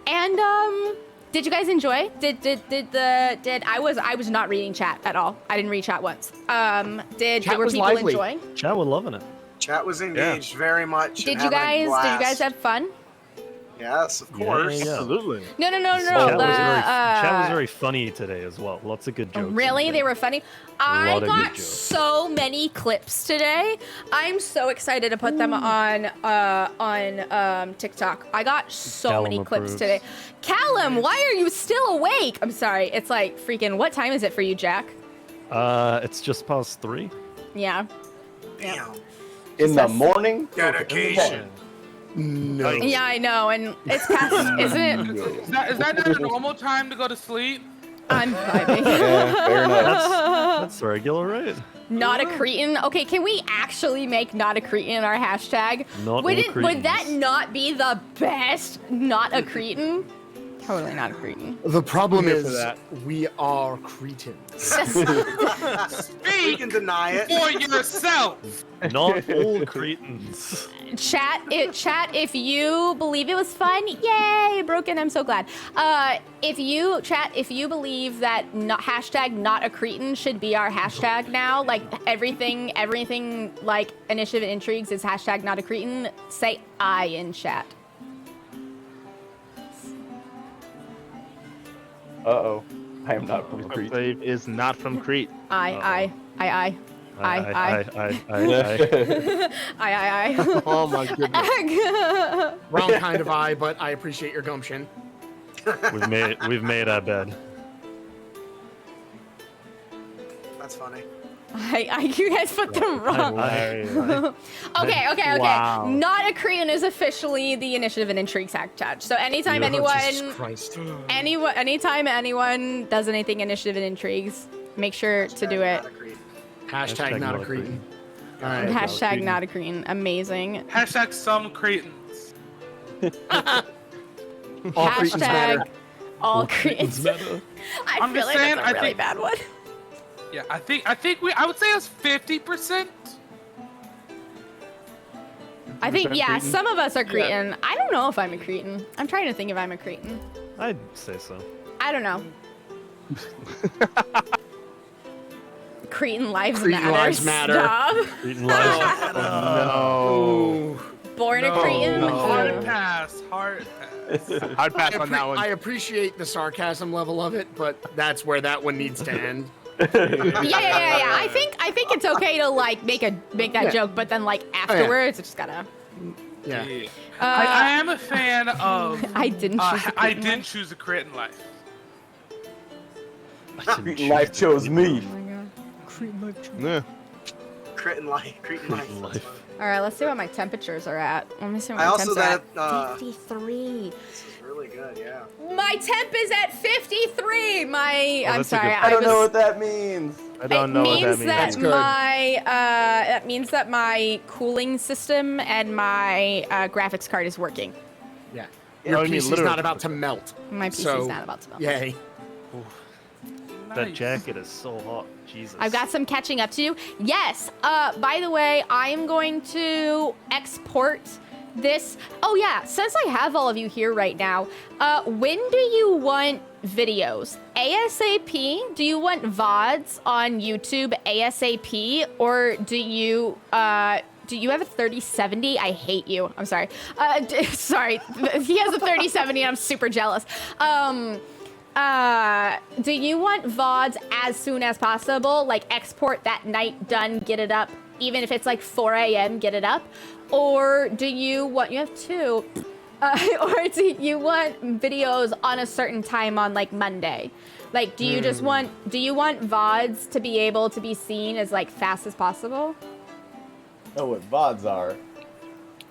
And did you guys enjoy? I was not reading chat at all. I didn't read chat once. Were people lively. enjoying? Chat was loving it. Chat was engaged very much. Did and you having a guys blast. have fun? Yes, of course. Yeah. Absolutely. No. Chat was very funny today as well. Lots of good jokes. Really? They were funny? I lot of good got jokes. so many clips today. I'm so excited to put them on TikTok. I got so Callum many clips approves. today. Callum, why are you still awake? I'm sorry. It's like freaking, what time is it for you, Jack? It's just past 3. Yeah. Damn. In the morning? Dedication. No. Yeah, I know. And it's past, isn't it? Is that not a normal time to go to sleep? I'm vibing. Yeah, fair enough. That's regular, right? Not a cretin. Okay, can we actually make not a cretin our hashtag? Not would all would that cretins. not be the best? Not a cretin? Totally not a cretin. The problem Here for is that. we are cretins. We Speak can deny it. for yourself. Not all cretins. Chat, if you believe it was fun, yay, Broken, I'm so glad. If you believe that hashtag not a cretin should be our hashtag now, like everything like Initiative and Intrigues is hashtag not a cretin, say I in chat. Uh-oh. I am not from Crete. Slave is not from Crete. I. I. Oh my goodness. Wrong kind of eye, but I appreciate your gumption. We've made our bed. That's funny. You guys put them wrong. Okay. Wow. Not a Korean is officially the Initiative and Intrigue hashtag. So anytime Jesus Christ. anytime anyone does anything Initiative and Intrigues, make sure to do it. Hashtag not a cretin. All right. Hashtag not a Korean. Amazing. Hashtag some cretins. All cretins matter. Hashtag all Koreans. I I'm feel just like saying, that's a I really think- bad one. Yeah, I would say it's 50%. I think, yeah, Cretan? some of us are Cretan. I don't know if I'm a Cretan. I'm trying to think if I'm a Cretan. I'd say so. I don't know. Cretan lives Cretan matter. lives matter. Stop. Cretan lives. No. Born a Cretan. Hard pass. Hard pass. Hard pass on that one. I appreciate the sarcasm level of it, but that's where that one needs to end. Yeah. I think it's okay to like make that joke, but then like afterwards, it's just gotta. Yeah. I am a fan of. I didn't choose. a I Cretan did life. choose a Cretan life. Cretan life chose me. Yeah. Cretan life. Cretan life. That's funny. All right, let's see what my temperatures are at. Let me see what I my also temps that are at. 53. this is really good. Yeah. My temp is at 53. I'm that's a sorry. good- I don't know what that means. I don't know what that means. That's good. That means that my cooling system and my graphics card is working. Yeah. No, Your I mean PC's literally. not about to melt. My PC's So, not about to melt. Yay. That jacket is so hot. Jesus. I've got some catching up to do. Yes. By the way, I am going to export this. Oh yeah. Since I have all of you here right now, when do you want videos? ASAP? Do you want VODs on YouTube ASAP, or do you Do you have a 3070? I hate you. I'm sorry. Sorry. He has a 3070. I'm super jealous. Do you want VODs as soon as possible? Like export that night, done, get it up, even if it's like 4 a.m., get it up? Or do you want, you have two, or do you want videos on a certain time on like Monday? Like, do you just want, do you want VODs to be able to be seen as like fast as possible? Know what VODs are?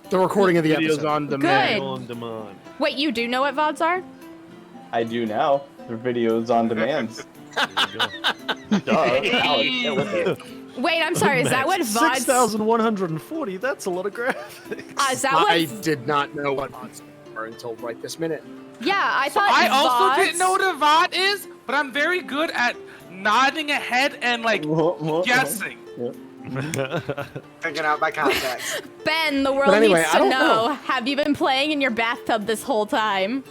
The recording of the Videos episode. on demand. Good. On demand. Wait, you do know what VODs are? I do now. They're videos on demand. There you go. Duh, Alex, get with it. Wait, I'm sorry, is that what VODs? 6,140. That's a lot of graphics. Is that what? I did not know what VODs were until right this minute. Yeah, I thought I also VODs didn't know what a VOD is, but I'm very good at nodding ahead and like guessing. Thinking out my context. Ben, the world But anyway, needs I to don't know. know. Have you been playing in your bathtub this whole time?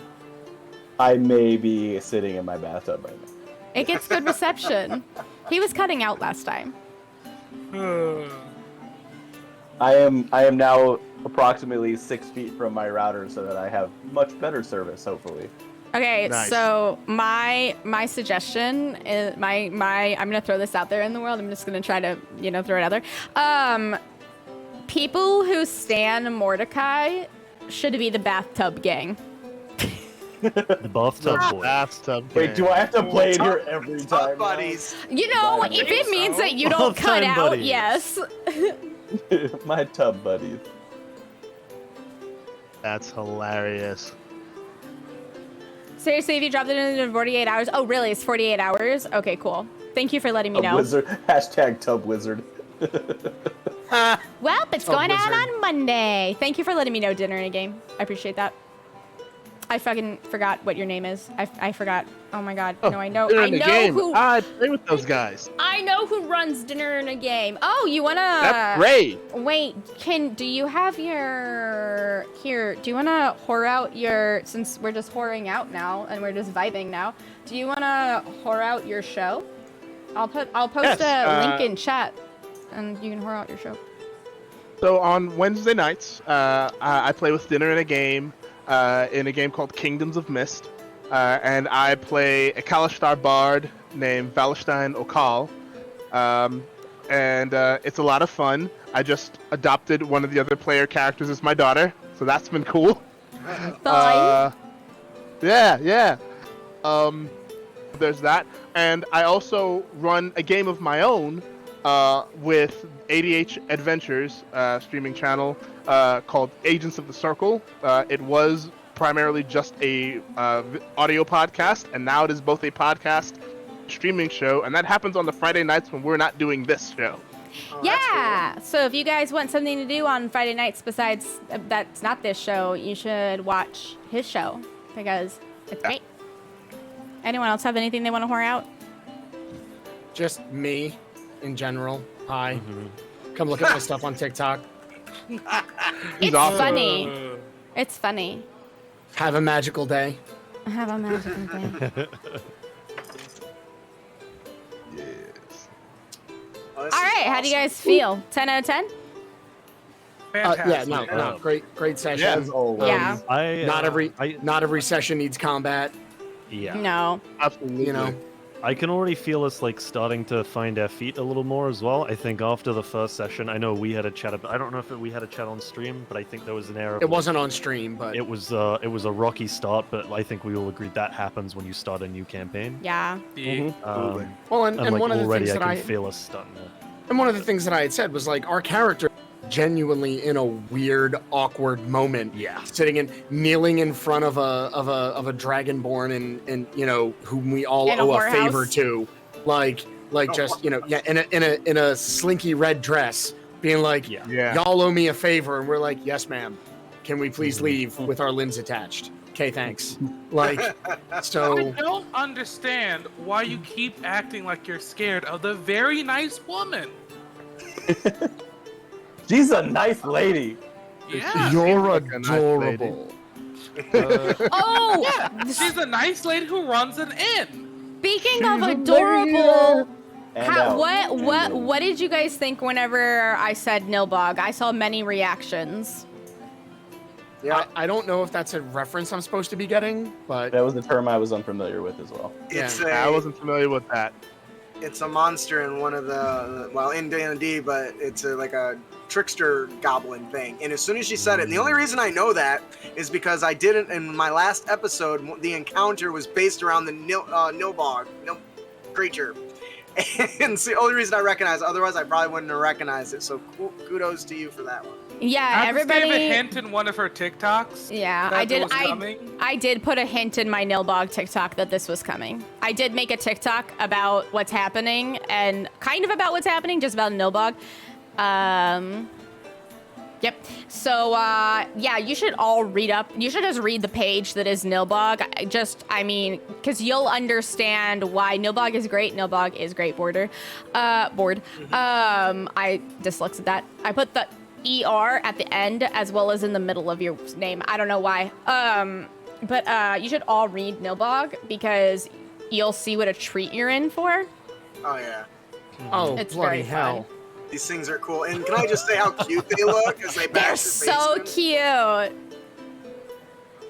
I may be sitting in my bathtub right now. It gets good reception. He was cutting out last time. I am now approximately 6 feet from my router so that I have much better service, hopefully. Okay, Nice. so my suggestion is I'm gonna throw this out there in the world. I'm just gonna try to throw it out there. People who stan Mordecai should be the bathtub gang. The bathtub boy. Bathtub. Wait, do I have to play it here Tub- every Tub time? buddies. You know, Right. if it means that you don't All cut time out, buddies. yes. My tub buddies. That's hilarious. Seriously, if you dropped it in 48 hours. Oh, really? It's 48 hours? Okay, cool. Thank you for letting me Tub know. wizard. Hashtag tub wizard. Well, it's Oh, going out wizard. on Monday. Thank you for letting me know dinner in a game. I appreciate that. I fucking forgot what your name is. I forgot. Oh my god. No, I know. Dinner I in the know game. who. I play with those guys. I know who runs dinner in a game. Oh, you wanna? That's great. Wait. Do you have your here? Do you wanna whore out your? Since we're just whoring out now and we're just vibing now. Do you wanna whore out your show? I'll post Yes, a link in chat, and you can whore out your show. So on Wednesday nights, I play with Dinner in a game called Kingdoms of Mist, and I play a Kalashtar bard named Valestein Okal, and it's a lot of fun. I just adopted one of the other player characters as my daughter, so that's been cool. Fine. Yeah. There's that, and I also run a game of my own with ADH Adventures streaming channel called Agents of the Circle. It was primarily just a audio podcast, and now it is both a podcast streaming show, and that happens on the Friday nights when we're not doing this show. Oh, that's Yeah. So if you guys want something to do on Friday nights besides that's not this show, you should watch his show because it's great. Anyone else have anything they want to whore out? Just me, in general. Hi. Come look at my stuff on TikTok. It's awesome. funny. It's funny. Have a magical day. Have a magical day. Yes. Oh, this All is right. How do you awesome. guys feel? 10 out of 10? Yeah, no, great session. As always. Yeah. Not every session needs combat. Yeah. No. Absolutely. You know, I can already feel us like starting to find our feet a little more as well. I think after the first session, I know we had a chat about. I don't know if we had a chat on stream, but I think there was an error. it wasn't on stream, but It was a rocky start, but I think we all agreed that happens when you start a new campaign. Yeah. well, and Like one of the already, things I that can feel us starting to. and one of the things that I had said was like our character genuinely in a weird, awkward moment. Yeah. Sitting and kneeling in front of a dragonborn and whom we all In a owe a whorehouse? favor to, like just in a slinky red dress, being like, Yeah. y'all owe me a favor, and we're like, yes, ma'am. Can we please leave with our limbs attached? Okay, thanks. Like, I so don't understand why you keep acting like you're scared of the very nice woman. She's a nice lady. Yeah. you're like a nice lady. adorable. Oh, She's a nice lady who runs an inn. speaking of adorable, And out. What did you guys think whenever I said Nilbog? I saw many reactions. Yeah. I don't know if that's a reference I'm supposed to be getting, but That was the term I was unfamiliar with as well. It's I wasn't familiar with that. it's a monster in one of the in D&D, but it's like a trickster goblin thing. And as soon as she said it, and the only reason I know that is because I didn't in my last episode. The encounter was based around the Nilbog creature, and it's the only reason I recognize. Otherwise, I probably wouldn't have recognized it. So kudos to you for that one. Yeah, I just gave everybody. a hint in one of her TikToks. Yeah, that I did. was coming. I did put a hint in my Nilbog TikTok that this was coming. I did make a TikTok about what's happening and kind of about what's happening, just about Nilbog. Yep. So, yeah, you should all read up. You should just read the page that is Nilbog. I mean, because you'll understand why Nilbog is great. Nilbog is great board. I dyslexic that. I put the ER at the end as well as in the middle of your name. I don't know why. But you should all read Nilbog because you'll see what a treat you're in for. Oh yeah, oh, It's bloody very hell. fun. these things are cool. And can I just say how cute they look as they bash They're your so face in? cute.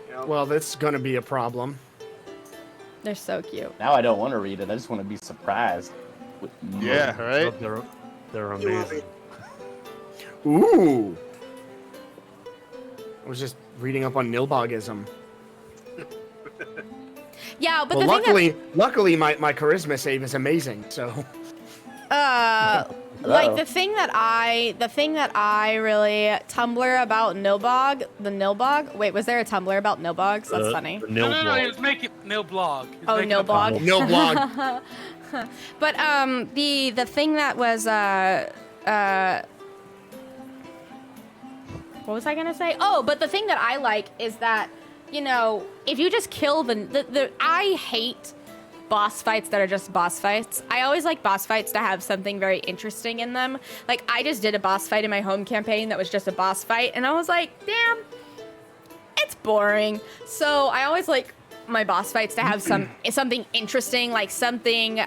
You know? Well, that's gonna be a problem. They're so cute. Now I don't want to read it. I just want to be surprised. With Yeah, right? They're You will amazing. Ooh. I was just reading up on Nilbogism. Yeah, but Well, the thing luckily, my charisma save is amazing. So that, like Uh-oh. the thing that I really Tumblr about Nilbog. Wait, was there a Tumblr about Nilbogs? That's funny. The No, Nilblog. he was making Nilblog. He was Oh, making a Nilblog. Nilblog. But the thing that was what was I gonna say? Oh, but the thing that I like is that, you know, if you just kill the I hate boss fights that are just boss fights. I always like boss fights to have something very interesting in them. Like, I just did a boss fight in my home campaign that was just a boss fight, and I was like, damn, it's boring. So I always like my boss fights to have something interesting, like something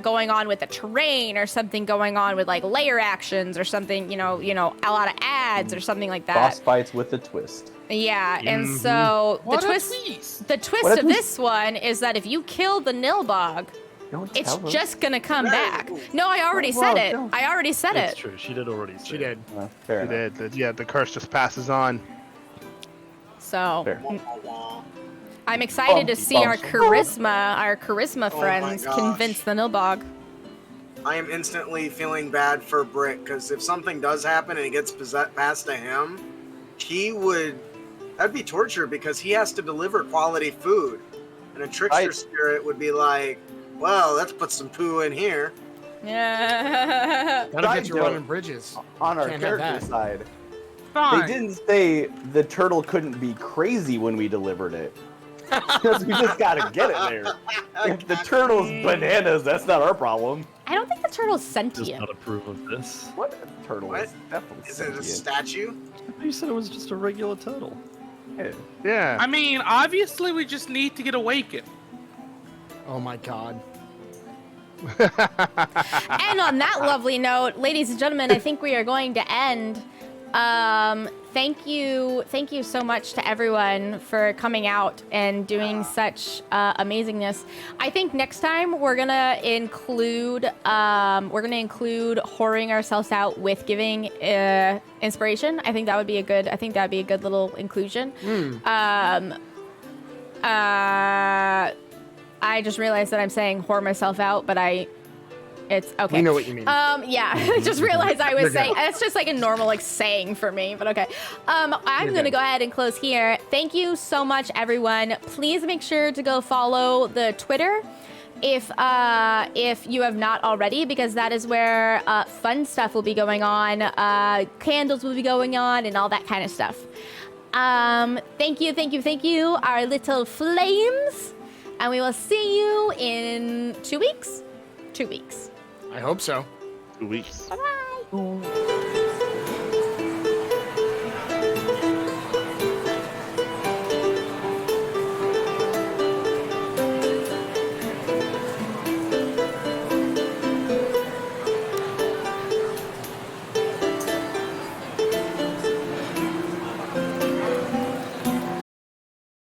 going on with the terrain, or something going on with like layer actions, or something, you know, a lot of ads or something like that. Boss fights with a twist. Yeah, and so What the a twist twist. the twist What a of twist. this one is that if you kill the Nilbog, Don't it's tell us. just gonna come Hey. back. No, I already Oh, said wow, it. don't. I already said It's it. true. She did already say She it. did. Fair It enough. did. Yeah, the curse just passes on. So Fair. Wah, wah, wah. I'm excited to Bumpy see our bumps. charisma Oh my friends gosh. convince the Nilbog. I am instantly feeling bad for Brick because if something does happen and it gets passed to him, that'd be torture because he has to deliver quality food. And a trickster Right. spirit would be like, well, let's put some poo in here. Yeah. Gotta Side get you note. running bridges. On our Can't have character that. side, Fine. they didn't say the turtle couldn't be crazy when we delivered it. Because we just gotta get it there. If the turtle's bananas, that's not our problem. I don't think the turtle's Does sentient. not approve of this. What turtle What? is definitely Is it a sentient. statue? You said it was just a regular turtle. Yeah. Yeah. I mean, obviously, we just need to get awakened. Oh my god. And on that lovely note, ladies and gentlemen, I think we are going to end. Thank you so much to everyone for coming out and doing such amazingness. I think next time we're gonna include whoring ourselves out with giving inspiration. I think that'd be a good little inclusion. I just realized that I'm saying whore myself out, but it's okay. We know what you mean. Yeah, I just realized I was You're good. saying, it's just like a normal like saying for me, but okay. I'm You're gonna good. go ahead and close here. Thank you so much, everyone. Please make sure to go follow the Twitter if you have not already, because that is where fun stuff will be going on, candles will be going on, and all that kind of stuff. Thank you, our little flames, and we will see you in 2 weeks. 2 weeks. I hope so. 2 weeks. Bye-bye.